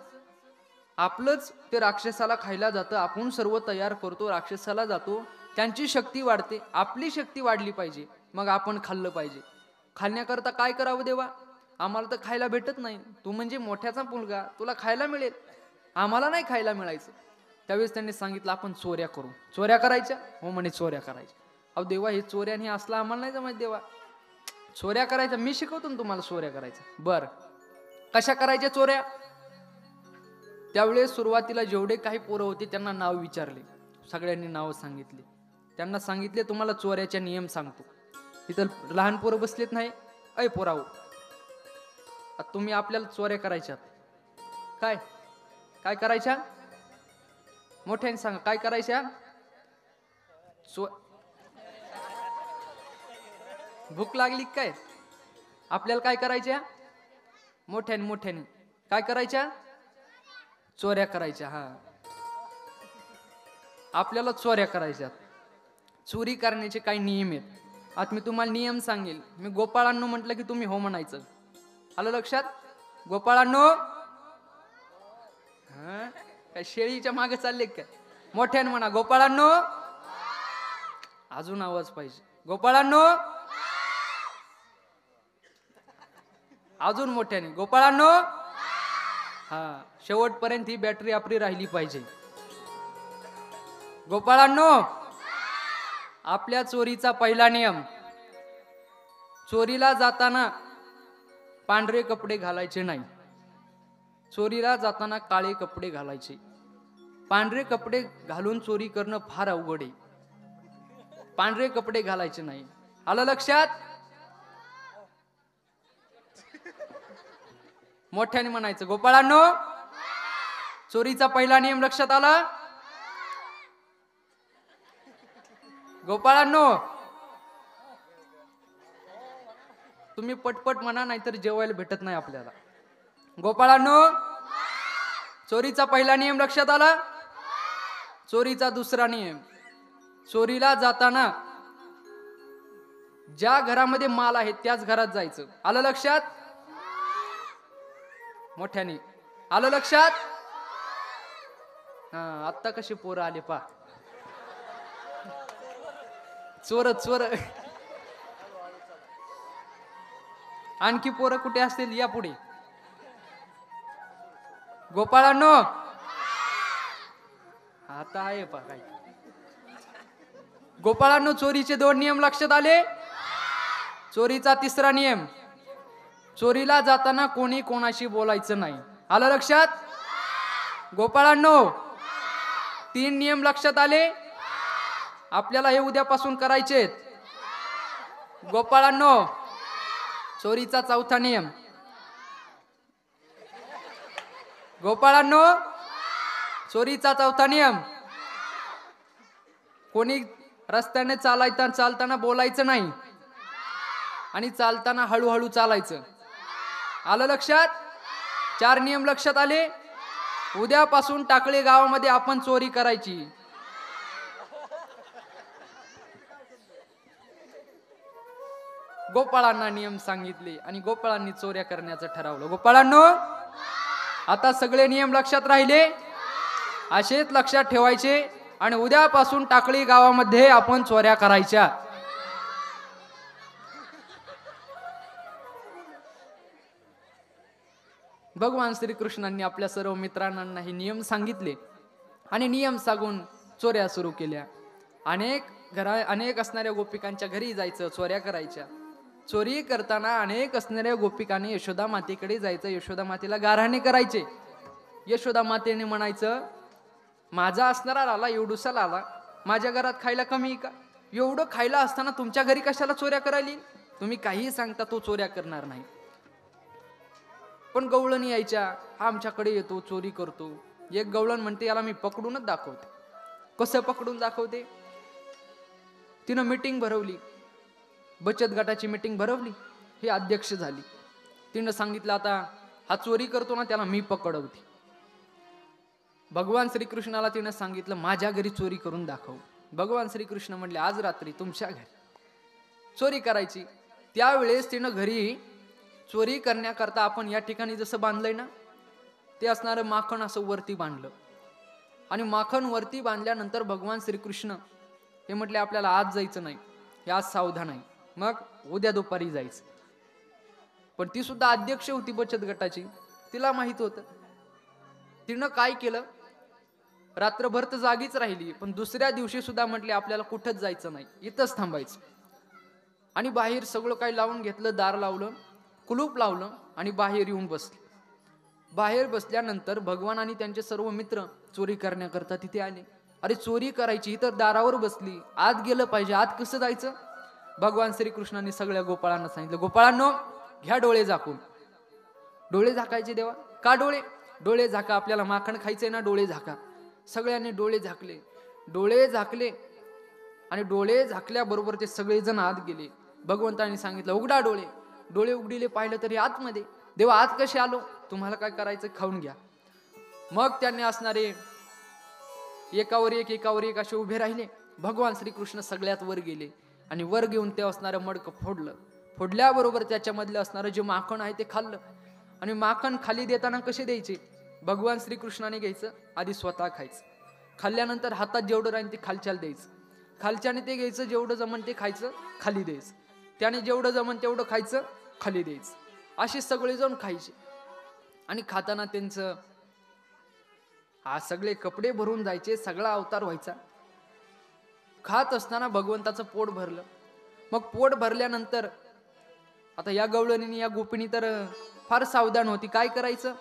आपलंच ते राक्षसाला खायला जातं. आपण सर्व तयार करतो, राक्षसाला जातो, त्यांची शक्ती वाढते, आपली शक्ती वाढली पाहिजे, मग आपण खाल्लं पाहिजे. खाण्याकरता काय करावं देवा? आम्हाला तर खायला भेटत नाही. तू म्हणजे मोठ्याचा मुलगा, तुला खायला मिळेल, आम्हाला नाही खायला मिळायचं. त्यावेळेस त्यांनी सांगितलं आपण चोऱ्या करू. चोऱ्या करायच्या? हो म्हणे चोऱ्या करायच्या. अहो देवा हे चोऱ्या हे असला आम्हाला नाही जमायचं देवा. चोऱ्या करायच्या मी शिकवतो ना तुम्हाला चोऱ्या करायच्या. बर कशा करायच्या चोऱ्या? त्यावेळेस सुरुवातीला जेवढे काही पोरं होते त्यांना नाव विचारले. सगळ्यांनी नाव सांगितले. त्यांना सांगितले तुम्हाला चोऱ्याचे नियम सांगतो. इथं लहान पोरं बसलेत नाही. अय पोराव, तुम्ही आपल्याला चोऱ्या करायच्यात. काय काय करायच्या? मोठ्याने सांगा काय करायच्या? भूक लागली काय? आपल्याला काय करायच्या? मोठ्याने काय करायच्या? चोऱ्या करायच्या. हा, आपल्याला चोऱ्या करायच्या. चोरी करण्याचे काही नियम आहेत. आता मी तुम्हाला नियम सांगेल. मी गोपाळांनो म्हटलं की तुम्ही हो म्हणायचं. आलं लक्षात? गोपाळांनो, काय शेळीच्या मागे चालले काय? मोठ्याने म्हणा गोपाळांनो. अजून आवाज पाहिजे. गोपाळांनो, अजून मोठ्याने गोपाळांनो. हा, शेवटपर्यंत ही बॅटरी आपली राहिली पाहिजे. गोपाळांनो, आपल्या चोरीचा पहिला नियम, चोरीला जाताना पांढरे कपडे घालायचे नाही. चोरीला जाताना काळे कपडे घालायचे. पांढरे कपडे घालून चोरी करणं फार अवघड आहे. पांढरे कपडे घालायचे नाही. आलं लक्षात? मोठ्याने म्हणायचं गोपाळांनो, चोरीचा पहिला नियम लक्षात आला? गोपाळांनो, तुम्ही पटपट म्हणा, नाहीतर जेवायला भेटत नाही आपल्याला. गोपाळांनो, चोरीचा पहिला नियम लक्षात आला? चोरीचा दुसरा नियम, चोरीला जाताना ज्या घरामध्ये माल आहे त्याच घरात जायचं. आलं लक्षात? मोठ्याने आलं लक्षात? हा, आता कशी पोरं आले पा. चोर चोर. आणखी पोरं कुठे असतील या पुढे. गोपाळांनो, आता आहे पा काय. गोपाळांनो, चोरीचे 2 नियम लक्षात आले. चोरीचा तिसरा नियम, चोरीला जाताना कोणी कोणाशी बोलायचं नाही. आलं लक्षात? गोपाळांनो, 3 नियम लक्षात आले. आपल्याला हे उद्यापासून करायचे. गोपाळांनो, चोरीचा चौथा नियम. गोपाळांनो, चोरीचा चौथा नियम, कोणी रस्त्याने चालताना बोलायचं नाही आणि चालताना हळूहळू चालायचं. आलं लक्षात? 4 नियम लक्षात आले. उद्यापासून टाकळे गावामध्ये आपण चोरी करायची. गोपाळांना नियम सांगितले आणि गोपाळांनी चोऱ्या करण्याचं ठरवलं. गोपाळांनो, आता सगळे नियम लक्षात राहिले. असेच लक्षात ठेवायचे आणि उद्यापासून टाकळी गावामध्ये आपण चोऱ्या करायच्या. भगवान श्रीकृष्णांनी आपल्या सर्व मित्रांना हे नियम सांगितले आणि नियम सांगून चोऱ्या सुरू केल्या. अनेक असणाऱ्या गोपिकांच्या घरी जायचं, चोऱ्या करायच्या. चोरी करताना अनेक असणाऱ्या गोपिकांनी यशोदा मातेकडे जायचं, यशोदा मातेला गाऱ्हाणे करायचे. यशोदा मातेने म्हणायचं, माझा असणारा लाला एवढूसा लाला माझ्या घरात खायला कमी का? एवढं खायला असताना तुमच्या घरी कशाला चोऱ्या करायली? तुम्ही काही सांगता तो चोऱ्या करणार नाही. पण गवळण यायच्या, हा आमच्याकडे येतो, चोरी करतो. एक गवळण म्हणते, याला मी पकडूनच दाखवते. कसं पकडून दाखवते? तिनं मीटिंग भरवली, बचत गटाची मीटिंग भरवली. ही अध्यक्ष झाली. तिनं सांगितलं, आता हा चोरी करतो ना, त्याला मी पकडवते. भगवान श्रीकृष्णाला तिनं सांगितलं, माझ्या घरी चोरी करून दाखव. भगवान श्रीकृष्ण म्हणले, आज रात्री तुमच्या घरी चोरी करायची. त्यावेळेस तिनं घरी चोरी करण्याकरता आपण या ठिकाणी जसं बांधलंय ना, ते असणारं माखण असं वरती बांधलं. आणि माखण वरती बांधल्यानंतर भगवान श्रीकृष्ण हे म्हटले, आपल्याला आज जायचं नाही, हे आज सावधान आहे, मग उद्या दुपारी जायचं. पण ती सुद्धा अध्यक्ष होती बचत गटाची, तिला माहित होतं. तिनं काय केलं, रात्रभर तर जागीच राहिली, पण दुसऱ्या दिवशी सुद्धा म्हटले, आपल्याला कुठंच जायचं नाही, इथंच थांबायचं. आणि बाहेर सगळं काही लावून घेतलं, दार लावलं, कुलूप लावलं आणि बाहेर येऊन बसले. बाहेर बसल्यानंतर भगवान आणि त्यांचे सर्व मित्र चोरी करण्याकरता तिथे आले. अरे चोरी करायची तर दारावर बसली, आत गेलं पाहिजे, आत कसं जायचं? भगवान श्रीकृष्णांनी सगळ्या गोपाळांना सांगितलं, गोपाळांनो, घ्या डोळे झाकून. डोळे झाकायचे देवा, का डोळे? डोळे झाका, आपल्याला माखण खायचंय ना, डोळे झाका. सगळ्यांनी डोळे झाकले. डोळे झाकले आणि डोळे झाकल्याबरोबर ते सगळेजण आत गेले. भगवंतांनी सांगितलं, उघडा डोळे. डोळे उघडीले, पाहिलं तरी आतमध्ये. देवा, आत कसे आलो? तुम्हाला काय करायचं खाऊन घ्या. मग त्यांनी असणारे एकावर एक असे उभे राहिले. भगवान श्रीकृष्ण सगळ्यात वर गेले आणि वर घेऊन ते असणारं मडकं फोडलं. फोडल्याबरोबर त्याच्यामधलं असणारं जे माखण आहे ते खाल्लं. आणि माखण खाली देताना कसे द्यायचे? भगवान श्रीकृष्णाने घ्यायचं, आधी स्वतः खायचं. खाल्ल्यानंतर हातात जेवढं राहील ते खालच्याला द्यायचं. खालच्याने ते घ्यायचं, जेवढं जमन ते खायचं, खाली द्यायचं. त्याने जेवढं जमन तेवढं खायचं, खाली द्यायचं. असे सगळेजण खायचे. आणि खाताना त्यांचं सगळे कपडे भरून जायचे, सगळा अवतार व्हायचा. खात असताना भगवंताचं पोट भरलं. मग पोट भरल्यानंतर आता या गवळणीने या गोपीनी तर फार सावधान होती. काय करायचं,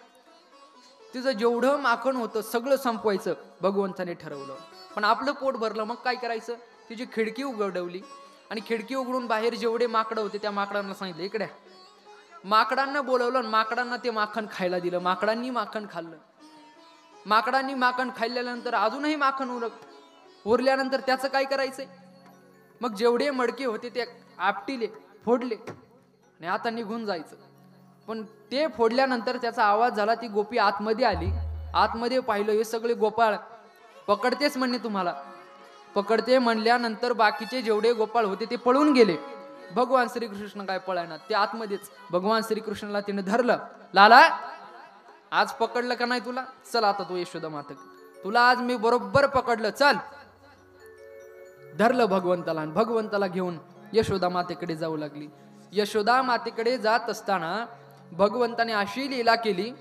तिचं जेवढं माखण होतं सगळं संपवायचं भगवंताने ठरवलं. पण आपलं पोट भरलं, मग काय करायचं, तिची खिडकी उघडवली आणि खिडकी उघडून बाहेर जेवढे माकडं होते त्या माकडांना सांगितलं इकडे. माकडांना बोलवलं आणि माकडांना ते माखण खायला दिलं. माकडांनी माखण खाल्लं. माकडांनी माखण खाल्ल्यानंतर अजूनही माखण उरल्यानंतर त्याचं काय करायचंय, मग जेवढे मडके होते ते आपटिले, फोडले आणि आता निघून जायचं. पण ते फोडल्यानंतर त्याचा आवाज झाला. ती गोपी आतमध्ये आली. आतमध्ये पाहिलं हे सगळे गोपाळ पकडतेच म्हणणे, तुम्हाला पकडते म्हणल्यानंतर बाकीचे जेवढे गोपाळ होते ते पळून गेले. भगवान श्रीकृष्ण काय पळायना, ते आतमध्येच. भगवान श्रीकृष्णाला तिने धरलं. लाला आज पकडलं का नाही तुला, चल आता तू यशोदा माता, तुला आज मी बरोबर पकडलं, चल. धरलं भगवंताला आणि भगवंताला घेऊन यशोदा मातेकडे जाऊ लागली. यशोदा मातेकडे जात असताना भगवंताने अशी लीला केली